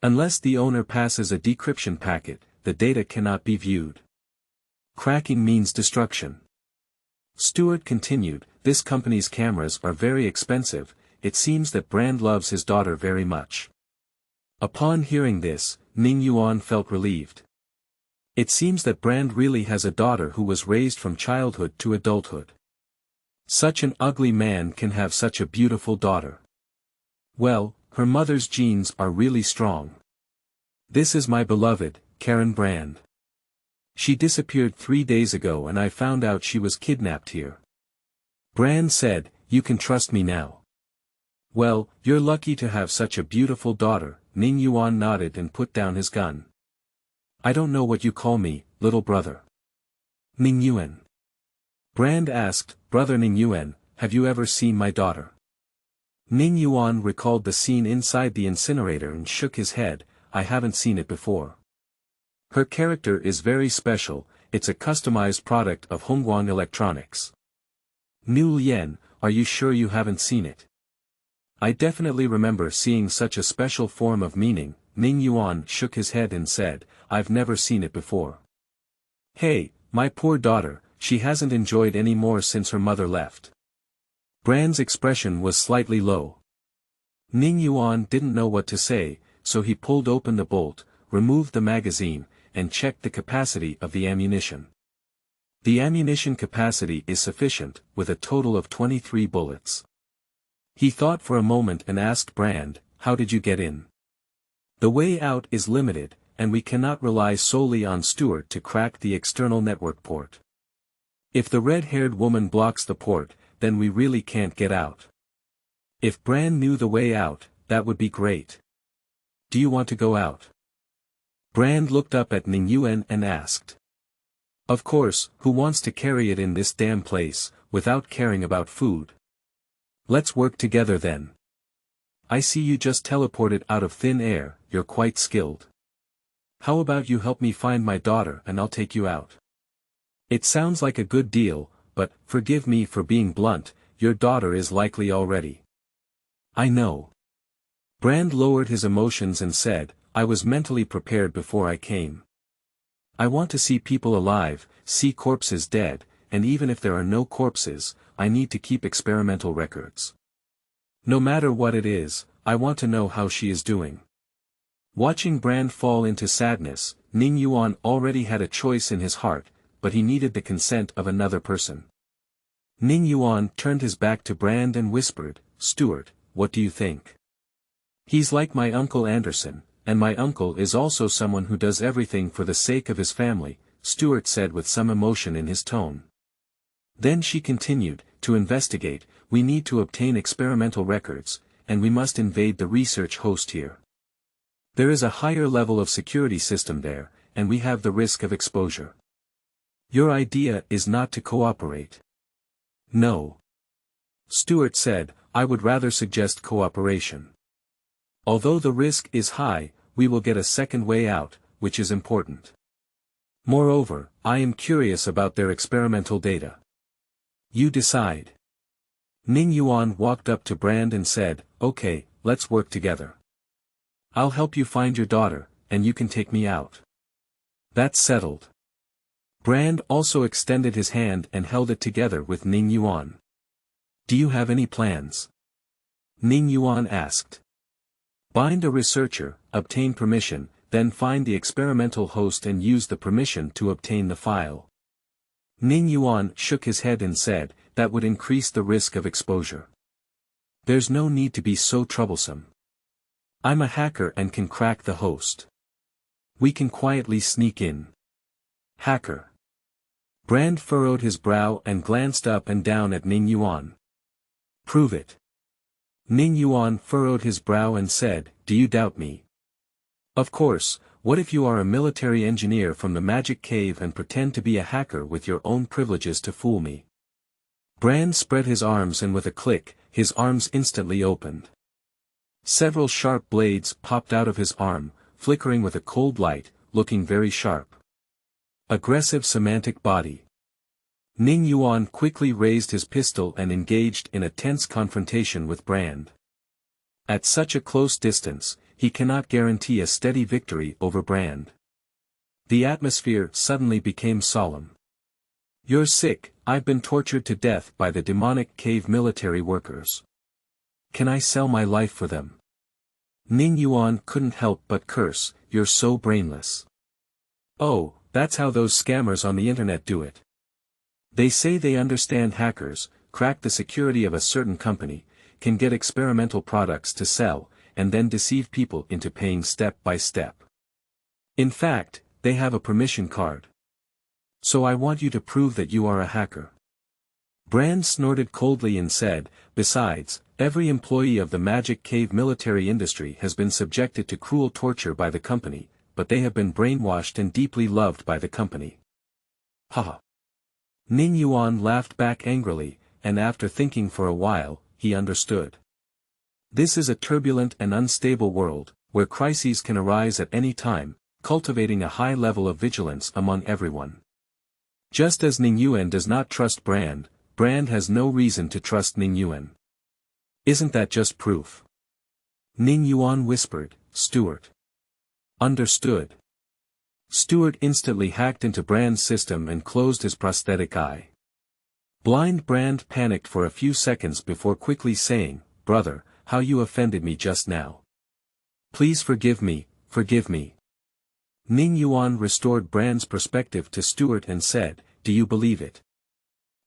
Unless the owner passes a decryption packet, the data cannot be viewed. Cracking means destruction. Stuart continued, this company's cameras are very expensive, it seems that Brand loves his daughter very much. Upon hearing this, Ning Yuan felt relieved. It seems that Brand really has a daughter who was raised from childhood to adulthood. Such an ugly man can have such a beautiful daughter. Well, her mother's genes are really strong. This is my beloved, Karen Brand. She disappeared 3 days ago and I found out she was kidnapped here. Brand said, you can trust me now. Well, you're lucky to have such a beautiful daughter, Ning Yuan nodded and put down his gun. I don't know what you call me, little brother. Ning Yuan. Brand asked, Brother Ning Yuan, have you ever seen my daughter? Ning Yuan recalled the scene inside the incinerator and shook his head, I haven't seen it before. Her character is very special, it's a customized product of Hongguang Electronics. Niu Lian, are you sure you haven't seen it? I definitely remember seeing such a special form of meaning. Ning Yuan shook his head and said, I've never seen it before. Hey, my poor daughter, she hasn't enjoyed any more since her mother left. Brand's expression was slightly low. Ning Yuan didn't know what to say, so he pulled open the bolt, removed the magazine, and checked the capacity of the ammunition. The ammunition capacity is sufficient, with a total of 23 bullets. He thought for a moment and asked Brand, how did you get in? The way out is limited, and we cannot rely solely on Stuart to crack the external network port. If the red-haired woman blocks the port, then we really can't get out. If Brand knew the way out, that would be great. Do you want to go out? Brand looked up at Ning Yuan and asked. Of course, who wants to carry it in this damn place, without caring about food? Let's work together then. I see you just teleported out of thin air, you're quite skilled. How about you help me find my daughter and I'll take you out? It sounds like a good deal, but, forgive me for being blunt, your daughter is likely already. I know. Brand lowered his emotions and said, I was mentally prepared before I came. I want to see people alive, see corpses dead, and even if there are no corpses, I need to keep experimental records. No matter what it is, I want to know how she is doing. Watching Brand fall into sadness, Ning Yuan already had a choice in his heart, but he needed the consent of another person. Ning Yuan turned his back to Brand and whispered, Stuart, what do you think? He's like my Uncle Anderson, and my uncle is also someone who does everything for the sake of his family, Stuart said with some emotion in his tone. Then she continued, to investigate, we need to obtain experimental records, and we must invade the research host here. There is a higher level of security system there, and we have the risk of exposure. Your idea is not to cooperate. No. Stuart said, I would rather suggest cooperation. Although the risk is high, we will get a second way out, which is important. Moreover, I am curious about their experimental data. You decide. Ning Yuan walked up to Brand and said, okay, let's work together. I'll help you find your daughter, and you can take me out. That's settled. Brand also extended his hand and held it together with Ning Yuan. Do you have any plans? Ning Yuan asked. Bind a researcher, obtain permission, then find the experimental host and use the permission to obtain the file. Ning Yuan shook his head and said, that would increase the risk of exposure. There's no need to be so troublesome. I'm a hacker and can crack the host. We can quietly sneak in. Hacker. Brand furrowed his brow and glanced up and down at Ning Yuan. Prove it. Ning Yuan furrowed his brow and said, do you doubt me? Of course, what if you are a military engineer from the magic cave and pretend to be a hacker with your own privileges to fool me? Brand spread his arms and with a click, his arms instantly opened. Several sharp blades popped out of his arm, flickering with a cold light, looking very sharp. Aggressive semantic body. Ning Yuan quickly raised his pistol and engaged in a tense confrontation with Brand. At such a close distance, he cannot guarantee a steady victory over Brand. The atmosphere suddenly became solemn. You're sick, I've been tortured to death by the demonic cave military workers. Can I sell my life for them? Ning Yuan couldn't help but curse, you're so brainless. Oh, that's how those scammers on the internet do it. They say they understand hackers, crack the security of a certain company, can get experimental products to sell, and then deceive people into paying step by step. In fact, they have a permission card. So I want you to prove that you are a hacker. Brand snorted coldly and said, besides, every employee of the Magic Cave military industry has been subjected to cruel torture by the company, but they have been brainwashed and deeply loved by the company. Haha. Ning Yuan laughed back angrily, and after thinking for a while, he understood. This is a turbulent and unstable world, where crises can arise at any time, cultivating a high level of vigilance among everyone. Just as Ning Yuan does not trust Brand, Brand has no reason to trust Ning Yuan. Isn't that just proof? Ning Yuan whispered, Stuart. Understood. Stuart instantly hacked into Brand's system and closed his prosthetic eye. Blind Brand panicked for a few seconds before quickly saying, brother, how you offended me just now. Please forgive me, forgive me. Ning Yuan restored Brand's perspective to Stuart and said, do you believe it?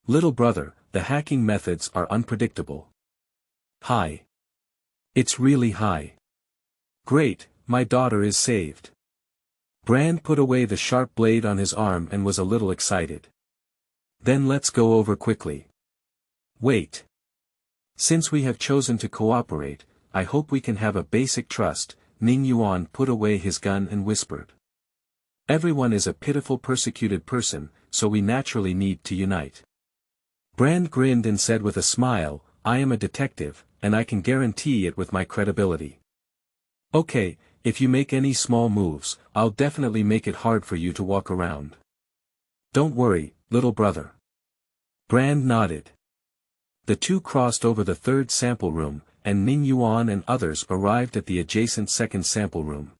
Little brother, the hacking methods are unpredictable. High. It's really high. Great, my daughter is saved. Brand put away the sharp blade on his arm and was a little excited. Then let's go over quickly. Wait. Since we have chosen to cooperate, I hope we can have a basic trust. Ning Yuan put away his gun and whispered. Everyone is a pitiful persecuted person, so we naturally need to unite. Brand grinned and said with a smile, I am a detective, and I can guarantee it with my credibility. Okay, if you make any small moves, I'll definitely make it hard for you to walk around. Don't worry, little brother. Brand nodded. The two crossed over the third sample room, and Ning Yuan and others arrived at the adjacent second sample room.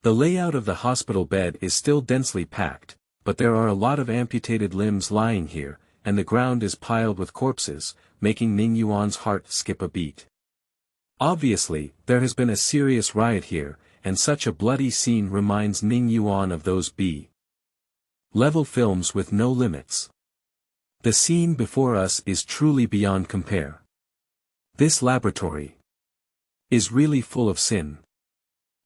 The layout of the hospital bed is still densely packed, but there are a lot of amputated limbs lying here, and the ground is piled with corpses, making Ning Yuan's heart skip a beat. Obviously, there has been a serious riot here, and such a bloody scene reminds Ning Yuan of those B-level films with no limits. The scene before us is truly beyond compare. This laboratory is really full of sin.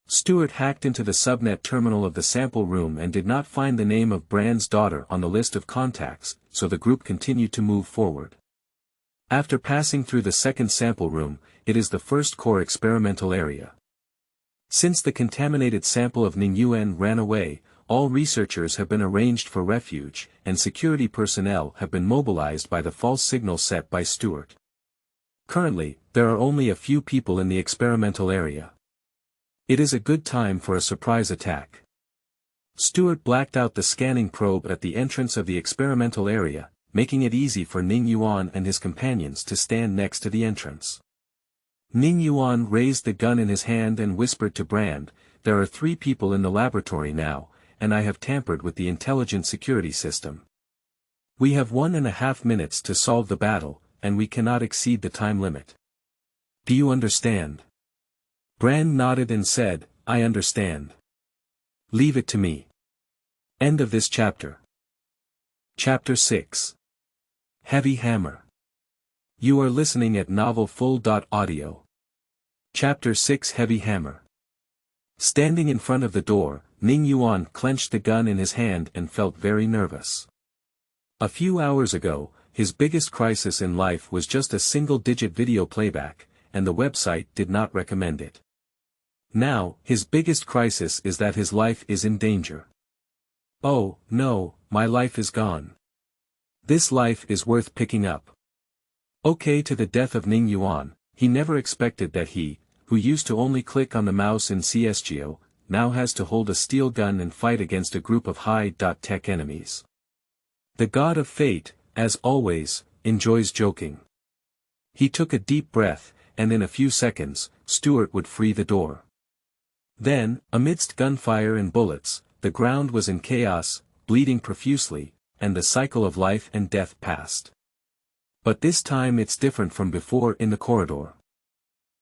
Stuart hacked into the subnet terminal of the sample room and did not find the name of Brand's daughter on the list of contacts, so the group continued to move forward. After passing through the second sample room, it is the first core experimental area. Since the contaminated sample of Ning Yuan ran away, all researchers have been arranged for refuge, and security personnel have been mobilized by the false signal set by Stuart. Currently, there are only a few people in the experimental area. It is a good time for a surprise attack. Stuart blacked out the scanning probe at the entrance of the experimental area, making it easy for Ning Yuan and his companions to stand next to the entrance. Ning Yuan raised the gun in his hand and whispered to Brand, "There are 3 people in the laboratory now, and I have tampered with the intelligent security system. We have 1.5 minutes to solve the battle, and we cannot exceed the time limit. Do you understand?" Brand nodded and said, "I understand. Leave it to me." End of this chapter. Chapter 6. Heavy Hammer. You are listening at novelfull.audio. Chapter 6 Heavy Hammer. Standing in front of the door, Ning Yuan clenched the gun in his hand and felt very nervous. A few hours ago, his biggest crisis in life was just a single-digit video playback, and the website did not recommend it. Now, his biggest crisis is that his life is in danger. "Oh, no, my life is gone. This life is worth picking up." Okay, to the death of Ning Yuan, he never expected that he, who used to only click on the mouse in CSGO, now has to hold a steel gun and fight against a group of high-tech enemies. The god of fate, as always, enjoys joking. He took a deep breath, and in a few seconds, Stuart would free the door. Then, amidst gunfire and bullets, the ground was in chaos, bleeding profusely, and the cycle of life and death passed. But this time it's different from before in the corridor.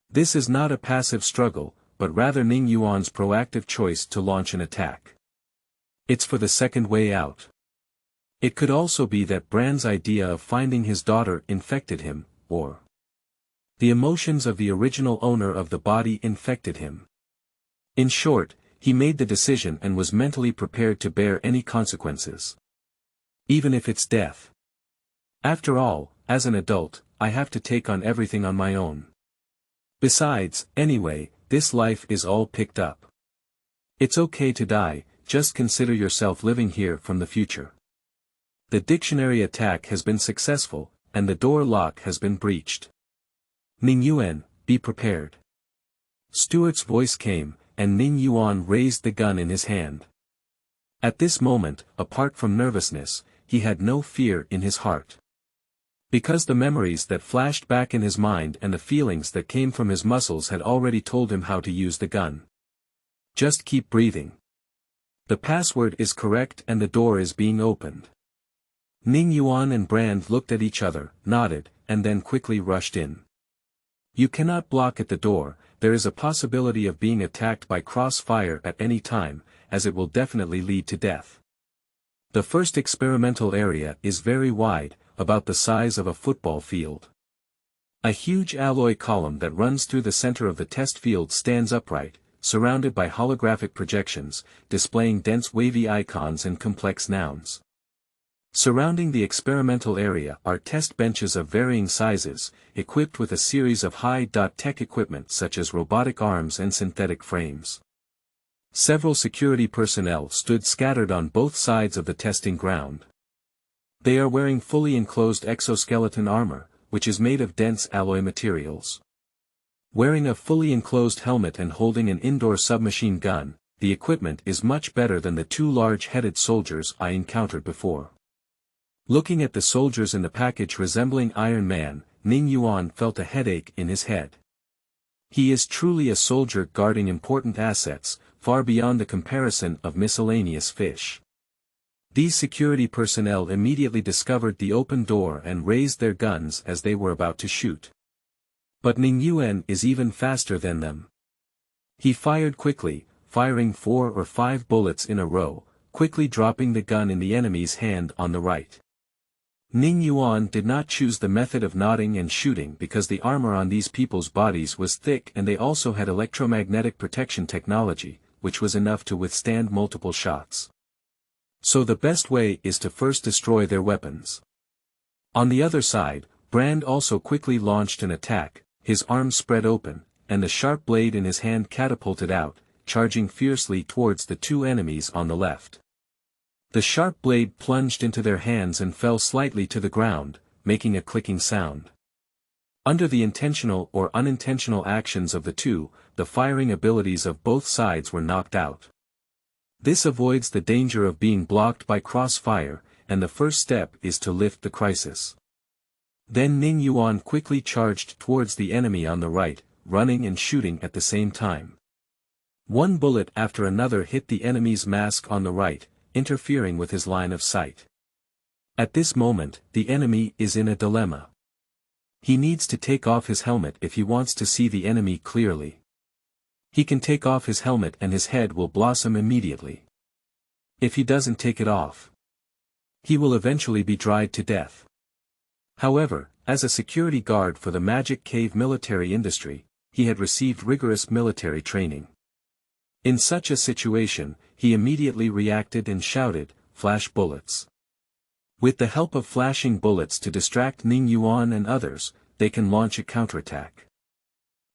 This is not a passive struggle, but rather Ning Yuan's proactive choice to launch an attack. It's for the second way out. It could also be that Brand's idea of finding his daughter infected him, or the emotions of the original owner of the body infected him. In short, he made the decision and was mentally prepared to bear any consequences. Even if it's death. After all, as an adult, I have to take on everything on my own. Besides, anyway, this life is all picked up. It's okay to die, just consider yourself living here from the future. The dictionary attack has been successful, and the door lock has been breached. Ning Yuan, be prepared. Stuart's voice came, and Ning Yuan raised the gun in his hand. At this moment, apart from nervousness, he had no fear in his heart. Because the memories that flashed back in his mind and the feelings that came from his muscles had already told him how to use the gun. Just keep breathing. The password is correct and the door is being opened. Ning Yuan and Brand looked at each other, nodded, and then quickly rushed in. You cannot block at the door. There is a possibility of being attacked by crossfire at any time, as it will definitely lead to death. The first experimental area is very wide, about the size of a football field. A huge alloy column that runs through the center of the test field stands upright, surrounded by holographic projections, displaying dense wavy icons and complex nouns. Surrounding the experimental area are test benches of varying sizes, equipped with a series of high-tech equipment such as robotic arms and synthetic frames. Several security personnel stood scattered on both sides of the testing ground. They are wearing fully enclosed exoskeleton armor, which is made of dense alloy materials. Wearing a fully enclosed helmet and holding an indoor submachine gun, the equipment is much better than the 2 large-headed soldiers I encountered before. Looking at the soldiers in the package resembling Iron Man, Ning Yuan felt a headache in his head. He is truly a soldier guarding important assets, far beyond the comparison of miscellaneous fish. These security personnel immediately discovered the open door and raised their guns as they were about to shoot. But Ning Yuan is even faster than them. He fired quickly, firing 4 or 5 bullets in a row, quickly dropping the gun in the enemy's hand on the right. Ning Yuan did not choose the method of nodding and shooting because the armor on these people's bodies was thick and they also had electromagnetic protection technology, which was enough to withstand multiple shots. So the best way is to first destroy their weapons. On the other side, Brand also quickly launched an attack, his arms spread open, and the sharp blade in his hand catapulted out, charging fiercely towards the 2 enemies on the left. The sharp blade plunged into their hands and fell slightly to the ground, making a clicking sound. Under the intentional or unintentional actions of the two, the firing abilities of both sides were knocked out. This avoids the danger of being blocked by crossfire, and the first step is to lift the crisis. Then Ning Yuan quickly charged towards the enemy on the right, running and shooting at the same time. One bullet after another hit the enemy's mask on the right, interfering with his line of sight. At this moment, the enemy is in a dilemma. He needs to take off his helmet if he wants to see the enemy clearly. He can take off his helmet and his head will blossom immediately. If he doesn't take it off, he will eventually be dried to death. However, as a security guard for the Magic Cave military industry, he had received rigorous military training. In such a situation, he immediately reacted and shouted, "Flash bullets." With the help of flashing bullets to distract Ning Yuan and others, they can launch a counterattack.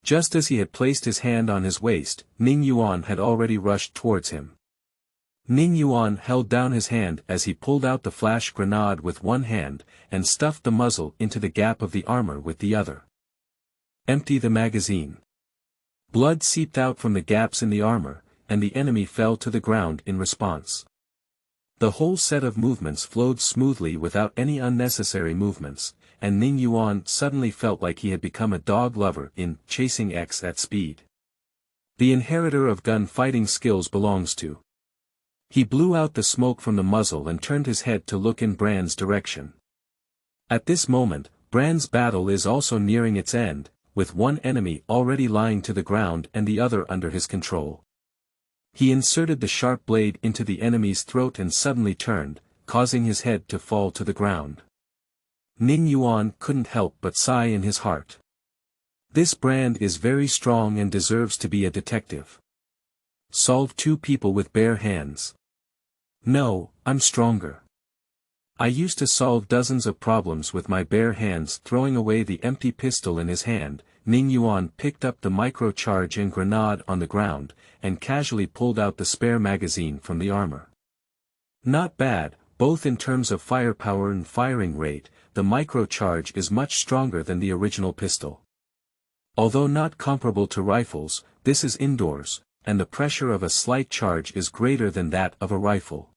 Just as he had placed his hand on his waist, Ning Yuan had already rushed towards him. Ning Yuan held down his hand as he pulled out the flash grenade with one hand, and stuffed the muzzle into the gap of the armor with the other. Empty the magazine. Blood seeped out from the gaps in the armor, and the enemy fell to the ground in response. The whole set of movements flowed smoothly without any unnecessary movements, and Ning Yuan suddenly felt like he had become a dog lover in Chasing X at Speed. The inheritor of gun fighting skills belongs to. He blew out the smoke from the muzzle and turned his head to look in Brand's direction. At this moment, Brand's battle is also nearing its end, with one enemy already lying to the ground and the other under his control. He inserted the sharp blade into the enemy's throat and suddenly turned, causing his head to fall to the ground. Ning Yuan couldn't help but sigh in his heart. This Brand is very strong and deserves to be a detective. Solve 2 people with bare hands. No, I'm stronger. I used to solve dozens of problems with my bare hands. Throwing away the empty pistol in his hand, Ning Yuan picked up the microcharge and grenade on the ground, and casually pulled out the spare magazine from the armor. Not bad, both in terms of firepower and firing rate, the microcharge is much stronger than the original pistol. Although not comparable to rifles, this is indoors, and the pressure of a slight charge is greater than that of a rifle.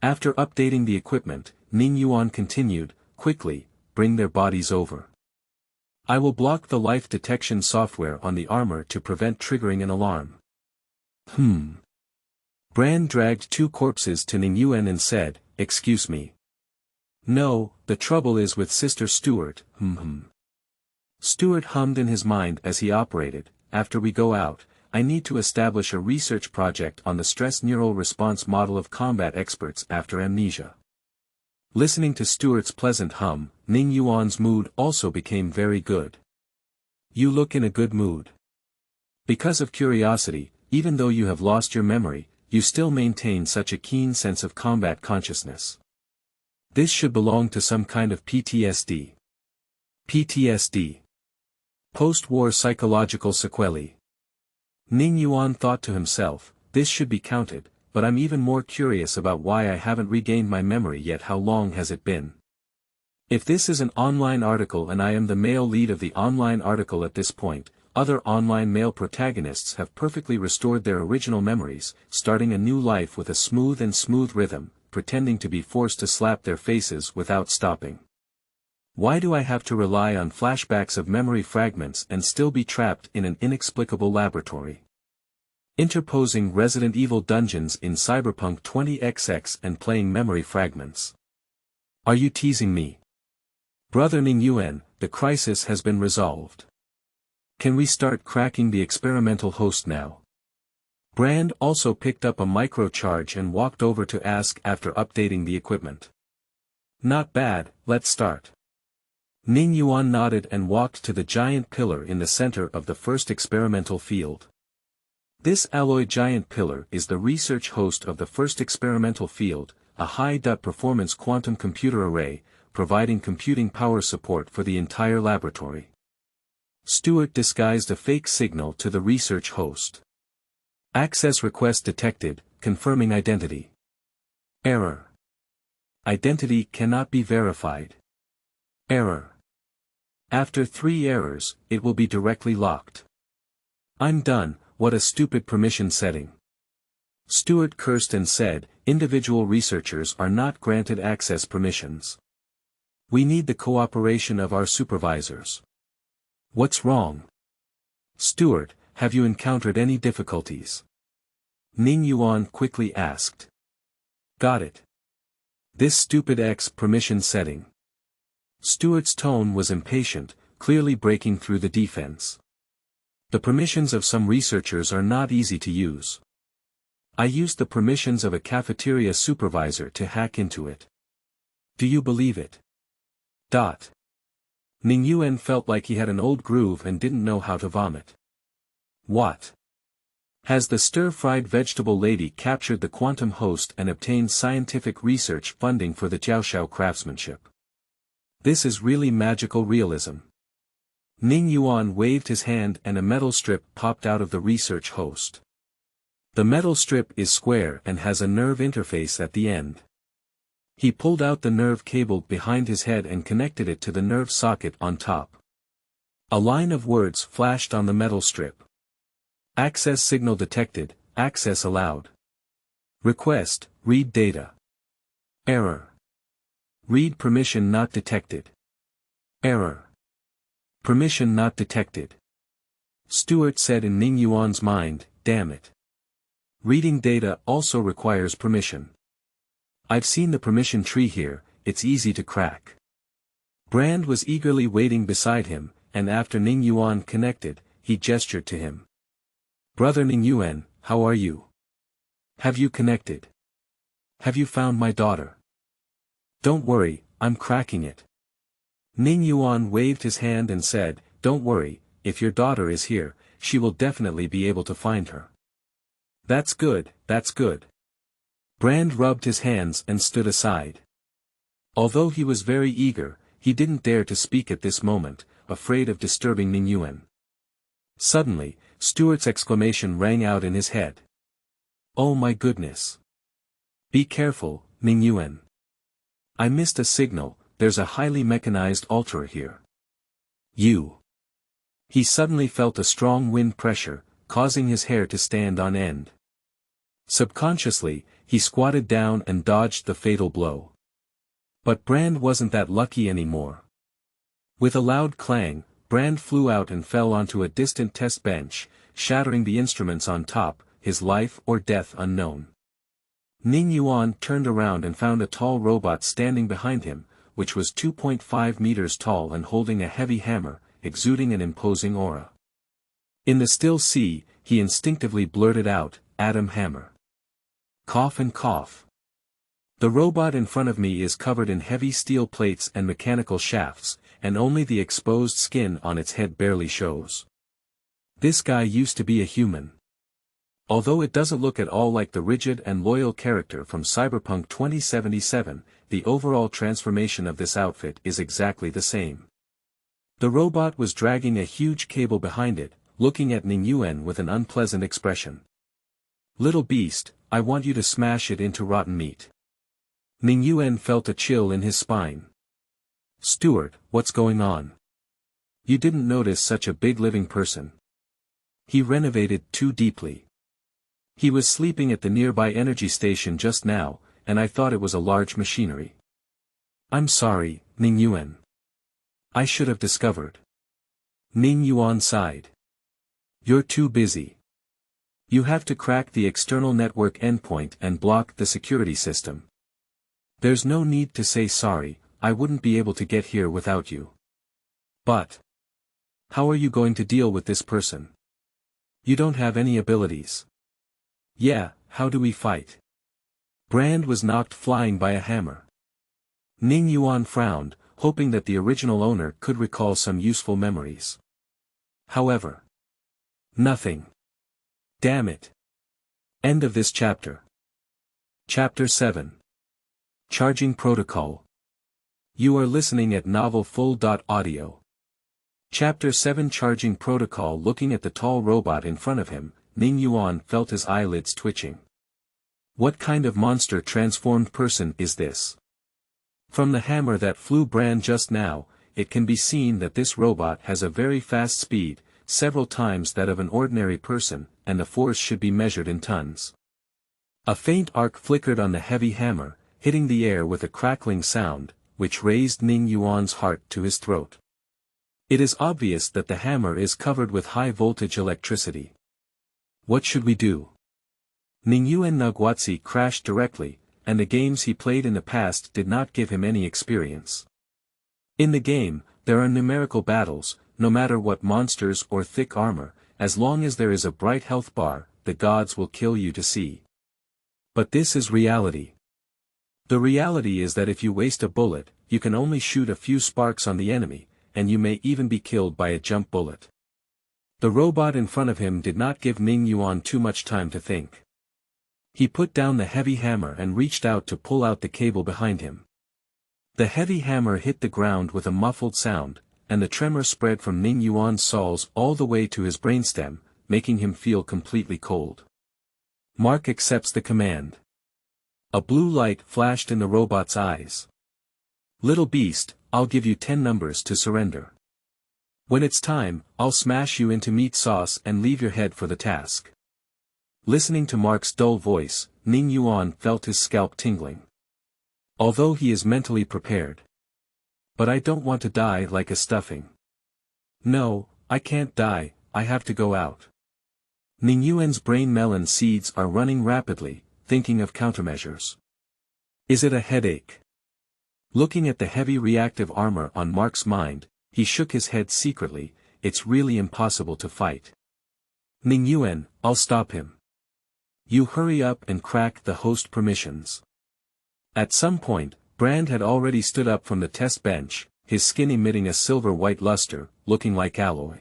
After updating the equipment, Ning Yuan continued, "Quickly, bring their bodies over. I will block the life detection software on the armor to prevent triggering an alarm." Brand dragged 2 corpses to Ning Yuan and said, "Excuse me. No, the trouble is with Sister Stuart, Stuart hummed in his mind as he operated, "After we go out, I need to establish a research project on the stress neural response model of combat experts after amnesia." Listening to Stuart's pleasant hum, Ning Yuan's mood also became very good. "You look in a good mood. Because of curiosity, even though you have lost your memory, you still maintain such a keen sense of combat consciousness. This should belong to some kind of PTSD. PTSD. Post-war psychological sequelae." Ning Yuan thought to himself, "This should be counted, but I'm even more curious about why I haven't regained my memory yet. How long has it been? If this is an online article and I am the male lead of the online article at this point, other online male protagonists have perfectly restored their original memories, starting a new life with a smooth rhythm, pretending to be forced to slap their faces without stopping. Why do I have to rely on flashbacks of memory fragments and still be trapped in an inexplicable laboratory? Interposing Resident Evil dungeons in Cyberpunk 20XX and playing memory fragments. Are you teasing me? Brother Ning Yuan, the crisis has been resolved. Can we start cracking the experimental host now? Brand also picked up a microcharge and walked over to ask after updating the equipment. Not bad, let's start. Ning Yuan nodded and walked to the giant pillar in the center of the first experimental field. This alloy giant pillar is the research host of the first experimental field, a high-performance quantum computer array, providing computing power support for the entire laboratory. Stuart disguised a fake signal to the research host. Access request detected, confirming identity. Error. Identity cannot be verified. Error. After 3 errors, it will be directly locked. I'm done, what a stupid permission setting. Stuart cursed and said, individual researchers are not granted access permissions. We need the cooperation of our supervisors. What's wrong? Stuart, have you encountered any difficulties? Ning Yuan quickly asked. Got it. This stupid X permission setting. Stuart's tone was impatient, clearly breaking through the defense. The permissions of some researchers are not easy to use. I used the permissions of a cafeteria supervisor to hack into it. Do you believe it? Ning Yuan felt like he had an old groove and didn't know how to vomit. What? Has the stir-fried vegetable lady captured the quantum host and obtained scientific research funding for the Jiaoshao craftsmanship? This is really magical realism. Ning Yuan waved his hand and a metal strip popped out of the research host. The metal strip is square and has a nerve interface at the end. He pulled out the nerve cable behind his head and connected it to the nerve socket on top. A line of words flashed on the metal strip. Access signal detected, access allowed. Request, read data. Error. Read permission not detected. Error. Permission not detected. Stuart said in Ning Yuan's mind, damn it. Reading data also requires permission. I've seen the permission tree here, it's easy to crack. Brand was eagerly waiting beside him, and after Ning Yuan connected, he gestured to him. Brother Ning Yuan, how are you? Have you connected? Have you found my daughter? Don't worry, I'm cracking it. Ning Yuan waved his hand and said, don't worry, if your daughter is here, she will definitely be able to find her. That's good, that's good. Brand rubbed his hands and stood aside. Although he was very eager, he didn't dare to speak at this moment, afraid of disturbing Ning Yuan. Suddenly, Stuart's exclamation rang out in his head. Oh my goodness. Be careful, Ning Yuan. I missed a signal, there's a highly mechanized alterer here. He suddenly felt a strong wind pressure, causing his hair to stand on end. Subconsciously, he squatted down and dodged the fatal blow. But Brand wasn't that lucky anymore. With a loud clang, Brand flew out and fell onto a distant test bench, shattering the instruments on top, his life or death unknown. Ning Yuan turned around and found a tall robot standing behind him, which was 2.5 meters tall and holding a heavy hammer, exuding an imposing aura. In the still sea, he instinctively blurted out, Atom Hammer. Cough and cough. The robot in front of me is covered in heavy steel plates and mechanical shafts, and only the exposed skin on its head barely shows. This guy used to be a human. Although it doesn't look at all like the rigid and loyal character from Cyberpunk 2077, the overall transformation of this outfit is exactly the same. The robot was dragging a huge cable behind it, looking at Ning Yuan with an unpleasant expression. Little beast, I want you to smash it into rotten meat. Ning Yuan felt a chill in his spine. Stuart, what's going on? You didn't notice such a big living person. He renovated too deeply. He was sleeping at the nearby energy station just now, and I thought it was a large machinery. I'm sorry, Ning Yuan. I should have discovered. Ning Yuan sighed. You're too busy. You have to crack the external network endpoint and block the security system. There's no need to say sorry, I wouldn't be able to get here without you. But how are you going to deal with this person? You don't have any abilities. Yeah, how do we fight? Brand was knocked flying by a hammer. Ning Yuan frowned, hoping that the original owner could recall some useful memories. However, nothing. Damn it. End of this chapter. Chapter 7. Charging Protocol. You are listening at novelfull.audio. Chapter 7 Charging Protocol. Looking at the tall robot in front of him, Ning Yuan felt his eyelids twitching. What kind of monster transformed person is this? From the hammer that flew Brand just now, it can be seen that this robot has a very fast speed, several times that of an ordinary person, and the force should be measured in tons. A faint arc flickered on the heavy hammer, hitting the air with a crackling sound, which raised Ning Yuan's heart to his throat. It is obvious that the hammer is covered with high-voltage electricity. What should we do? Ning Yuan Nagwatsi crashed directly, and the games he played in the past did not give him any experience. In the game, there are numerical battles, no matter what monsters or thick armor, as long as there is a bright health bar, the gods will kill you to see. But this is reality. The reality is that if you waste a bullet, you can only shoot a few sparks on the enemy, and you may even be killed by a jump bullet. The robot in front of him did not give Ning Yuan too much time to think. He put down the heavy hammer and reached out to pull out the cable behind him. The heavy hammer hit the ground with a muffled sound, and the tremor spread from Ning Yuan's soles all the way to his brainstem, making him feel completely cold. Mark accepts the command. A blue light flashed in the robot's eyes. Little beast, I'll give you 10 numbers to surrender. When it's time, I'll smash you into meat sauce and leave your head for the task. Listening to Mark's dull voice, Ning Yuan felt his scalp tingling. Although he is mentally prepared. But I don't want to die like a stuffing. No, I can't die, I have to go out. Ning Yuan's brain melon seeds are running rapidly, thinking of countermeasures. Is it a headache? Looking at the heavy reactive armor on Mark's mind, he shook his head secretly. It's really impossible to fight. Ning Yuan, I'll stop him. You hurry up and crack the host permissions. At some point, Brand had already stood up from the test bench, his skin emitting a silver-white luster, looking like alloy.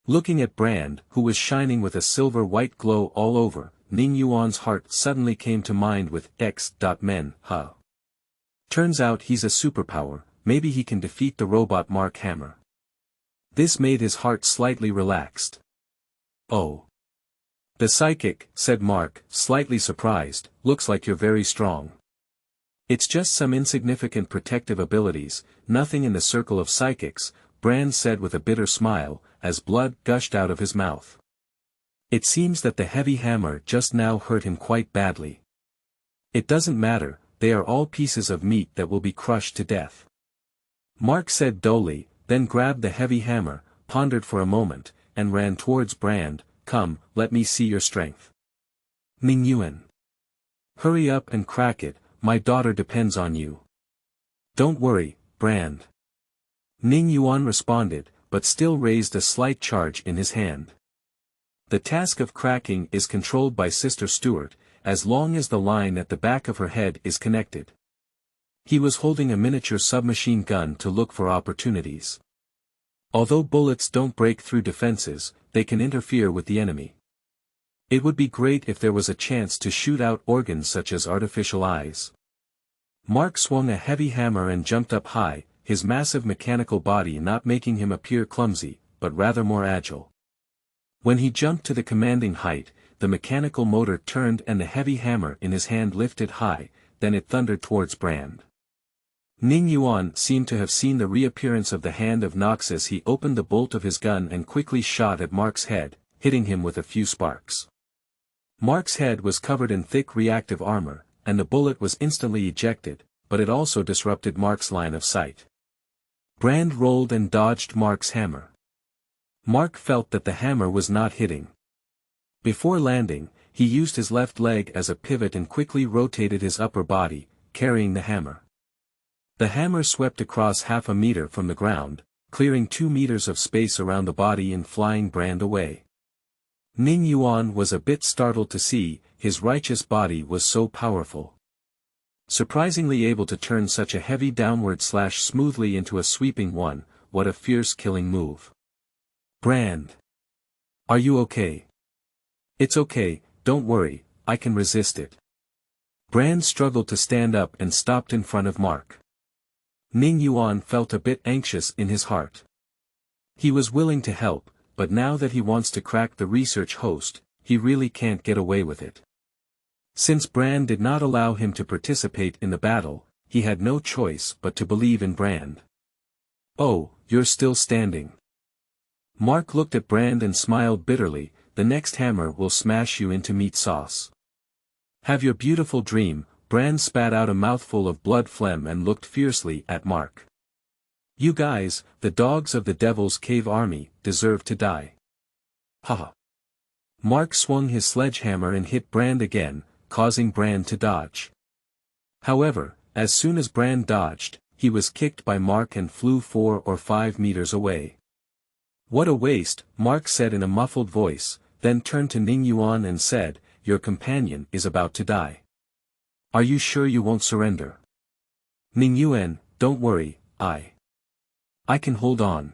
Looking at Brand, who was shining with a silver-white glow all over, Ning Yuan's heart suddenly came to mind with X.men, huh? Turns out he's a superpower, maybe he can defeat the robot Mark Hammer. This made his heart slightly relaxed. Oh. The psychic, said Mark, slightly surprised, looks like you're very strong. It's just some insignificant protective abilities, nothing in the circle of psychics, Brand said with a bitter smile, as blood gushed out of his mouth. It seems that the heavy hammer just now hurt him quite badly. It doesn't matter, they are all pieces of meat that will be crushed to death. Mark said dully, then grabbed the heavy hammer, pondered for a moment, and ran towards Brand. Come, let me see your strength. Ning Yuan. Hurry up and crack it, my daughter depends on you. Don't worry, Brand. Ning Yuan responded, but still raised a slight charge in his hand. The task of cracking is controlled by Sister Stuart, as long as the line at the back of her head is connected. He was holding a miniature submachine gun to look for opportunities. Although bullets don't break through defenses, they can interfere with the enemy. It would be great if there was a chance to shoot out organs such as artificial eyes. Mark swung a heavy hammer and jumped up high, his massive mechanical body not making him appear clumsy, but rather more agile. When he jumped to the commanding height, the mechanical motor turned and the heavy hammer in his hand lifted high, then it thundered towards Brand. Ning Yuan seemed to have seen the reappearance of the hand of Nox as he opened the bolt of his gun and quickly shot at Mark's head, hitting him with a few sparks. Mark's head was covered in thick reactive armor, and the bullet was instantly ejected, but it also disrupted Mark's line of sight. Brand rolled and dodged Mark's hammer. Mark felt that the hammer was not hitting. Before landing, he used his left leg as a pivot and quickly rotated his upper body, carrying the hammer. The hammer swept across half a meter from the ground, clearing 2 meters of space around the body and flying Brand away. Ning Yuan was a bit startled to see his righteous body was so powerful. Surprisingly able to turn such a heavy downward slash smoothly into a sweeping one, what a fierce killing move. Brand. Are you okay? It's okay, don't worry, I can resist it. Brand struggled to stand up and stopped in front of Mark. Ning Yuan felt a bit anxious in his heart. He was willing to help, but now that he wants to crack the research host, he really can't get away with it. Since Brand did not allow him to participate in the battle, he had no choice but to believe in Brand. Oh, you're still standing. Mark looked at Brand and smiled bitterly, the next hammer will smash you into meat sauce. Have your beautiful dream. Brand spat out a mouthful of blood phlegm and looked fiercely at Mark. You guys, the dogs of the Devil's Cave army, deserve to die. Haha. Mark swung his sledgehammer and hit Brand again, causing Brand to dodge. However, as soon as Brand dodged, he was kicked by Mark and flew 4 or 5 meters away. What a waste, Mark said in a muffled voice, then turned to Ning Yuan and said, your companion is about to die. Are you sure you won't surrender? Ning Yuan, don't worry, I can hold on.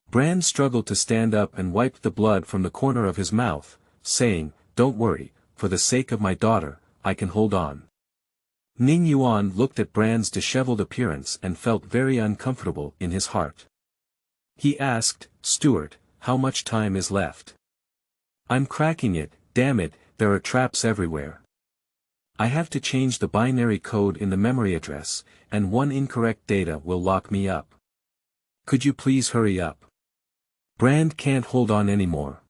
Brand struggled to stand up and wiped the blood from the corner of his mouth, saying, don't worry, for the sake of my daughter, I can hold on. Ning Yuan looked at Brand's disheveled appearance and felt very uncomfortable in his heart. He asked, Stuart, how much time is left? I'm cracking it, damn it, there are traps everywhere. I have to change the binary code in the memory address, and one incorrect data will lock me up. Could you please hurry up? Brand can't hold on anymore.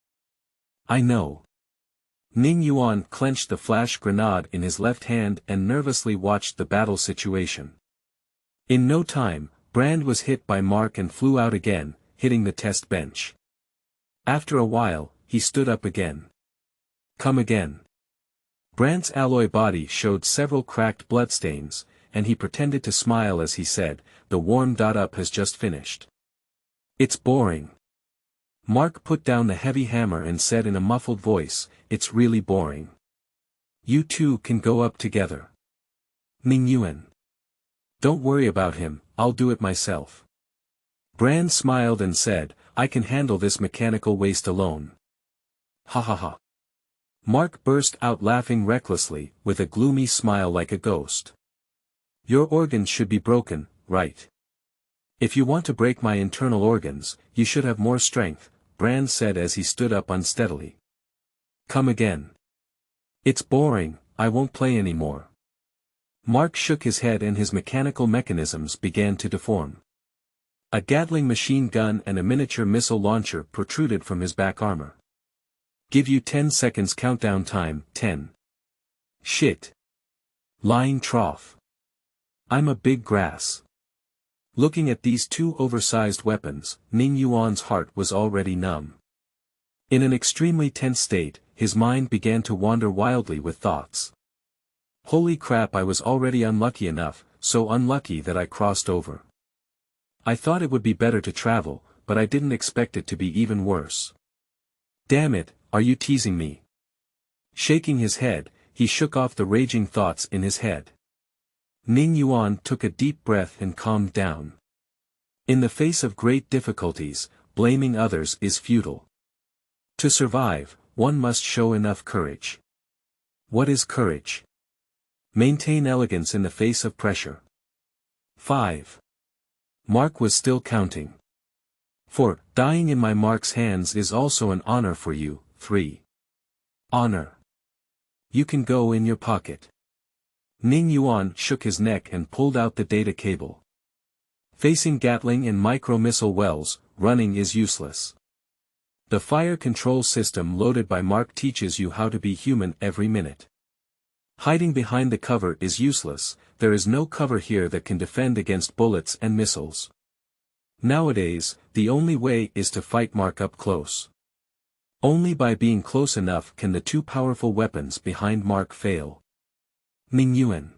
I know. Ning Yuan clenched the flash grenade in his left hand and nervously watched the battle situation. In no time, Brand was hit by Mark and flew out again, hitting the test bench. After a while, he stood up again. Come again. Brand's alloy body showed several cracked bloodstains, and he pretended to smile as he said, the warm-up has just finished. It's boring. Mark put down the heavy hammer and said in a muffled voice, it's really boring. You two can go up together. Ning Yuan. Don't worry about him, I'll do it myself. Brand smiled and said, I can handle this mechanical waste alone. Ha ha ha. Mark burst out laughing recklessly, with a gloomy smile like a ghost. Your organs should be broken, right? If you want to break my internal organs, you should have more strength, Brand said as he stood up unsteadily. Come again. It's boring, I won't play anymore. Mark shook his head and his mechanical mechanisms began to deform. A Gatling machine gun and a miniature missile launcher protruded from his back armor. Give you 10 seconds countdown time, 10. Shit. Lying trough. I'm a big grass. Looking at these two oversized weapons, Ning Yuan's heart was already numb. In an extremely tense state, his mind began to wander wildly with thoughts. Holy crap, I was already unlucky enough, so unlucky that I crossed over. I thought it would be better to travel, but I didn't expect it to be even worse. Damn it, are you teasing me? Shaking his head, he shook off the raging thoughts in his head. Ning Yuan took a deep breath and calmed down. In the face of great difficulties, blaming others is futile. To survive, one must show enough courage. What is courage? Maintain elegance in the face of pressure. 5. Mark was still counting. 4. Dying in my Mark's hands is also an honor for you. 3. Honor. You can go in your pocket. Ning Yuan shook his neck and pulled out the data cable. Facing Gatling and micro-missile wells, running is useless. The fire control system loaded by Mark teaches you how to be human every minute. Hiding behind the cover is useless, there is no cover here that can defend against bullets and missiles. Nowadays, the only way is to fight Mark up close. Only by being close enough can the two powerful weapons behind Mark fail. Ning Yuan.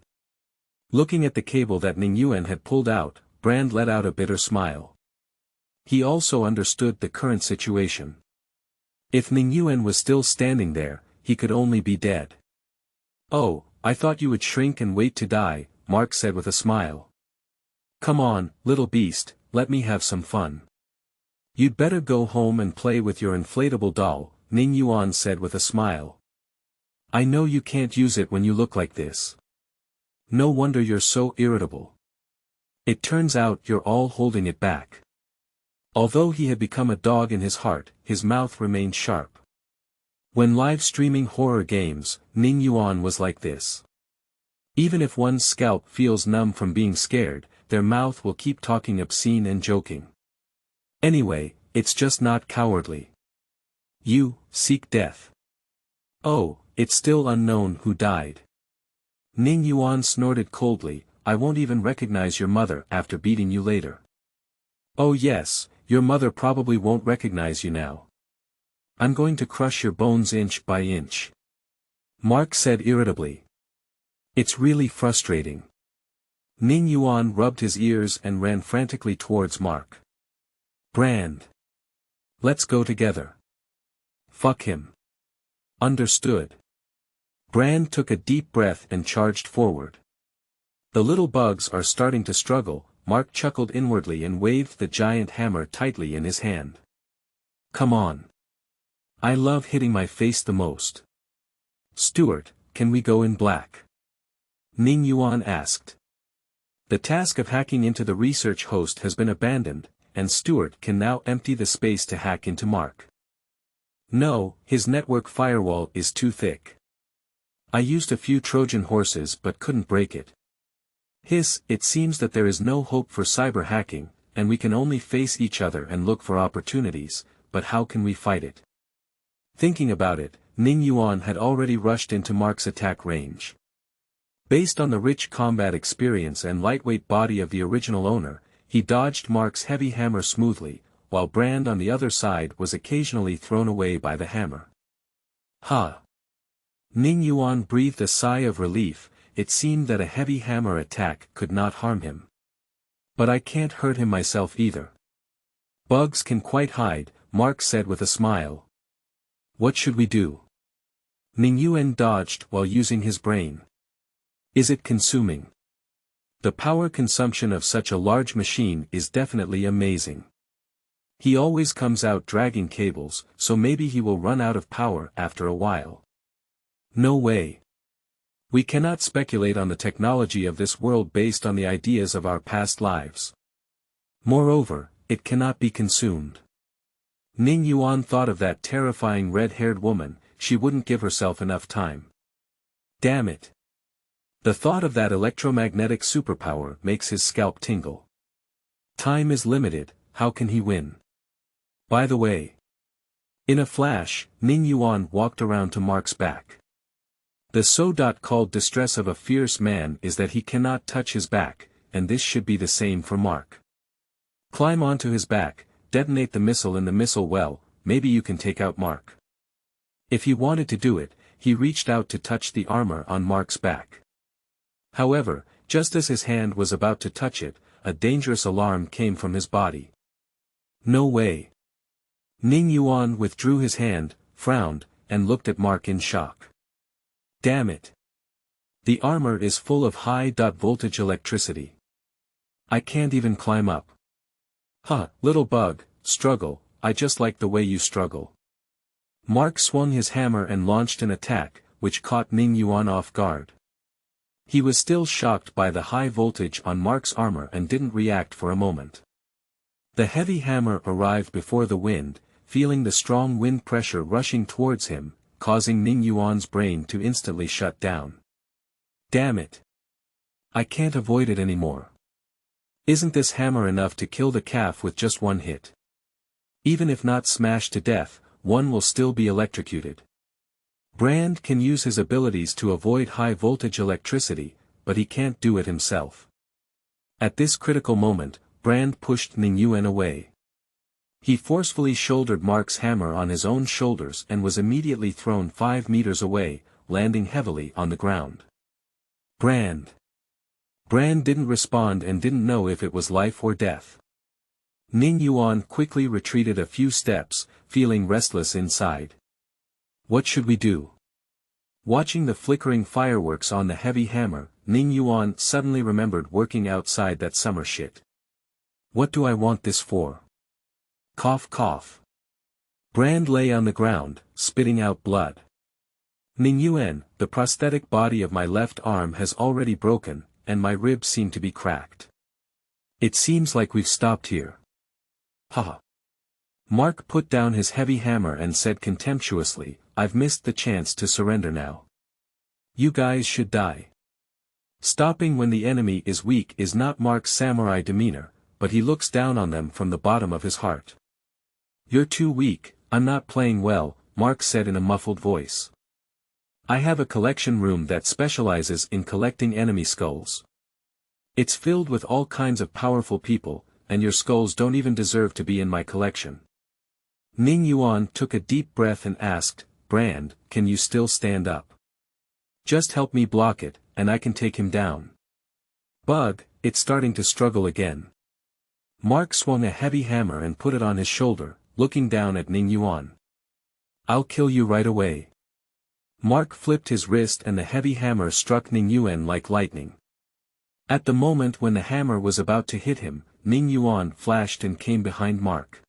Looking at the cable that Ning Yuan had pulled out, Brand let out a bitter smile. He also understood the current situation. If Ning Yuan was still standing there, he could only be dead. "Oh, I thought you would shrink and wait to die," Mark said with a smile. "Come on, little beast, let me have some fun." "You'd better go home and play with your inflatable doll," Ning Yuan said with a smile. "I know you can't use it when you look like this. No wonder you're so irritable. It turns out you're all holding it back." Although he had become a dog in his heart, his mouth remained sharp. When live-streaming horror games, Ning Yuan was like this. Even if one's scalp feels numb from being scared, their mouth will keep talking obscene and joking. Anyway, it's just not cowardly. You seek death. Oh, it's still unknown who died. Ning Yuan snorted coldly, "I won't even recognize your mother after beating you later." "Oh yes, your mother probably won't recognize you now. I'm going to crush your bones inch by inch," Mark said irritably. "It's really frustrating." Ning Yuan rubbed his ears and ran frantically towards Mark. "Brand. Let's go together." "Fuck him." "Understood." Brand took a deep breath and charged forward. "The little bugs are starting to struggle," Mark chuckled inwardly and waved the giant hammer tightly in his hand. "Come on. I love hitting my face the most." "Stuart, can we go in black?" Ning Yuan asked. The task of hacking into the research host has been abandoned, and Stuart can now empty the space to hack into Mark. "No, his network firewall is too thick. I used a few Trojan horses but couldn't break it. It seems that there is no hope for cyber hacking, and we can only face each other and look for opportunities, but how can we fight it?" Thinking about it, Ning Yuan had already rushed into Mark's attack range. Based on the rich combat experience and lightweight body of the original owner, he dodged Mark's heavy hammer smoothly, while Brand on the other side was occasionally thrown away by the hammer. "Ha!" Ning Yuan breathed a sigh of relief. It seemed that a heavy hammer attack could not harm him. "But I can't hurt him myself either." "Bugs can quite hide," Mark said with a smile. "What should we do?" Ning Yuan dodged while using his brain. "Is it consuming?" The power consumption of such a large machine is definitely amazing. He always comes out dragging cables, so maybe he will run out of power after a while. No way. We cannot speculate on the technology of this world based on the ideas of our past lives. Moreover, it cannot be consumed. Ning Yuan thought of that terrifying red-haired woman. She wouldn't give herself enough time. Damn it. The thought of that electromagnetic superpower makes his scalp tingle. Time is limited, how can he win? By the way. In a flash, Ning Yuan walked around to Mark's back. The so-called distress of a fierce man is that he cannot touch his back, and this should be the same for Mark. Climb onto his back, detonate the missile in the missile well, maybe you can take out Mark. If he wanted to do it, he reached out to touch the armor on Mark's back. However, just as his hand was about to touch it, a dangerous alarm came from his body. No way. Ning Yuan withdrew his hand, frowned, and looked at Mark in shock. Damn it. The armor is full of high-voltage electricity. I can't even climb up. Huh, little bug, struggle, I just like the way you struggle. Mark swung his hammer and launched an attack, which caught Ning Yuan off guard. He was still shocked by the high voltage on Mark's armor and didn't react for a moment. The heavy hammer arrived before the wind, feeling the strong wind pressure rushing towards him, causing Ning Yuan's brain to instantly shut down. Damn it. I can't avoid it anymore. Isn't this hammer enough to kill the calf with just one hit? Even if not smashed to death, one will still be electrocuted. Brand can use his abilities to avoid high-voltage electricity, but he can't do it himself. At this critical moment, Brand pushed Ning Yuan away. He forcefully shouldered Mark's hammer on his own shoulders and was immediately thrown 5 meters away, landing heavily on the ground. Brand didn't respond and didn't know if it was life or death. Ning Yuan quickly retreated a few steps, feeling restless inside. What should we do? Watching the flickering fireworks on the heavy hammer, Ning Yuan suddenly remembered working outside that summer shit. What do I want this for? Cough cough. Brand lay on the ground, spitting out blood. Ning Yuan, the prosthetic body of my left arm has already broken, and my ribs seem to be cracked. It seems like we've stopped here. Haha. Mark put down his heavy hammer and said contemptuously, I've missed the chance to surrender now. You guys should die. Stopping when the enemy is weak is not Mark's samurai demeanor, but he looks down on them from the bottom of his heart. You're too weak, I'm not playing well, Mark said in a muffled voice. I have a collection room that specializes in collecting enemy skulls. It's filled with all kinds of powerful people, and your skulls don't even deserve to be in my collection. Ning Yuan took a deep breath and asked, Brand, can you still stand up? Just help me block it, and I can take him down. Bug, it's starting to struggle again. Mark swung a heavy hammer and put it on his shoulder, looking down at Ning Yuan. I'll kill you right away. Mark flipped his wrist and the heavy hammer struck Ning Yuan like lightning. At the moment when the hammer was about to hit him, Ning Yuan flashed and came behind Mark.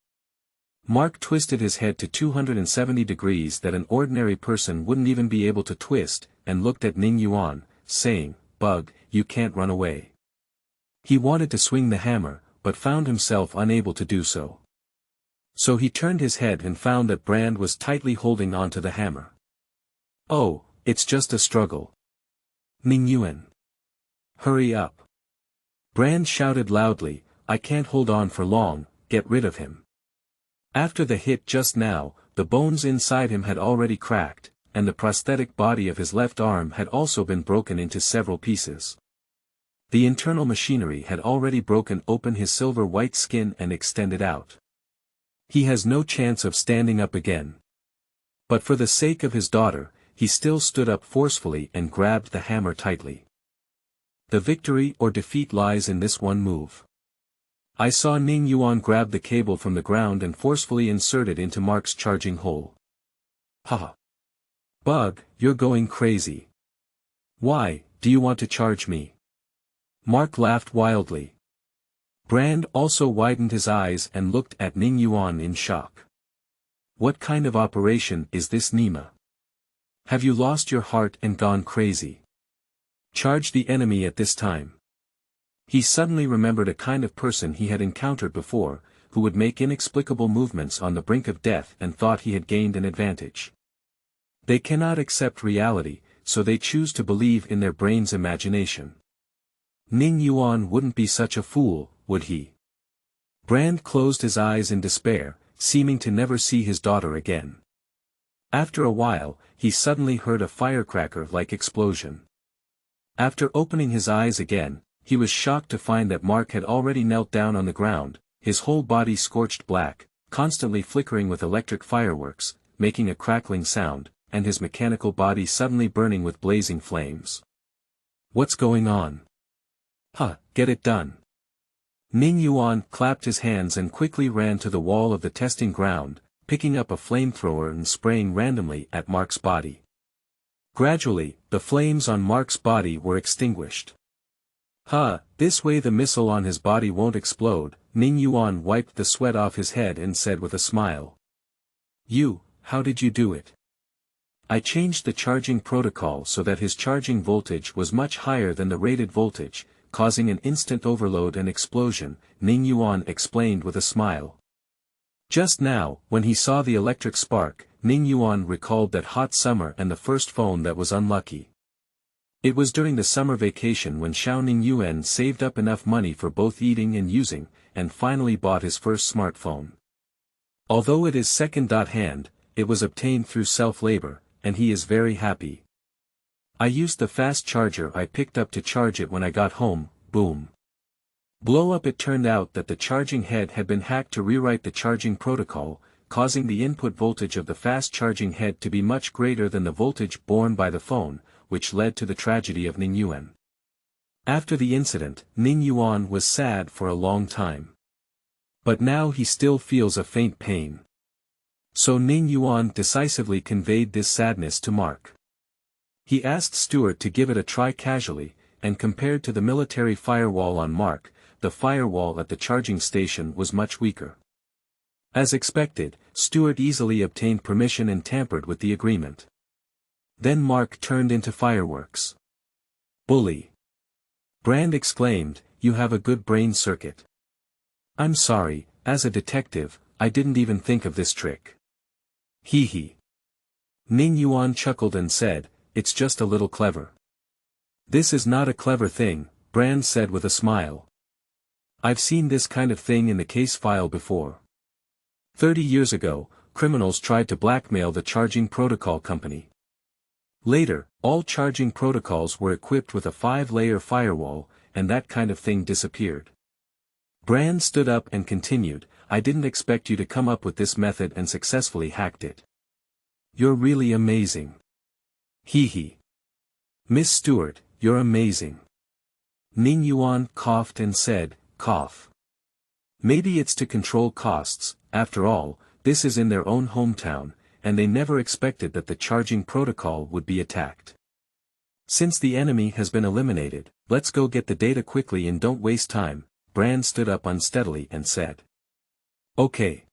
Mark twisted his head to 270 degrees that an ordinary person wouldn't even be able to twist, and looked at Ning Yuan, saying, Bug, you can't run away. He wanted to swing the hammer, but found himself unable to do so. So he turned his head and found that Brand was tightly holding onto the hammer. Oh, it's just a struggle. Ning Yuan. Hurry up. Brand shouted loudly, I can't hold on for long, get rid of him. After the hit just now, the bones inside him had already cracked, and the prosthetic body of his left arm had also been broken into several pieces. The internal machinery had already broken open his silver-white skin and extended out. He has no chance of standing up again. But for the sake of his daughter, he still stood up forcefully and grabbed the hammer tightly. The victory or defeat lies in this one move. I saw Ning Yuan grab the cable from the ground and forcefully insert it into Mark's charging hole. Haha. Bug, you're going crazy. Why, do you want to charge me? Mark laughed wildly. Brand also widened his eyes and looked at Ning Yuan in shock. What kind of operation is this, Nima? Have you lost your heart and gone crazy? Charge the enemy at this time. He suddenly remembered a kind of person he had encountered before, who would make inexplicable movements on the brink of death and thought he had gained an advantage. They cannot accept reality, so they choose to believe in their brain's imagination. Ning Yuan wouldn't be such a fool, would he? Brand closed his eyes in despair, seeming to never see his daughter again. After a while, he suddenly heard a firecracker-like explosion. After opening his eyes again, he was shocked to find that Mark had already knelt down on the ground, his whole body scorched black, constantly flickering with electric fireworks, making a crackling sound, and his mechanical body suddenly burning with blazing flames. What's going on? Get it done. Ning Yuan clapped his hands and quickly ran to the wall of the testing ground, picking up a flamethrower and spraying randomly at Mark's body. Gradually, the flames on Mark's body were extinguished. This way the missile on his body won't explode, Ning Yuan wiped the sweat off his head and said with a smile. How did you do it? I changed the charging protocol so that his charging voltage was much higher than the rated voltage, causing an instant overload and explosion, Ning Yuan explained with a smile. Just now, when he saw the electric spark, Ning Yuan recalled that hot summer and the first phone that was unlucky. It was during the summer vacation when Ning Yuan saved up enough money for both eating and using, and finally bought his first smartphone. Although it is second-hand, it was obtained through self-labor, and he is very happy. I used the fast charger I picked up to charge it when I got home, boom. Blow up. It turned out that the charging head had been hacked to rewrite the charging protocol, causing the input voltage of the fast charging head to be much greater than the voltage borne by the phone, which led to the tragedy of Ning Yuan. After the incident, Ning Yuan was sad for a long time. But now he still feels a faint pain. So Ning Yuan decisively conveyed this sadness to Mark. He asked Stuart to give it a try casually, and compared to the military firewall on Mark, the firewall at the charging station was much weaker. As expected, Stuart easily obtained permission and tampered with the agreement. Then Mark turned into fireworks. "Bully!" Brand exclaimed, "You have a good brain circuit." "I'm sorry, as a detective, I didn't even think of this trick." "Hee hee." Ning Yuan chuckled and said, "It's just a little clever." "This is not a clever thing," Brand said with a smile. "I've seen this kind of thing in the case file before. 30 years ago, criminals tried to blackmail the charging protocol company. Later, all charging protocols were equipped with a 5-layer firewall, and that kind of thing disappeared." Brand stood up and continued, "I didn't expect you to come up with this method and successfully hacked it. You're really amazing." "Hee hee. Miss Stuart, you're amazing." Ning Yuan coughed and said, "Cough. Maybe it's to control costs. After all, this is in their own hometown, and they never expected that the charging protocol would be attacked. Since the enemy has been eliminated, let's go get the data quickly and don't waste time." Brand stood up unsteadily and said, "Okay.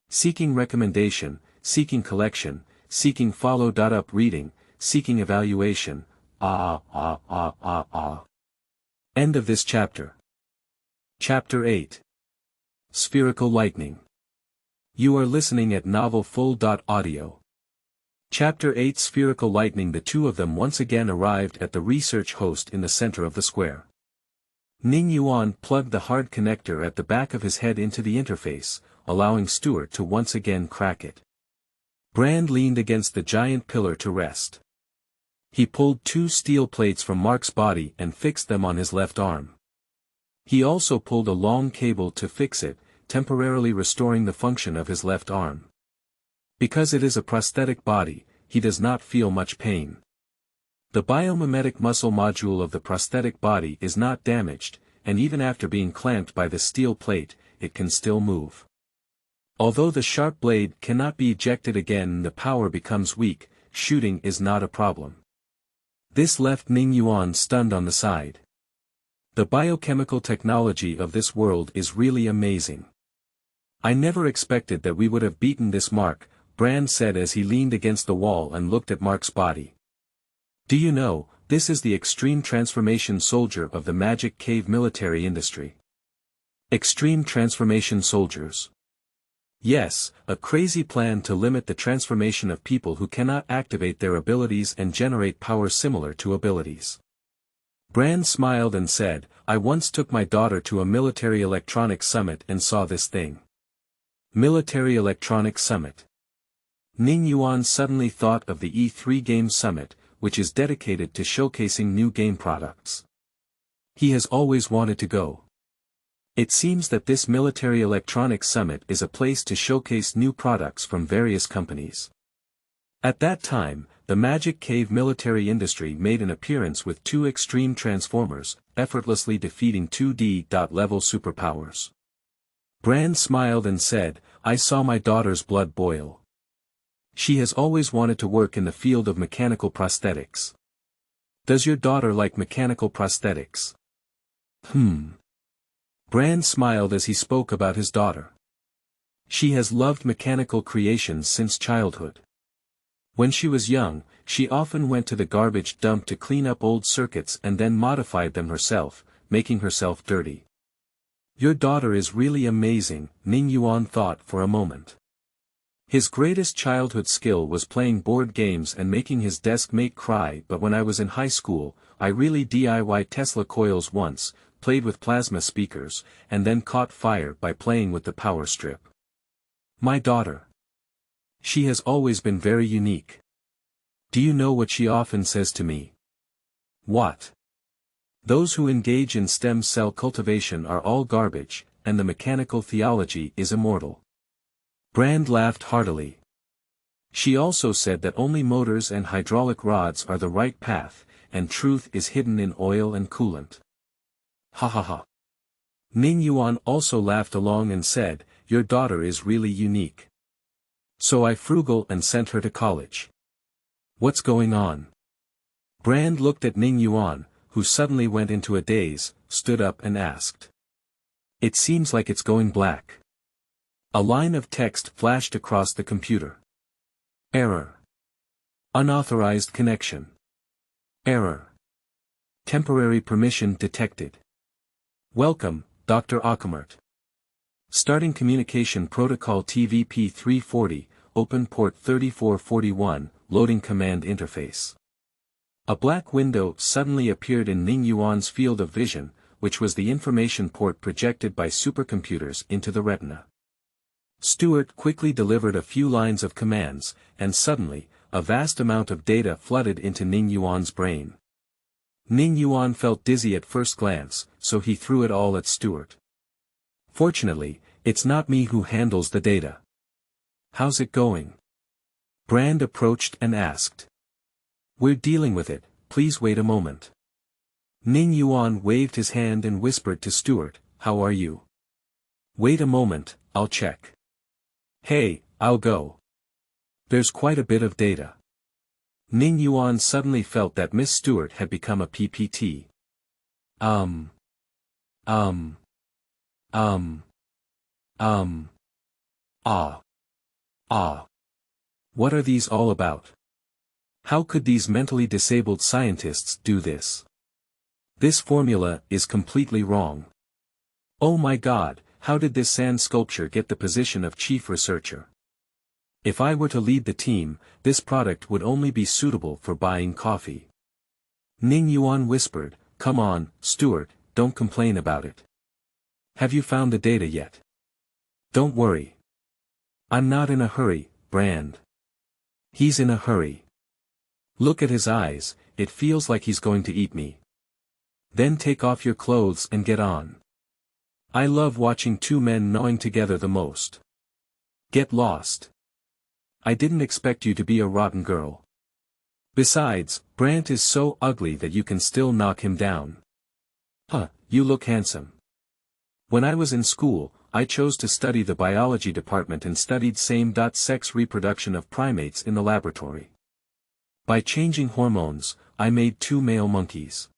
Seeking recommendation, seeking collection, seeking follow-up reading, seeking evaluation, End of this chapter. Chapter 8. Spherical Lightning. You are listening at novelfull.audio. Chapter 8. Spherical Lightning. The two of them once again arrived at the research host in the center of the square. Ning Yuan plugged the hard connector at the back of his head into the interface, allowing Stuart to once again crack it. Brand leaned against the giant pillar to rest. He pulled 2 steel plates from Mark's body and fixed them on his left arm. He also pulled a long cable to fix it, temporarily restoring the function of his left arm. Because it is a prosthetic body, he does not feel much pain. The biomimetic muscle module of the prosthetic body is not damaged, and even after being clamped by the steel plate, it can still move. Although the sharp blade cannot be ejected again and the power becomes weak, shooting is not a problem. This left Ning Yuan stunned on the side. The biochemical technology of this world is really amazing. "I never expected that we would have beaten this Mark," Brand said as he leaned against the wall and looked at Mark's body. "Do you know, this is the extreme transformation soldier of the Magic Cave military industry." Extreme transformation soldiers. Yes, a crazy plan to limit the transformation of people who cannot activate their abilities and generate power similar to abilities. Brand smiled and said, "I once took my daughter to a military electronics summit and saw this thing." Military Electronics Summit. Ning Yuan suddenly thought of the E3 Game Summit, which is dedicated to showcasing new game products. He has always wanted to go. It seems that this Military Electronics Summit is a place to showcase new products from various companies. At that time, the Magic Cave military industry made an appearance with 2 extreme transformers, effortlessly defeating 2D-level superpowers. Brand smiled and said, "I saw my daughter's blood boil. She has always wanted to work in the field of mechanical prosthetics." "Does your daughter like mechanical prosthetics?" Brand smiled as he spoke about his daughter. "She has loved mechanical creations since childhood. When she was young, she often went to the garbage dump to clean up old circuits and then modified them herself, making herself dirty." "Your daughter is really amazing," Ning Yuan thought for a moment. His greatest childhood skill was playing board games and making his desk mate cry, but when I was in high school, I really DIY Tesla coils once, played with plasma speakers, and then caught fire by playing with the power strip. My daughter. She has always been very unique. Do you know what she often says to me?" "What?" Those who engage in stem cell cultivation are all garbage, and the mechanical theology is immortal. Brand laughed heartily. She also said that only motors and hydraulic rods are the right path, and truth is hidden in oil and coolant. Ha ha ha. Ning Yuan also laughed along and said, "Your daughter is really unique. So I frugal and sent her to college." What's going on? Brand looked at Ning Yuan, who suddenly went into a daze, stood up and asked. It seems like it's going black. A line of text flashed across the computer. Error. Unauthorized connection. Error. Temporary permission detected. Welcome, Dr. Akamart. Starting communication protocol TVP-340, open port 3441, loading command interface. A black window suddenly appeared in Ning Yuan's field of vision, which was the information port projected by supercomputers into the retina. Stuart quickly delivered a few lines of commands, and suddenly, a vast amount of data flooded into Ning Yuan's brain. Ning Yuan felt dizzy at first glance, so he threw it all at Stuart. Fortunately, it's not me who handles the data. How's it going? Brand approached and asked. We're dealing with it, please wait a moment. Ning Yuan waved his hand and whispered to Stuart, how are you? Wait a moment, I'll check. Hey, I'll go. There's quite a bit of data. Ning Yuan suddenly felt that Miss Stuart had become a PPT. Ah. What are these all about? How could these mentally disabled scientists do this? This formula is completely wrong. Oh my God, how did this sand sculpture get the position of chief researcher? If I were to lead the team, this product would only be suitable for buying coffee. Ning Yuan whispered, come on, Stuart, don't complain about it. Have you found the data yet? Don't worry. I'm not in a hurry, Brand. He's in a hurry. Look at his eyes, it feels like he's going to eat me. Then take off your clothes and get on. I love watching two men gnawing together the most. Get lost. I didn't expect you to be a rotten girl. Besides, Brant is so ugly that you can still knock him down. Huh, you look handsome. When I was in school, I chose to study the biology department and studied same-sex reproduction of primates in the laboratory. By changing hormones, I made 2 male monkeys.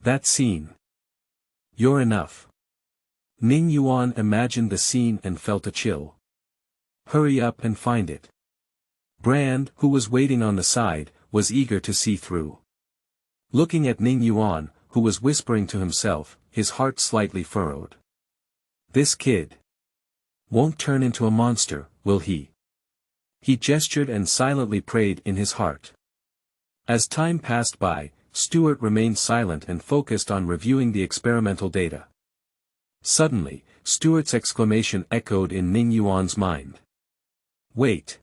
That scene. You're enough. Ning Yuan imagined the scene and felt a chill. Hurry up and find it. Brand, who was waiting on the side, was eager to see through. Looking at Ning Yuan, who was whispering to himself, his heart slightly furrowed. This kid won't turn into a monster, will he? He gestured and silently prayed in his heart. As time passed by, Stuart remained silent and focused on reviewing the experimental data. Suddenly, Stuart's exclamation echoed in Ning Yuan's mind. Wait.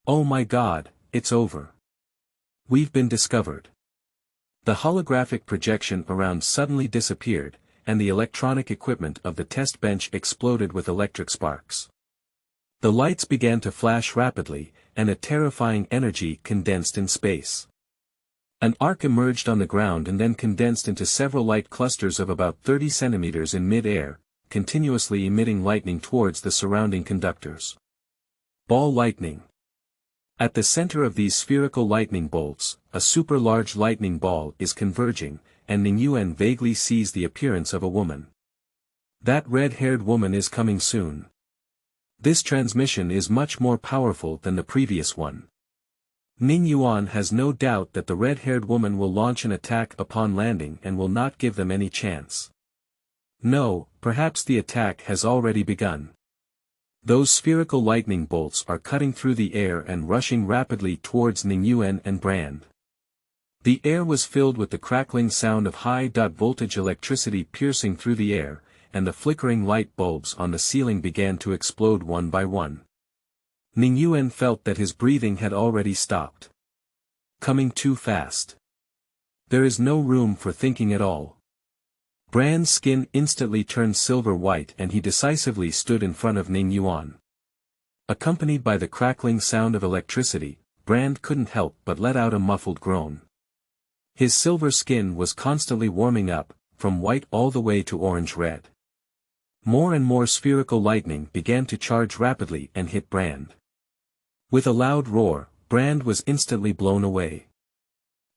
Oh my God, it's over. We've been discovered. The holographic projection around suddenly disappeared, and the electronic equipment of the test bench exploded with electric sparks. The lights began to flash rapidly, and a terrifying energy condensed in space. An arc emerged on the ground and then condensed into several light clusters of about 30 centimeters in mid-air, continuously emitting lightning towards the surrounding conductors. Ball lightning. At the center of these spherical lightning bolts, a super-large lightning ball is converging, and Ning Yuan vaguely sees the appearance of a woman. That red-haired woman is coming soon. This transmission is much more powerful than the previous one. Ning Yuan has no doubt that the red-haired woman will launch an attack upon landing and will not give them any chance. No, perhaps the attack has already begun. Those spherical lightning bolts are cutting through the air and rushing rapidly towards Ning Yuan and Brand. The air was filled with the crackling sound of high-voltage electricity piercing through the air, and the flickering light bulbs on the ceiling began to explode one by one. Ning Yuan felt that his breathing had already stopped. Coming too fast. There is no room for thinking at all. Brand's skin instantly turned silver white and he decisively stood in front of Ning Yuan. Accompanied by the crackling sound of electricity, Brand couldn't help but let out a muffled groan. His silver skin was constantly warming up, from white all the way to orange-red. More and more spherical lightning began to charge rapidly and hit Brand. With a loud roar, Brand was instantly blown away.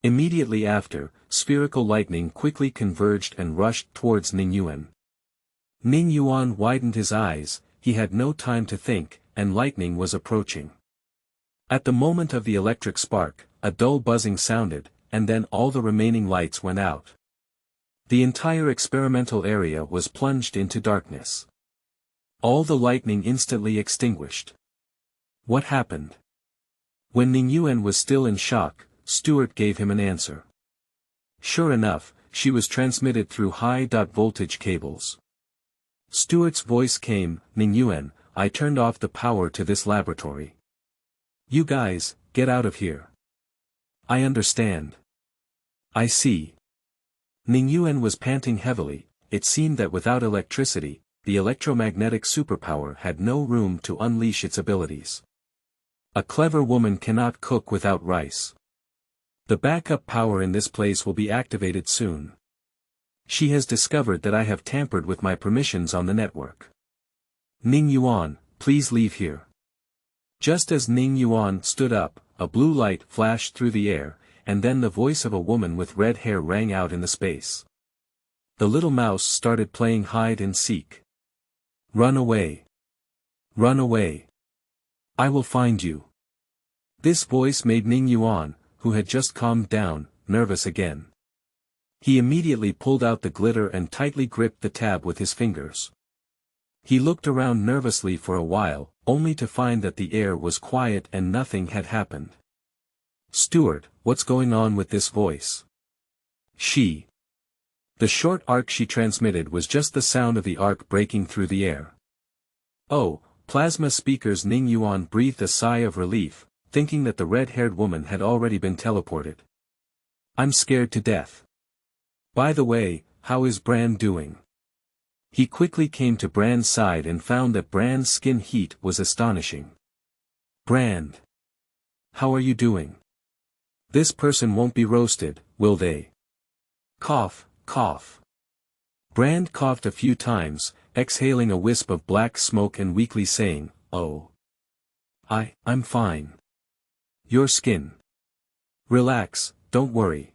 Immediately after, spherical lightning quickly converged and rushed towards Ning Yuan. Ning Yuan widened his eyes, he had no time to think, and lightning was approaching. At the moment of the electric spark, a dull buzzing sounded, and then all the remaining lights went out. The entire experimental area was plunged into darkness. All the lightning instantly extinguished. What happened? When Ning Yuan was still in shock, Stuart gave him an answer. Sure enough, she was transmitted through high-voltage cables. Stuart's voice came, Ning Yuan, I turned off the power to this laboratory. You guys, get out of here. I understand. I see. Ning Yuan was panting heavily, it seemed that without electricity, the electromagnetic superpower had no room to unleash its abilities. A clever woman cannot cook without rice. The backup power in this place will be activated soon. She has discovered that I have tampered with my permissions on the network. Ning Yuan, please leave here. Just as Ning Yuan stood up, a blue light flashed through the air, and then the voice of a woman with red hair rang out in the space. The little mouse started playing hide and seek. Run away. Run away. I will find you. This voice made Ning Yuan, who had just calmed down, nervous again. He immediately pulled out the glitter and tightly gripped the tab with his fingers. He looked around nervously for a while, only to find that the air was quiet and nothing had happened. Stuart, what's going on with this voice? She. The short arc she transmitted was just the sound of the arc breaking through the air. Oh, plasma speakers. Ning Yuan breathed a sigh of relief, thinking that the red-haired woman had already been teleported. I'm scared to death. By the way, how is Brand doing? He quickly came to Brand's side and found that Brand's skin heat was astonishing. Brand. How are you doing? This person won't be roasted, will they? Cough, cough. Brand coughed a few times, exhaling a wisp of black smoke and weakly saying, oh. I'm fine. Your skin. Relax, don't worry.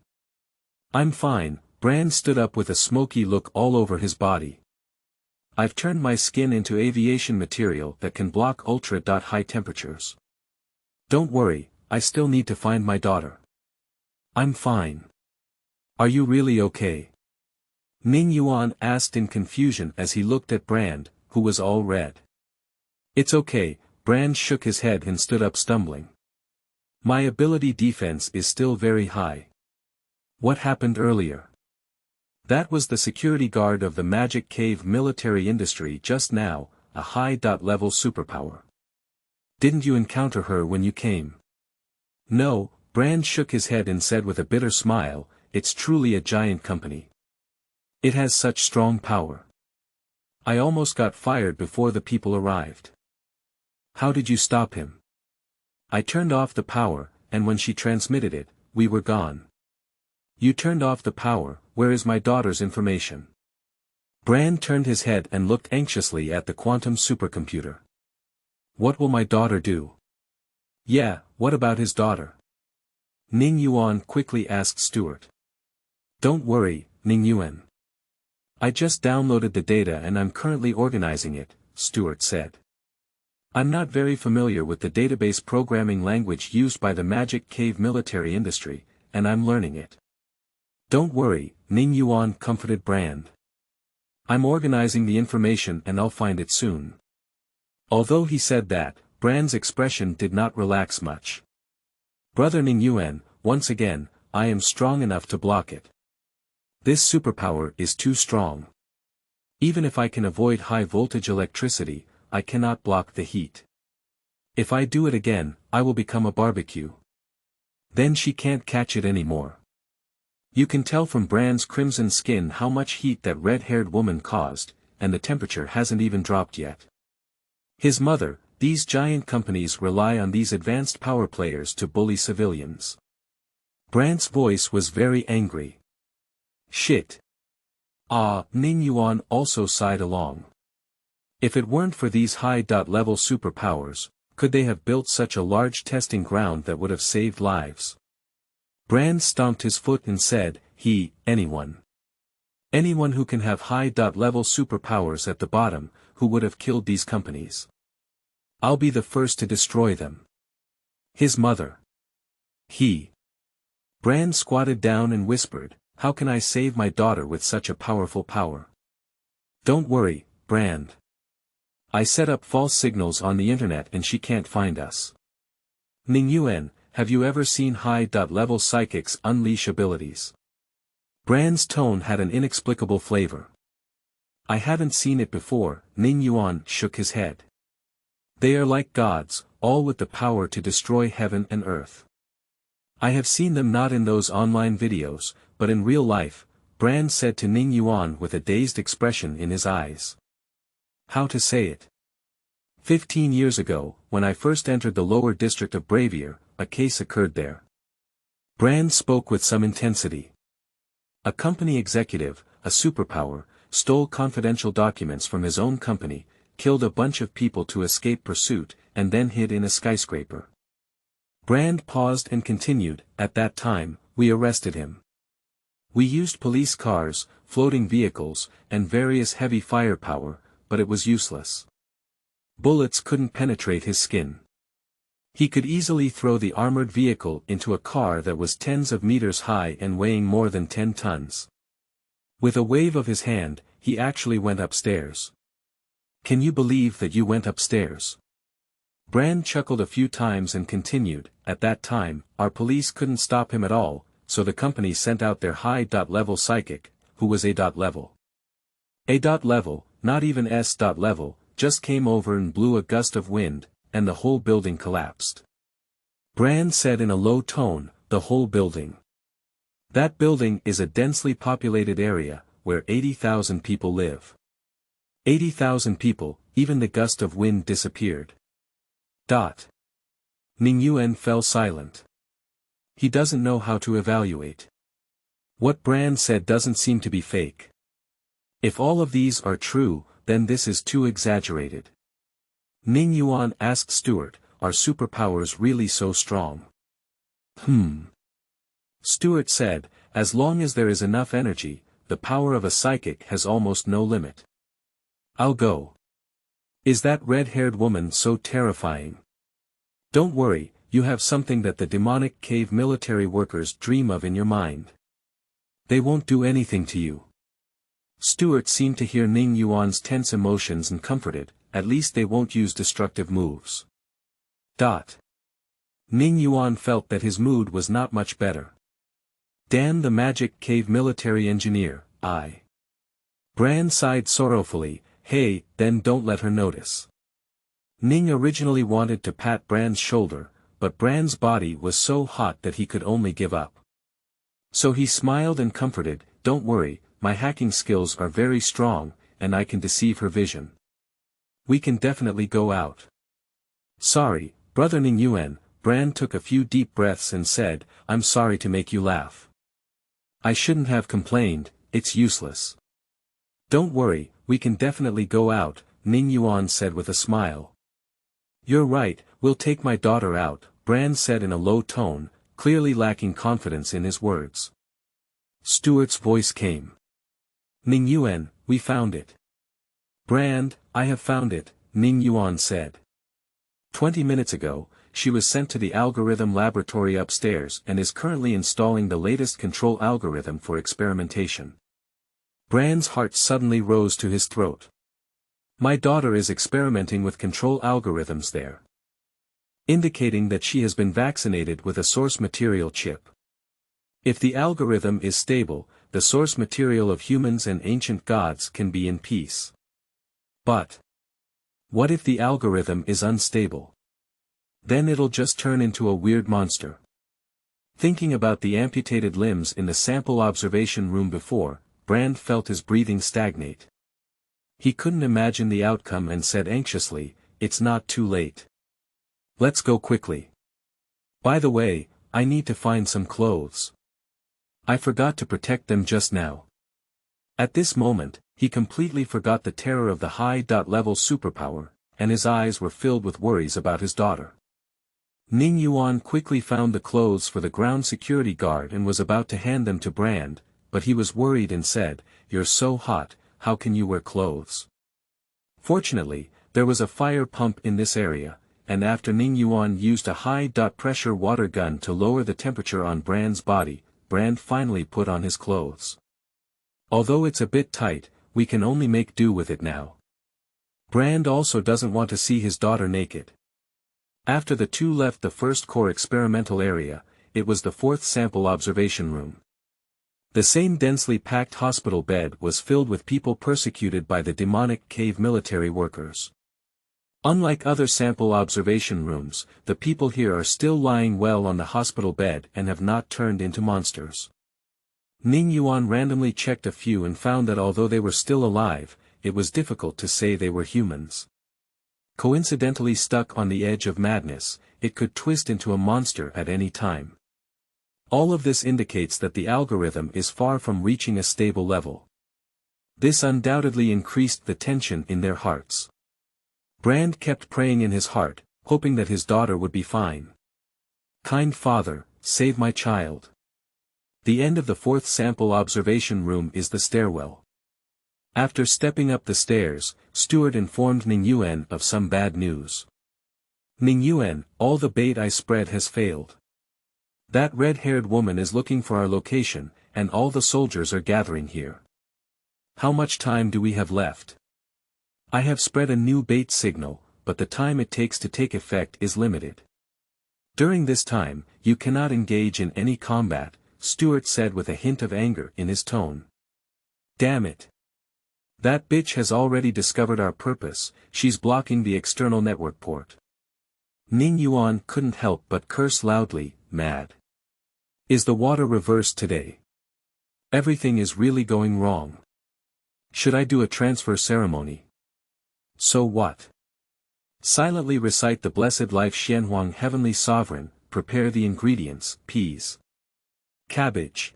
I'm fine. Brand stood up with a smoky look all over his body. I've turned my skin into aviation material that can block ultra-high temperatures. Don't worry, I still need to find my daughter. I'm fine. Are you really okay? Ning Yuan asked in confusion as he looked at Brand, who was all red. It's okay, Brand shook his head and stood up stumbling. My ability defense is still very high. What happened earlier? That was the security guard of the Magic Cave military industry just now, a high-level superpower. Didn't you encounter her when you came? No, Brand shook his head and said with a bitter smile, it's truly a giant company. It has such strong power. I almost got fired before the people arrived. How did you stop him? I turned off the power, and when she transmitted it, we were gone. You turned off the power, where is my daughter's information? Brand turned his head and looked anxiously at the quantum supercomputer. What will my daughter do? Yeah, what about his daughter? Ning Yuan quickly asked Stuart. Don't worry, Ning Yuan. I just downloaded the data and I'm currently organizing it, Stuart said. I'm not very familiar with the database programming language used by the Magic Cave military industry, and I'm learning it. Don't worry, Ning Yuan comforted Brand. I'm organizing the information and I'll find it soon. Although he said that, Brand's expression did not relax much. Brother Ning Yuan, once again, I am strong enough to block it. This superpower is too strong. Even if I can avoid high-voltage electricity, I cannot block the heat. If I do it again, I will become a barbecue. Then she can't catch it anymore. You can tell from Brand's crimson skin how much heat that red-haired woman caused, and the temperature hasn't even dropped yet. His mother, these giant companies rely on these advanced power players to bully civilians. Brand's voice was very angry. Shit. Ning Yuan also sighed along. If it weren't for these high-level superpowers, could they have built such a large testing ground that would have saved lives? Brand stomped his foot and said, anyone. Anyone who can have high-level superpowers at the bottom, who would have killed these companies. I'll be the first to destroy them. His mother. Brand squatted down and whispered, how can I save my daughter with such a powerful power? Don't worry, Brand. I set up false signals on the internet and she can't find us. Ning Yuan, have you ever seen high-level psychics unleash abilities? Brand's tone had an inexplicable flavor. I haven't seen it before, Ning Yuan shook his head. They are like gods, all with the power to destroy heaven and earth. I have seen them not in those online videos, but in real life, Brand said to Ning Yuan with a dazed expression in his eyes. How to say it? 15 years ago, when I first entered the lower district of Bravier, a case occurred there. Brand spoke with some intensity. A company executive, a superpower, stole confidential documents from his own company, killed a bunch of people to escape pursuit, and then hid in a skyscraper. Brand paused and continued, at that time, we arrested him. We used police cars, floating vehicles, and various heavy firepower, but it was useless. Bullets couldn't penetrate his skin. He could easily throw the armored vehicle into a car that was tens of meters high and weighing more than 10 tons. With a wave of his hand, he actually went upstairs. Can you believe that you went upstairs? Brand chuckled a few times and continued, at that time, our police couldn't stop him at all, so the company sent out their high-level psychic, who was A-level. A-level, not even S-level, just came over and blew a gust of wind, and the whole building collapsed. Brand said in a low tone, the whole building. That building is a densely populated area, where 80,000 people live. 80,000 people, even the gust of wind disappeared. Ning Yuan fell silent. He doesn't know how to evaluate. What Brand said doesn't seem to be fake. If all of these are true, then this is too exaggerated. Ning Yuan asked Stuart, are superpowers really so strong? Stuart said, as long as there is enough energy, the power of a psychic has almost no limit. I'll go. Is that red-haired woman so terrifying? Don't worry, you have something that the demonic cave military workers dream of in your mind. They won't do anything to you. Stuart seemed to hear Ning Yuan's tense emotions and comforted, at least they won't use destructive moves. Ning Yuan felt that his mood was not much better. Damn the magic cave military engineer, Brand sighed sorrowfully, hey, then don't let her notice. Ning originally wanted to pat Brand's shoulder, but Brand's body was so hot that he could only give up. So he smiled and comforted, don't worry, my hacking skills are very strong, and I can deceive her vision. We can definitely go out. Sorry, brother Ning Yuan, Brand took a few deep breaths and said, I'm sorry to make you laugh. I shouldn't have complained, it's useless. Don't worry, we can definitely go out, Ning Yuan said with a smile. You're right, we'll take my daughter out, Brand said in a low tone, clearly lacking confidence in his words. Stuart's voice came. Ning Yuan, we found it. Brand, I have found it, Ning Yuan said. 20 minutes ago, she was sent to the algorithm laboratory upstairs and is currently installing the latest control algorithm for experimentation. Brand's heart suddenly rose to his throat. My daughter is experimenting with control algorithms there. Indicating that she has been vaccinated with a source material chip. If the algorithm is stable, the source material of humans and ancient gods can be in peace. But what if the algorithm is unstable? Then it'll just turn into a weird monster. Thinking about the amputated limbs in the sample observation room before, Brand felt his breathing stagnate. He couldn't imagine the outcome and said anxiously, "It's not too late. Let's go quickly. By the way, I need to find some clothes. I forgot to protect them just now." At this moment, he completely forgot the terror of the high-level superpower, and his eyes were filled with worries about his daughter. Ning Yuan quickly found the clothes for the ground security guard and was about to hand them to Brand, but he was worried and said, "You're so hot, how can you wear clothes?" Fortunately, there was a fire pump in this area, and after Ning Yuan used a high-pressure water gun to lower the temperature on Brand's body, Brand finally put on his clothes. "Although it's a bit tight, we can only make do with it now." Brand also doesn't want to see his daughter naked. After the two left the first core experimental area, it was the fourth sample observation room. The same densely packed hospital bed was filled with people persecuted by the demonic cave military workers. Unlike other sample observation rooms, the people here are still lying well on the hospital bed and have not turned into monsters. Ning Yuan randomly checked a few and found that although they were still alive, it was difficult to say they were humans. Coincidentally stuck on the edge of madness, it could twist into a monster at any time. All of this indicates that the algorithm is far from reaching a stable level. This undoubtedly increased the tension in their hearts. Brand kept praying in his heart, hoping that his daughter would be fine. "Kind Father, save my child." The end of the fourth sample observation room is the stairwell. After stepping up the stairs, Stuart informed Ning Yuan of some bad news. "Ning Yuan, all the bait I spread has failed. That red-haired woman is looking for our location, and all the soldiers are gathering here. How much time do we have left? I have spread a new bait signal, but the time it takes to take effect is limited. During this time, you cannot engage in any combat," Stuart said with a hint of anger in his tone. "Damn it. That bitch has already discovered our purpose, she's blocking the external network port." Ning Yuan couldn't help but curse loudly, mad. Is the water reversed today? Everything is really going wrong. Should I do a transfer ceremony? So what? Silently recite the blessed life Xianhuang Heavenly Sovereign, prepare the ingredients, peas, cabbage,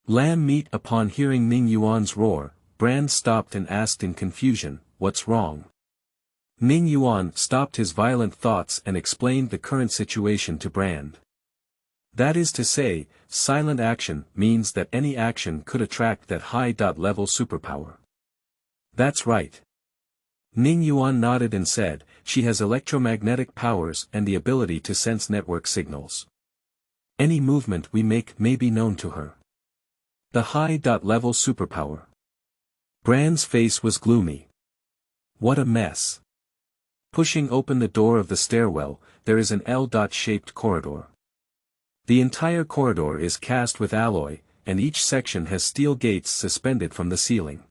lamb meat. Upon hearing Ning Yuan's roar, Brand stopped and asked in confusion, "What's wrong?" Ning Yuan stopped his violent thoughts and explained the current situation to Brand. That is to say, silent action means that any action could attract that high-level superpower. That's right. Ning Yuan nodded and said, "She has electromagnetic powers and the ability to sense network signals. Any movement we make may be known to her. The high-level superpower." Brand's face was gloomy. What a mess. Pushing open the door of the stairwell, there is an L-shaped corridor. The entire corridor is cast with alloy, and each section has steel gates suspended from the ceiling.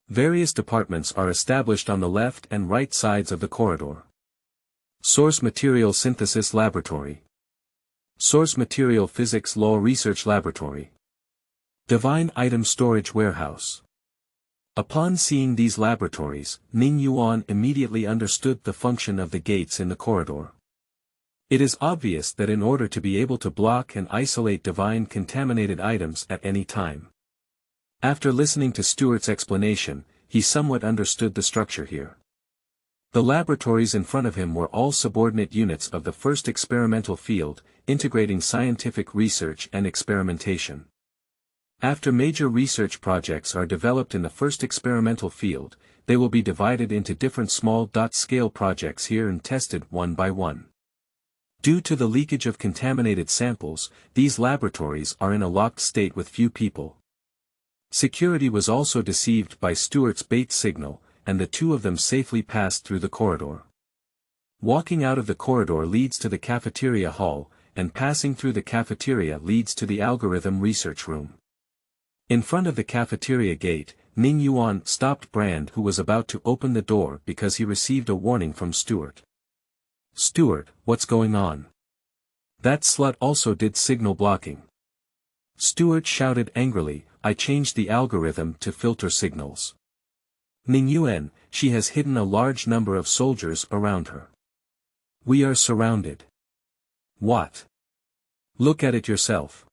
Various departments are established on the left and right sides of the corridor. Source Material Synthesis Laboratory. Source Material Physics Law Research Laboratory. Divine Item Storage Warehouse. Upon seeing these laboratories, Ning Yuan immediately understood the function of the gates in the corridor. It is obvious that in order to be able to block and isolate divine contaminated items at any time. After listening to Stuart's explanation, he somewhat understood the structure here. The laboratories in front of him were all subordinate units of the first experimental field, integrating scientific research and experimentation. After major research projects are developed in the first experimental field, they will be divided into different small-scale projects here and tested one by one. Due to the leakage of contaminated samples, these laboratories are in a locked state with few people. Security was also deceived by Stuart's bait signal, and the two of them safely passed through the corridor. Walking out of the corridor leads to the cafeteria hall, and passing through the cafeteria leads to the algorithm research room. In front of the cafeteria gate, Ning Yuan stopped Brand, who was about to open the door because he received a warning from Stuart. "Stuart, what's going on?" That slut also did signal blocking. Stuart shouted angrily, I changed the algorithm to filter signals. Ning Yuan, she has hidden a large number of soldiers around her. We are surrounded. What? Look at it yourself.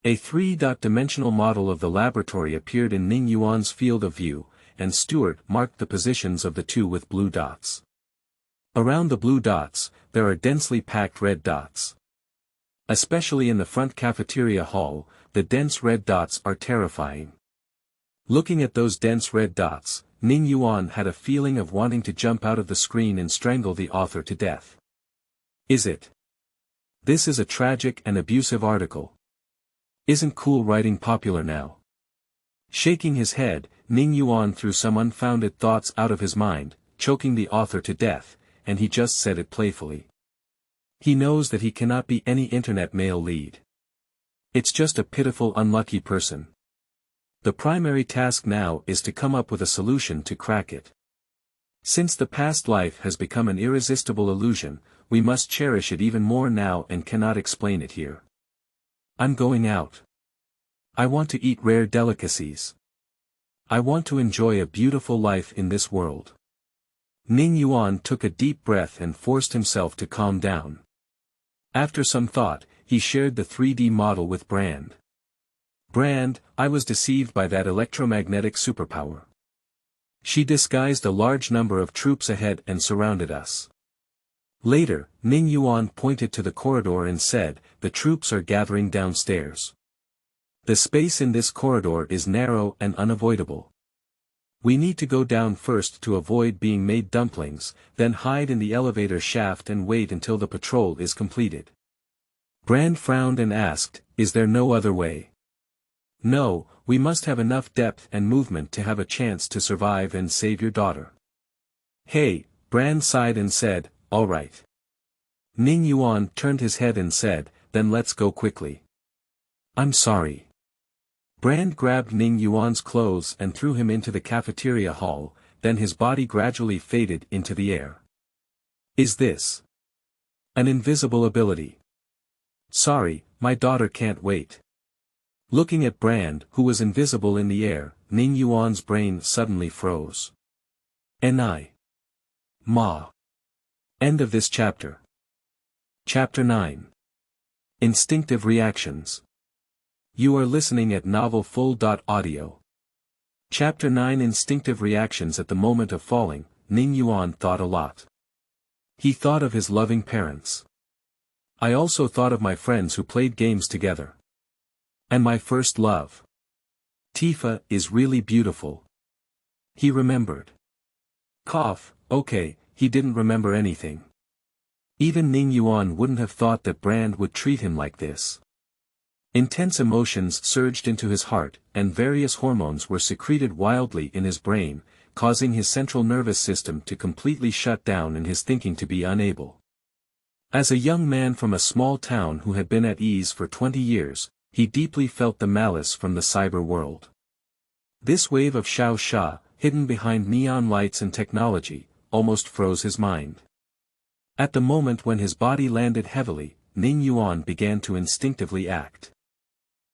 A three-dimensional model of the laboratory appeared in Ning Yuan's field of view, and Stuart marked the positions of the two with blue dots. Around the blue dots, there are densely packed red dots. Especially in the front cafeteria hall, the dense red dots are terrifying. Looking at those dense red dots, Ning Yuan had a feeling of wanting to jump out of the screen and strangle the author to death. Is it? This is a tragic and abusive article. Isn't cool writing popular now? Shaking his head, Ning Yuan threw some unfounded thoughts out of his mind, choking the author to death, and he just said it playfully. He knows that he cannot be any internet male lead. It's just a pitiful unlucky person. The primary task now is to come up with a solution to crack it. Since the past life has become an irresistible illusion, we must cherish it even more now and cannot explain it here. I'm going out. I want to eat rare delicacies. I want to enjoy a beautiful life in this world. Ning Yuan took a deep breath and forced himself to calm down. After some thought, he shared the 3D model with Brand. Brand, I was deceived by that electromagnetic superpower. She disguised a large number of troops ahead and surrounded us. Later, Ning Yuan pointed to the corridor and said, the troops are gathering downstairs. The space in this corridor is narrow and unavoidable. We need to go down first to avoid being made dumplings, then hide in the elevator shaft and wait until the patrol is completed. Brand frowned and asked, is there no other way? No, we must have enough depth and movement to have a chance to survive and save your daughter. Hey, Brand sighed and said, all right. Ning Yuan turned his head and said, then let's go quickly. I'm sorry. Brand grabbed Ning Yuan's clothes and threw him into the cafeteria hall, then his body gradually faded into the air. Is this an invisible ability? Sorry, my daughter can't wait. Looking at Brand, who was invisible in the air, Ning Yuan's brain suddenly froze. Ma. End of this chapter. Chapter 9. Instinctive Reactions. You are listening at novelfull.audio. Chapter 9 Instinctive Reactions. At the moment of falling, Ning Yuan thought a lot. He thought of his loving parents. I also thought of my friends who played games together. And my first love. Tifa is really beautiful. He remembered. Cough, okay, he didn't remember anything. Even Ning Yuan wouldn't have thought that Brand would treat him like this. Intense emotions surged into his heart, and various hormones were secreted wildly in his brain, causing his central nervous system to completely shut down and his thinking to be unable. As a young man from a small town who had been at ease for 20 years, he deeply felt the malice from the cyber world. This wave of Xiao Sha, hidden behind neon lights and technology, almost froze his mind. At the moment when his body landed heavily, Ning Yuan began to instinctively act.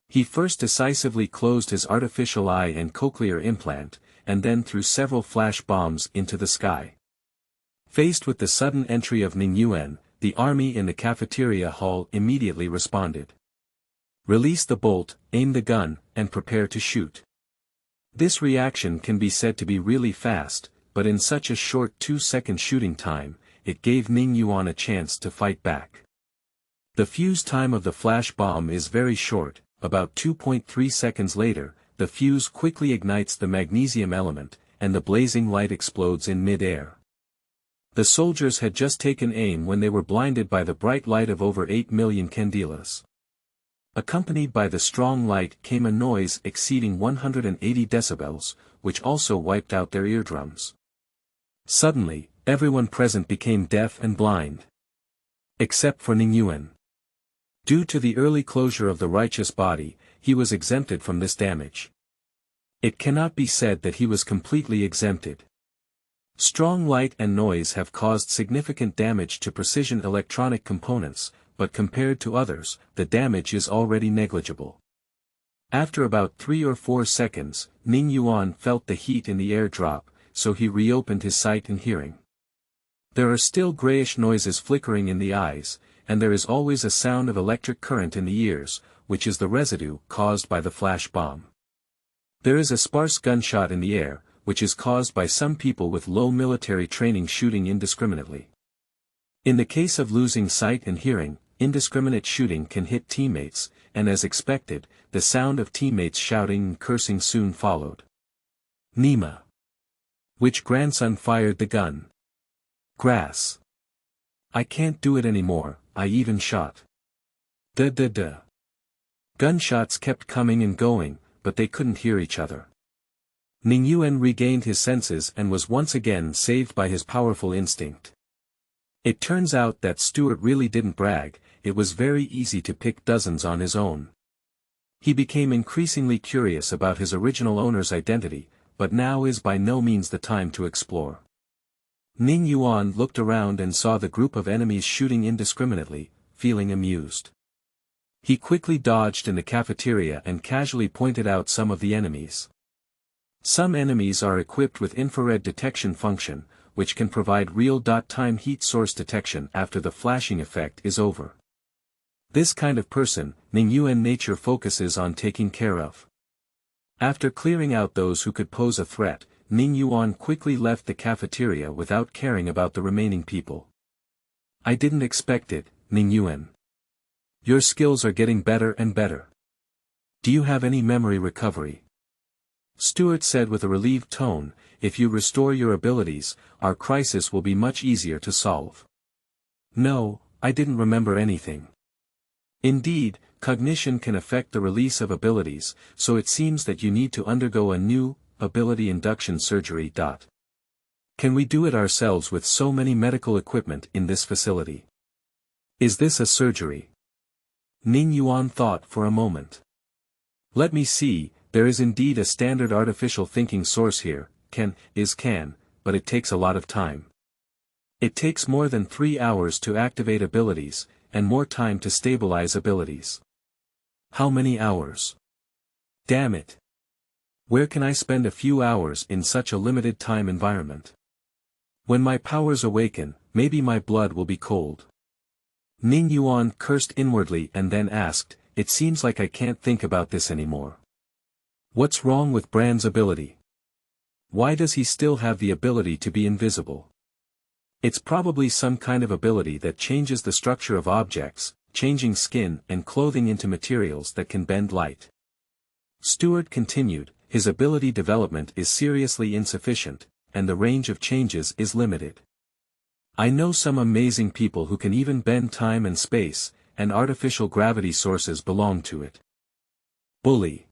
He first decisively closed his artificial eye and cochlear implant, and then threw several flash bombs into the sky. Faced with the sudden entry of Ning Yuan, the army in the cafeteria hall immediately responded. Release the bolt, aim the gun, and prepare to shoot. This reaction can be said to be really fast, but in such a short 2-second shooting time, it gave Ning Yuan a chance to fight back. The fuse time of the flash bomb is very short, about 2.3 seconds later, the fuse quickly ignites the magnesium element, and the blazing light explodes in mid-air. The soldiers had just taken aim when they were blinded by the bright light of over 8 million candelas. Accompanied by the strong light came a noise exceeding 180 decibels, which also wiped out their eardrums. Suddenly, everyone present became deaf and blind. Except for Ning Yuan. Due to the early closure of the righteous body, he was exempted from this damage. It cannot be said that he was completely exempted. Strong light and noise have caused significant damage to precision electronic components, but compared to others, the damage is already negligible. After about 3 or 4 seconds, Ning Yuan felt the heat in the air drop, so he reopened his sight and hearing. There are still grayish noises flickering in the eyes, and there is always a sound of electric current in the ears, which is the residue caused by the flash bomb. There is a sparse gunshot in the air, which is caused by some people with low military training shooting indiscriminately. In the case of losing sight and hearing, indiscriminate shooting can hit teammates, and as expected, the sound of teammates shouting and cursing soon followed. Nima. Which grandson fired the gun? Grass. I can't do it anymore, I even shot. Duh. Gunshots kept coming and going, but they couldn't hear each other. Ning Yuan regained his senses and was once again saved by his powerful instinct. It turns out that Stuart really didn't brag, it was very easy to pick dozens on his own. He became increasingly curious about his original owner's identity, but now is by no means the time to explore. Ning Yuan looked around and saw the group of enemies shooting indiscriminately, feeling amused. He quickly dodged in the cafeteria and casually pointed out some of the enemies. Some enemies are equipped with infrared detection function, which can provide real-time heat source detection after the flashing effect is over. This kind of person, Ning Yuan nature focuses on taking care of. After clearing out those who could pose a threat, Ning Yuan quickly left the cafeteria without caring about the remaining people. I didn't expect it, Ning Yuan. Your skills are getting better and better. Do you have any memory recovery? Stuart said with a relieved tone, if you restore your abilities, our crisis will be much easier to solve. No, I didn't remember anything. Indeed, cognition can affect the release of abilities, so it seems that you need to undergo a new, ability induction surgery. Can we do it ourselves with so many medical equipment in this facility? Is this a surgery? Ning Yuan thought for a moment. Let me see, there is indeed a standard artificial thinking source here, can, but it takes a lot of time. It takes more than 3 hours to activate abilities, and more time to stabilize abilities. How many hours? Damn it. Where can I spend a few hours in such a limited time environment? When my powers awaken, maybe my blood will be cold. Ning Yuan cursed inwardly and then asked, it seems like I can't think about this anymore. What's wrong with Brand's ability? Why does he still have the ability to be invisible? It's probably some kind of ability that changes the structure of objects, changing skin and clothing into materials that can bend light. Stuart continued, his ability development is seriously insufficient, and the range of changes is limited. I know some amazing people who can even bend time and space, and artificial gravity sources belong to it. Bully.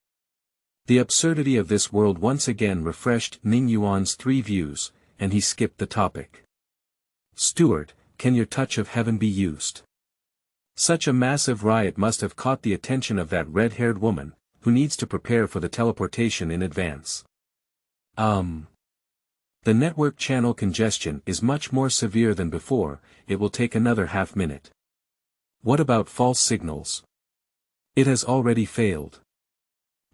The absurdity of this world once again refreshed Ning Yuan's 3 views, and he skipped the topic. Stuart, can your touch of heaven be used? Such a massive riot must have caught the attention of that red-haired woman, who needs to prepare for the teleportation in advance. The network channel congestion is much more severe than before, it will take another half-minute. What about false signals? It has already failed.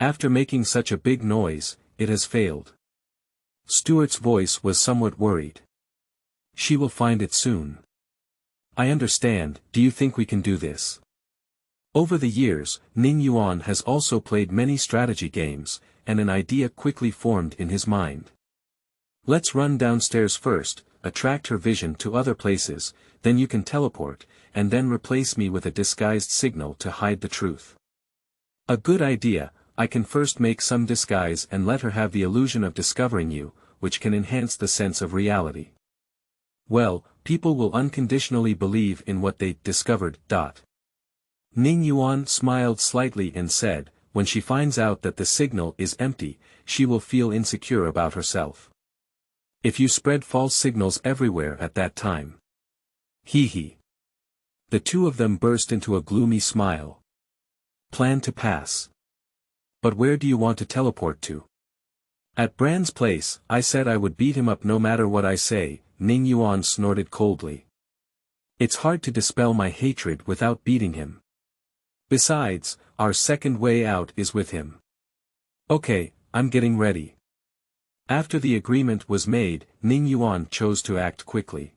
After making such a big noise, it has failed. Stuart's voice was somewhat worried. She will find it soon. I understand, do you think we can do this? Over the years, Ning Yuan has also played many strategy games, and an idea quickly formed in his mind. Let's run downstairs first, attract her vision to other places, then you can teleport, and then replace me with a disguised signal to hide the truth. A good idea. I can first make some disguise and let her have the illusion of discovering you, which can enhance the sense of reality. Well, people will unconditionally believe in what they discovered. Ning Yuan smiled slightly and said, when she finds out that the signal is empty, she will feel insecure about herself. If you spread false signals everywhere at that time. Hee. The two of them burst into a gloomy smile. Plan to pass. But where do you want to teleport to? At Brand's place, I said I would beat him up no matter what I say, Ning Yuan snorted coldly. It's hard to dispel my hatred without beating him. Besides, our second way out is with him. Okay, I'm getting ready. After the agreement was made, Ning Yuan chose to act quickly.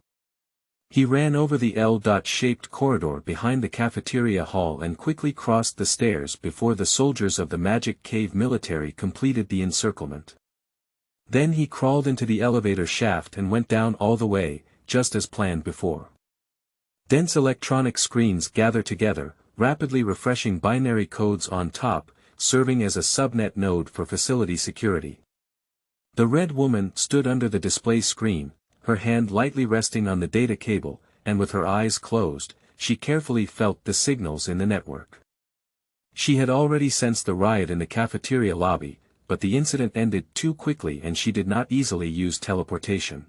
He ran over the L-shaped corridor behind the cafeteria hall and quickly crossed the stairs before the soldiers of the Magic Cave military completed the encirclement. Then he crawled into the elevator shaft and went down all the way, just as planned before. Dense electronic screens gather together, rapidly refreshing binary codes on top, serving as a subnet node for facility security. The red woman stood under the display screen, her hand lightly resting on the data cable, and with her eyes closed, she carefully felt the signals in the network. She had already sensed the riot in the cafeteria lobby, but the incident ended too quickly and she did not easily use teleportation.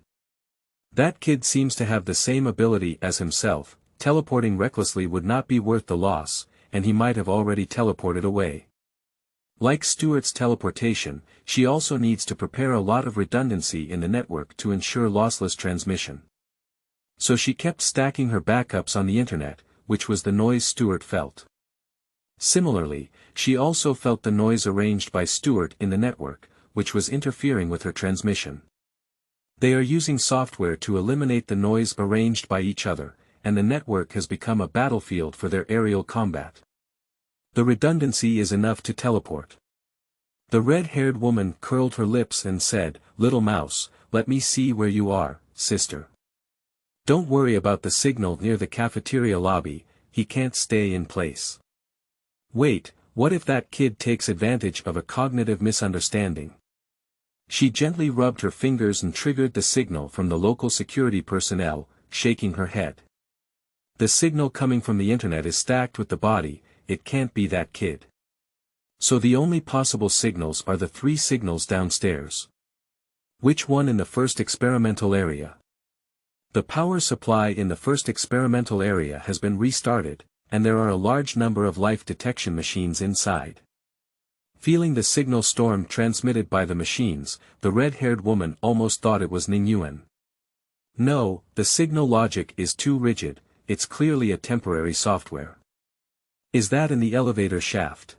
That kid seems to have the same ability as himself, teleporting recklessly would not be worth the loss, and he might have already teleported away. Like Stuart's teleportation, she also needs to prepare a lot of redundancy in the network to ensure lossless transmission. So she kept stacking her backups on the internet, which was the noise Stuart felt. Similarly, she also felt the noise arranged by Stuart in the network, which was interfering with her transmission. They are using software to eliminate the noise arranged by each other, and the network has become a battlefield for their aerial combat. The redundancy is enough to teleport. The red-haired woman curled her lips and said, "Little mouse, let me see where you are, sister. Don't worry about the signal near the cafeteria lobby, he can't stay in place. Wait, what if that kid takes advantage of a cognitive misunderstanding?" She gently rubbed her fingers and triggered the signal from the local security personnel, shaking her head. The signal coming from the internet is stacked with the body, it can't be that kid. So the only possible signals are the 3 signals downstairs. Which one in the first experimental area? The power supply in the first experimental area has been restarted, and there are a large number of life detection machines inside. Feeling the signal storm transmitted by the machines, the red-haired woman almost thought it was Ning Yuan. No, the signal logic is too rigid, it's clearly a temporary software. Is that in the elevator shaft?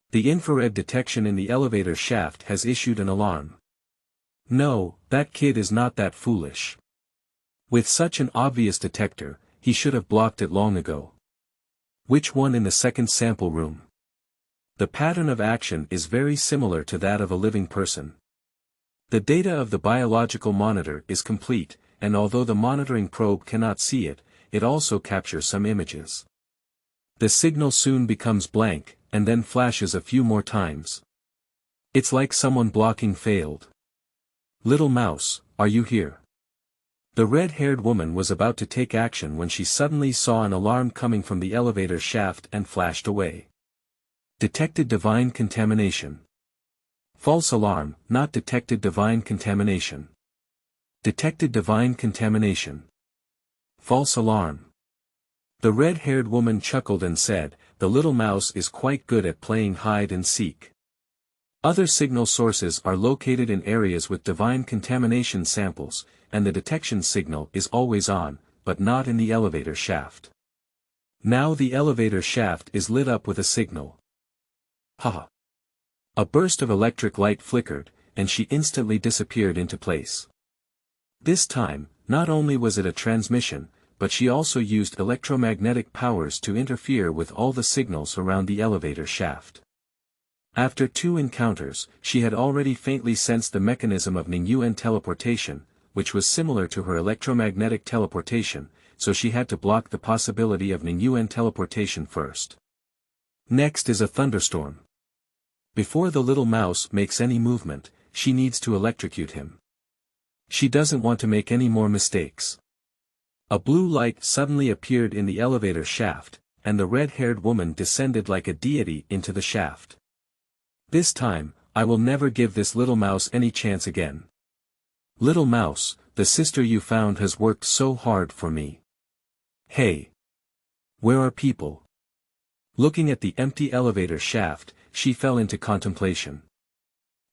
The infrared detection in the elevator shaft has issued an alarm. No, that kid is not that foolish. With such an obvious detector, he should have blocked it long ago. Which one in the second sample room? The pattern of action is very similar to that of a living person. The data of the biological monitor is complete, and although the monitoring probe cannot see it, it also captures some images. The signal soon becomes blank, and then flashes a few more times. It's like someone blocking failed. Little mouse, are you here? The red-haired woman was about to take action when she suddenly saw an alarm coming from the elevator shaft and flashed away. Detected divine contamination. False alarm, not detected divine contamination. Detected divine contamination. False alarm. The red-haired woman chuckled and said, "The little mouse is quite good at playing hide and seek." Other signal sources are located in areas with divine contamination samples, and the detection signal is always on, but not in the elevator shaft. Now the elevator shaft is lit up with a signal. Haha. A burst of electric light flickered, and she instantly disappeared into place. This time, not only was it a transmission, but she also used electromagnetic powers to interfere with all the signals around the elevator shaft. After 2 encounters, she had already faintly sensed the mechanism of Ning Yuan teleportation, which was similar to her electromagnetic teleportation, so she had to block the possibility of Ning Yuan teleportation first. Next is a thunderstorm. Before the little mouse makes any movement, she needs to electrocute him. She doesn't want to make any more mistakes. A blue light suddenly appeared in the elevator shaft, and the red-haired woman descended like a deity into the shaft. This time, I will never give this little mouse any chance again. Little mouse, the sister you found has worked so hard for me. Hey! Where are people? Looking at the empty elevator shaft, she fell into contemplation.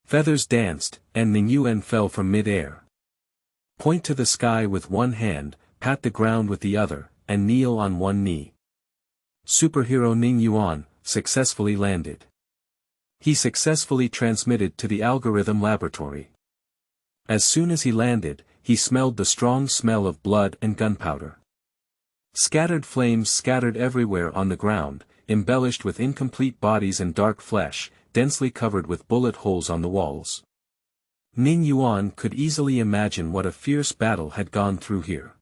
Feathers danced, and Ning Yuan fell from mid-air. Point to the sky with one hand, pat the ground with the other, and kneel on one knee. Superhero Ning Yuan successfully landed. He successfully transmitted to the algorithm laboratory. As soon as he landed, he smelled the strong smell of blood and gunpowder. Scattered flames scattered everywhere on the ground, embellished with incomplete bodies and dark flesh, densely covered with bullet holes on the walls. Ning Yuan could easily imagine what a fierce battle had gone through here.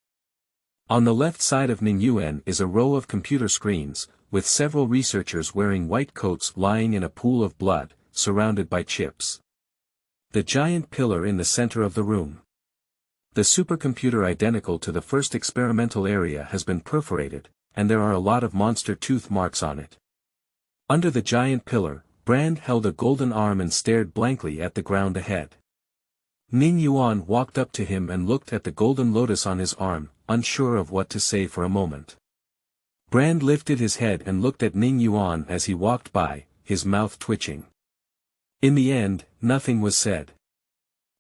On the left side of Ning Yuan is a row of computer screens, with several researchers wearing white coats lying in a pool of blood, surrounded by chips. The giant pillar in the center of the room. The supercomputer identical to the first experimental area has been perforated, and there are a lot of monster tooth marks on it. Under the giant pillar, Brand held a golden arm and stared blankly at the ground ahead. Ning Yuan walked up to him and looked at the golden lotus on his arm, unsure of what to say for a moment. Brand lifted his head and looked at Ning Yuan as he walked by, his mouth twitching. In the end, nothing was said.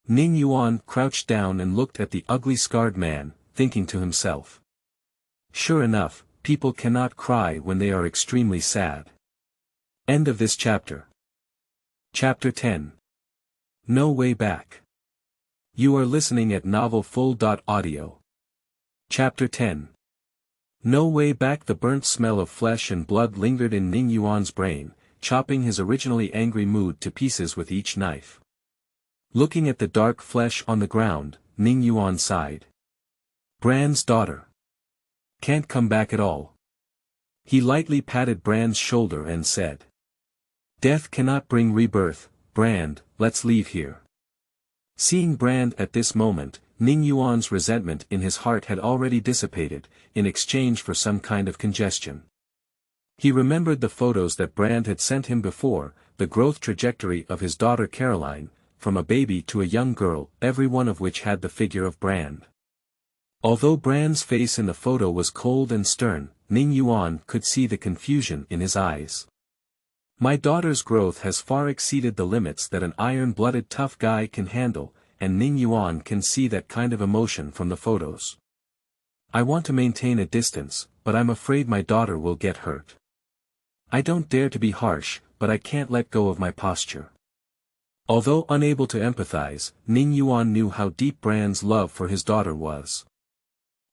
Ning Yuan crouched down and looked at the ugly scarred man, thinking to himself. Sure enough, people cannot cry when they are extremely sad. End of this chapter. Chapter 10. No Way Back. You are listening at novelfull.audio. Chapter 10. No way back. The burnt smell of flesh and blood lingered in Ning Yuan's brain, chopping his originally angry mood to pieces with each knife. Looking at the dark flesh on the ground, Ning Yuan sighed. Brand's daughter. Can't come back at all. He lightly patted Brand's shoulder and said. Death cannot bring rebirth, Brand, let's leave here. Seeing Brand at this moment, Ning Yuan's resentment in his heart had already dissipated, in exchange for some kind of congestion. He remembered the photos that Brand had sent him before, the growth trajectory of his daughter Caroline, from a baby to a young girl, every one of which had the figure of Brand. Although Brand's face in the photo was cold and stern, Ning Yuan could see the confusion in his eyes. My daughter's growth has far exceeded the limits that an iron-blooded tough guy can handle, and Ning Yuan can see that kind of emotion from the photos. I want to maintain a distance, but I'm afraid my daughter will get hurt. I don't dare to be harsh, but I can't let go of my posture. Although unable to empathize, Ning Yuan knew how deep Brand's love for his daughter was.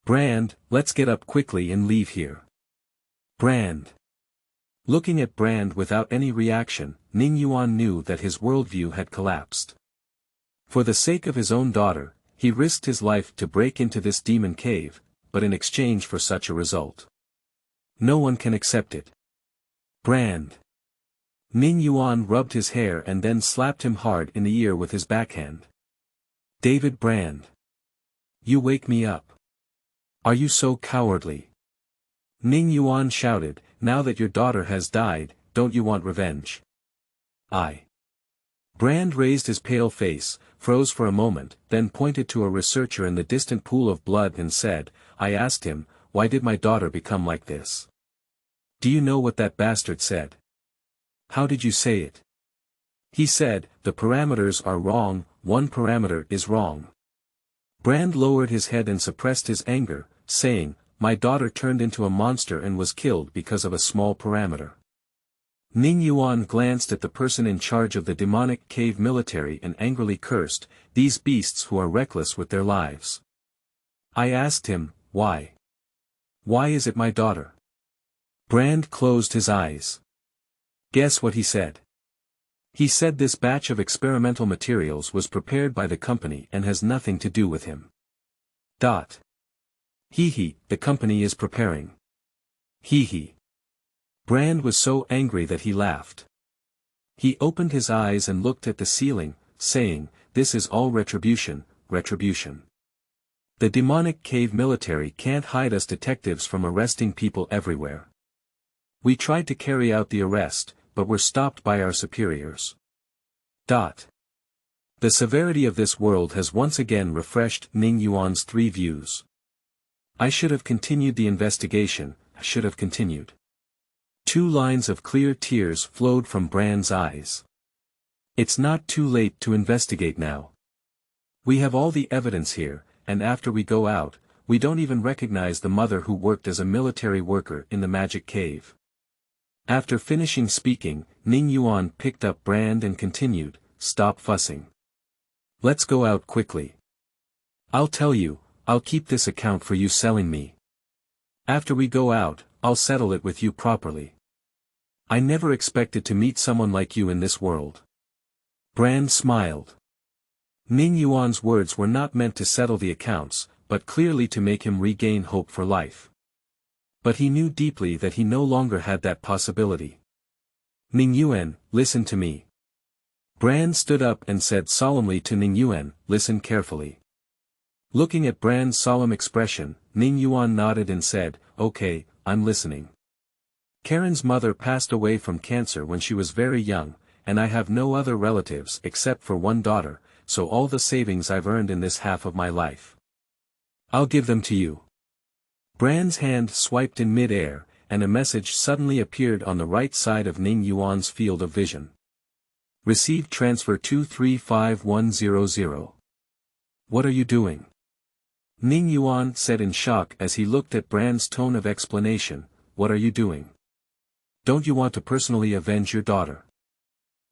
Brand, let's get up quickly and leave here. Brand. Looking at Brand without any reaction, Ning Yuan knew that his worldview had collapsed. For the sake of his own daughter, he risked his life to break into this demon cave, but in exchange for such a result. No one can accept it. Brand. Ning Yuan rubbed his hair and then slapped him hard in the ear with his backhand. David Brand. You wake me up. Are you so cowardly? Ning Yuan shouted, now that your daughter has died, don't you want revenge? Brand raised his pale face, froze for a moment, then pointed to a researcher in the distant pool of blood and said, I asked him, why did my daughter become like this? Do you know what that bastard said? How did you say it? He said, the parameters are wrong, one parameter is wrong. Brand lowered his head and suppressed his anger, saying, my daughter turned into a monster and was killed because of a small parameter. Ning Yuan glanced at the person in charge of the demonic cave military and angrily cursed, these beasts who are reckless with their lives. I asked him, why? Why is it my daughter? Brand closed his eyes. Guess what he said? He said this batch of experimental materials was prepared by the company and has nothing to do with him. Hee, the company is preparing. Hee. Brand was so angry that he laughed. He opened his eyes and looked at the ceiling, saying, this is all retribution, retribution. The demonic cave military can't hide us detectives from arresting people everywhere. We tried to carry out the arrest, but were stopped by our superiors. The severity of this world has once again refreshed Ning Yuan's three views. I should have continued the investigation, I should have continued. 2 lines of clear tears flowed from Brand's eyes. It's not too late to investigate now. We have all the evidence here, and after we go out, we don't even recognize the mother who worked as a military worker in the magic cave. After finishing speaking, Ning Yuan picked up Brand and continued, stop fussing. Let's go out quickly. I'll tell you, I'll keep this account for you selling me. After we go out, I'll settle it with you properly. I never expected to meet someone like you in this world. Brand smiled. Ning Yuan's words were not meant to settle the accounts, but clearly to make him regain hope for life. But he knew deeply that he no longer had that possibility. Ning Yuan, listen to me. Brand stood up and said solemnly to Ning Yuan, listen carefully. Looking at Brand's solemn expression, Ning Yuan nodded and said, okay, I'm listening. Karen's mother passed away from cancer when she was very young, and I have no other relatives except for one daughter, so all the savings I've earned in this half of my life, I'll give them to you. Brand's hand swiped in mid-air, and a message suddenly appeared on the right side of Ning Yuan's field of vision. Received transfer 235100. What are you doing? Ning Yuan said in shock as he looked at Brand's tone of explanation, what are you doing? Don't you want to personally avenge your daughter?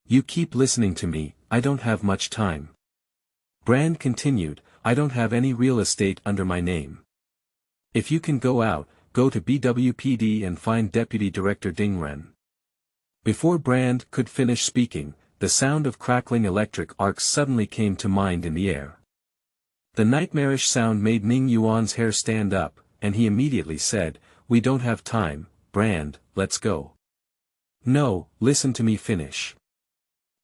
You keep listening to me, I don't have much time. Brand continued, I don't have any real estate under my name. If you can go out, go to BWPD and find Deputy Director Ding Ren. Before Brand could finish speaking, the sound of crackling electric arcs suddenly came to mind in the air. The nightmarish sound made Ning Yuan's hair stand up, and he immediately said, we don't have time, Brand, let's go. No, listen to me finish.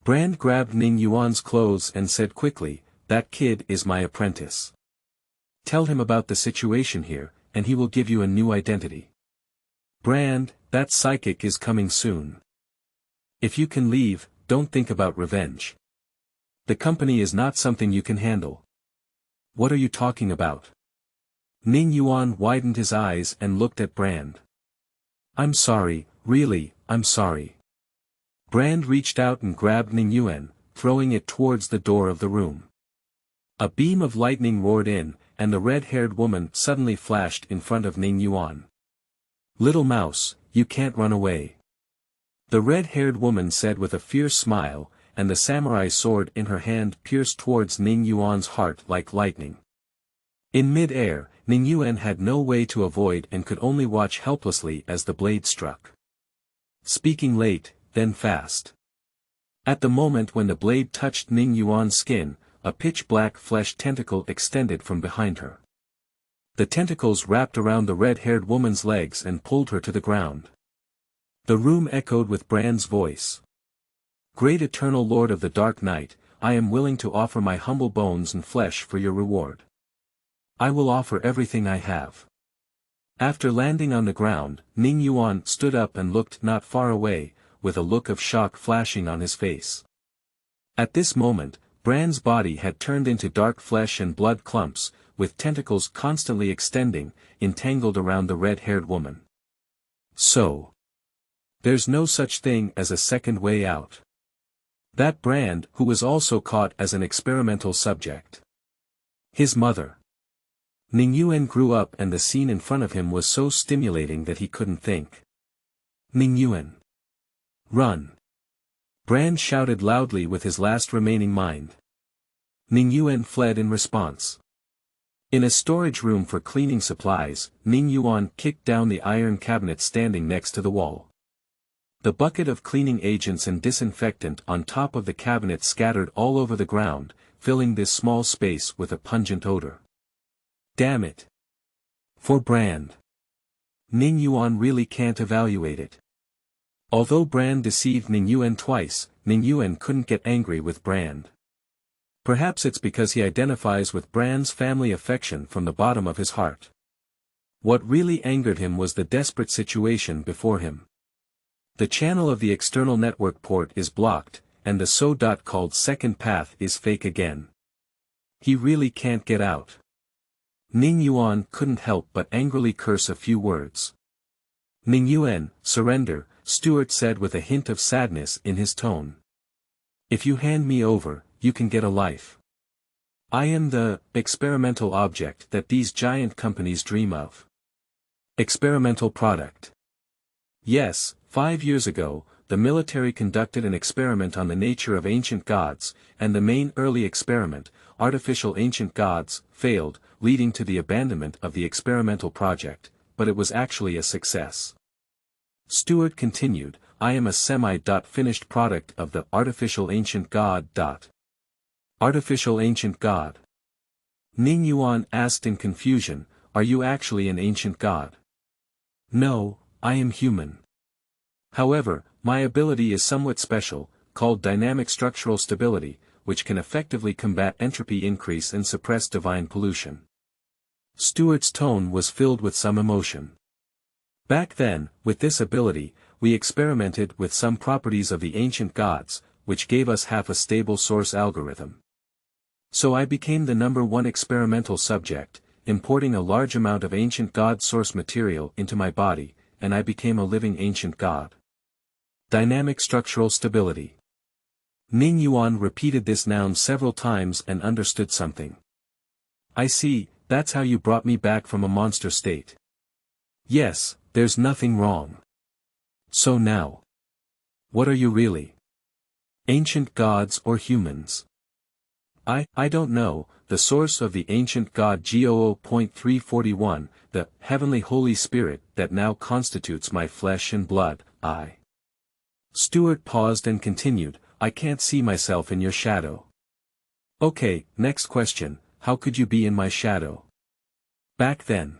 Brand grabbed Ning Yuan's clothes and said quickly, that kid is my apprentice. Tell him about the situation here, and he will give you a new identity. Brand, that psychic is coming soon. If you can leave, don't think about revenge. The company is not something you can handle. What are you talking about? Ning Yuan widened his eyes and looked at Brand. I'm sorry, really, I'm sorry. Brand reached out and grabbed Ning Yuan, throwing it towards the door of the room. A beam of lightning roared in, and the red-haired woman suddenly flashed in front of Ning Yuan. Little mouse, you can't run away. The red-haired woman said with a fierce smile, and the samurai sword in her hand pierced towards Ning Yuan's heart like lightning. In mid-air, Ning Yuan had no way to avoid and could only watch helplessly as the blade struck. Speaking late, then fast. At the moment when the blade touched Ning Yuan's skin, a pitch-black flesh tentacle extended from behind her. The tentacles wrapped around the red-haired woman's legs and pulled her to the ground. The room echoed with Brand's voice. Great eternal Lord of the Dark Night, I am willing to offer my humble bones and flesh for your reward. I will offer everything I have. After landing on the ground, Ning Yuan stood up and looked not far away, with a look of shock flashing on his face. At this moment, Brand's body had turned into dark flesh and blood clumps, with tentacles constantly extending, entangled around the red-haired woman. So, there's no such thing as a second way out. That Brand, who was also caught as an experimental subject. His mother. Ning Yuan grew up and the scene in front of him was so stimulating that he couldn't think. Ning Yuan. Run! Brand shouted loudly with his last remaining mind. Ning Yuan fled in response. In a storage room for cleaning supplies, Ning Yuan kicked down the iron cabinet standing next to the wall. The bucket of cleaning agents and disinfectant on top of the cabinet scattered all over the ground, filling this small space with a pungent odor. Damn it! For Brand. Ning Yuan really can't evaluate it. Although Brand deceived Ning Yuan twice, Ning Yuan couldn't get angry with Brand. Perhaps it's because he identifies with Brand's family affection from the bottom of his heart. What really angered him was the desperate situation before him. The channel of the external network port is blocked, and the so-called second path is fake again. He really can't get out. Ning Yuan couldn't help but angrily curse a few words. Ning Yuan, surrender, Stuart said with a hint of sadness in his tone. If you hand me over, you can get a life. I am the experimental object that these giant companies dream of. Experimental product. Yes, 5 years ago, the military conducted an experiment on the nature of ancient gods, and the main early experiment, artificial ancient gods, failed, leading to the abandonment of the experimental project, but it was actually a success. Stuart continued, I am a semi-finished product of the artificial ancient god. Artificial ancient god. Ning Yuan asked in confusion, are you actually an ancient god? No, I am human. However, my ability is somewhat special, called dynamic structural stability, which can effectively combat entropy increase and suppress divine pollution. Stuart's tone was filled with some emotion. Back then, with this ability, we experimented with some properties of the ancient gods, which gave us half a stable source algorithm. So I became the #1 experimental subject, importing a large amount of ancient god source material into my body, and I became a living ancient god. Dynamic structural stability. Ning Yuan repeated this noun several times and understood something. I see, that's how you brought me back from a monster state. Yes, there's nothing wrong. So now. What are you really? Ancient gods or humans? I don't know, the source of the ancient god G00.341, the heavenly Holy Spirit that now constitutes my flesh and blood, I. Stuart paused and continued, I can't see myself in your shadow. Okay, next question, how could you be in my shadow? Back then.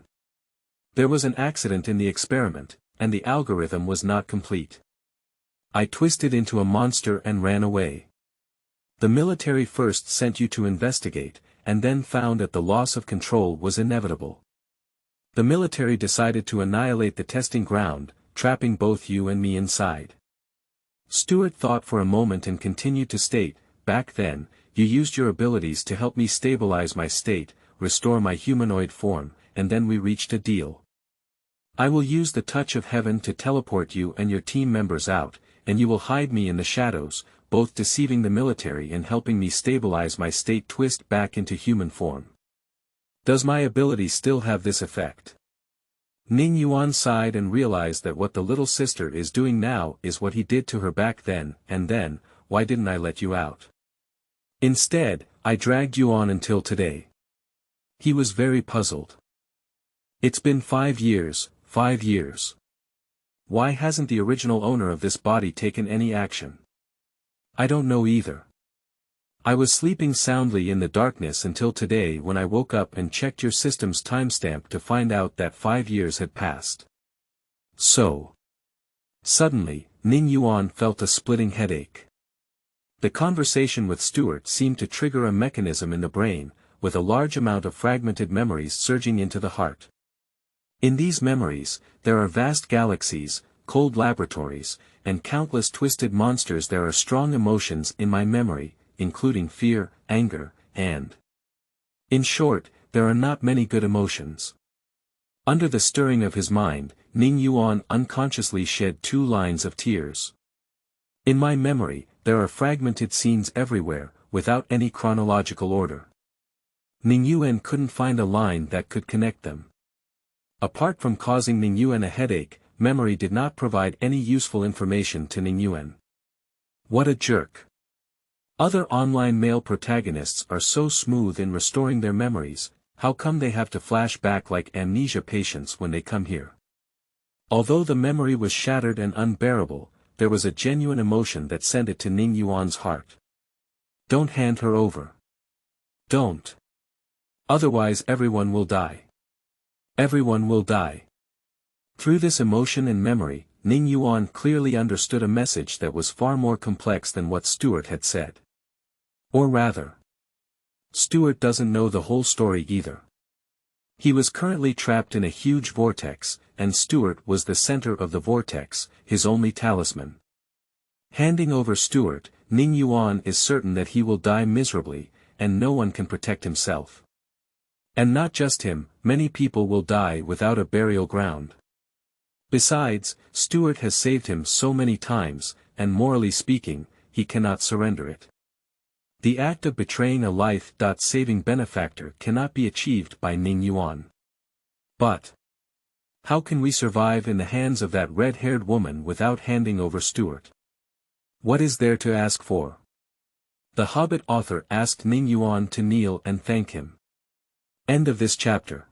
There was an accident in the experiment, and the algorithm was not complete. I twisted into a monster and ran away. The military first sent you to investigate, and then found that the loss of control was inevitable. The military decided to annihilate the testing ground, trapping both you and me inside. Stuart thought for a moment and continued to state, back then, you used your abilities to help me stabilize my state, restore my humanoid form, and then we reached a deal. I will use the touch of heaven to teleport you and your team members out, and you will hide me in the shadows, both deceiving the military and helping me stabilize my state twist back into human form. Does my ability still have this effect? Ning Yuan sighed and realized that what the little sister is doing now is what he did to her back then, and then, why didn't I let you out? Instead, I dragged you on until today. He was very puzzled. It's been 5 years, 5 years. Why hasn't the original owner of this body taken any action? I don't know either. I was sleeping soundly in the darkness until today when I woke up and checked your system's timestamp to find out that 5 years had passed. So. Suddenly, Ning Yuan felt a splitting headache. The conversation with Stuart seemed to trigger a mechanism in the brain, with a large amount of fragmented memories surging into the heart. In these memories, there are vast galaxies, cold laboratories, and countless twisted monsters. There are strong emotions in my memory, including fear, anger, and... In short, there are not many good emotions. Under the stirring of his mind, Ning Yuan unconsciously shed 2 lines of tears. In my memory, there are fragmented scenes everywhere, without any chronological order. Ning Yuan couldn't find a line that could connect them. Apart from causing Ning Yuan a headache, memory did not provide any useful information to Ning Yuan. What a jerk. Other online male protagonists are so smooth in restoring their memories, how come they have to flash back like amnesia patients when they come here? Although the memory was shattered and unbearable, there was a genuine emotion that sent it to Ning Yuan's heart. Don't hand her over. Don't. Otherwise everyone will die. Everyone will die. Through this emotion and memory, Ning Yuan clearly understood a message that was far more complex than what Stuart had said. Or rather, Stuart doesn't know the whole story either. He was currently trapped in a huge vortex, and Stuart was the center of the vortex, his only talisman. Handing over Stuart, Ning Yuan is certain that he will die miserably, and no one can protect himself. And not just him, many people will die without a burial ground. Besides, Stuart has saved him so many times, and morally speaking, he cannot surrender it. The act of betraying a life-saving benefactor cannot be achieved by Ning Yuan. But how can we survive in the hands of that red-haired woman without handing over Stuart? What is there to ask for? The Hobbit author asked Ning Yuan to kneel and thank him. End of this chapter.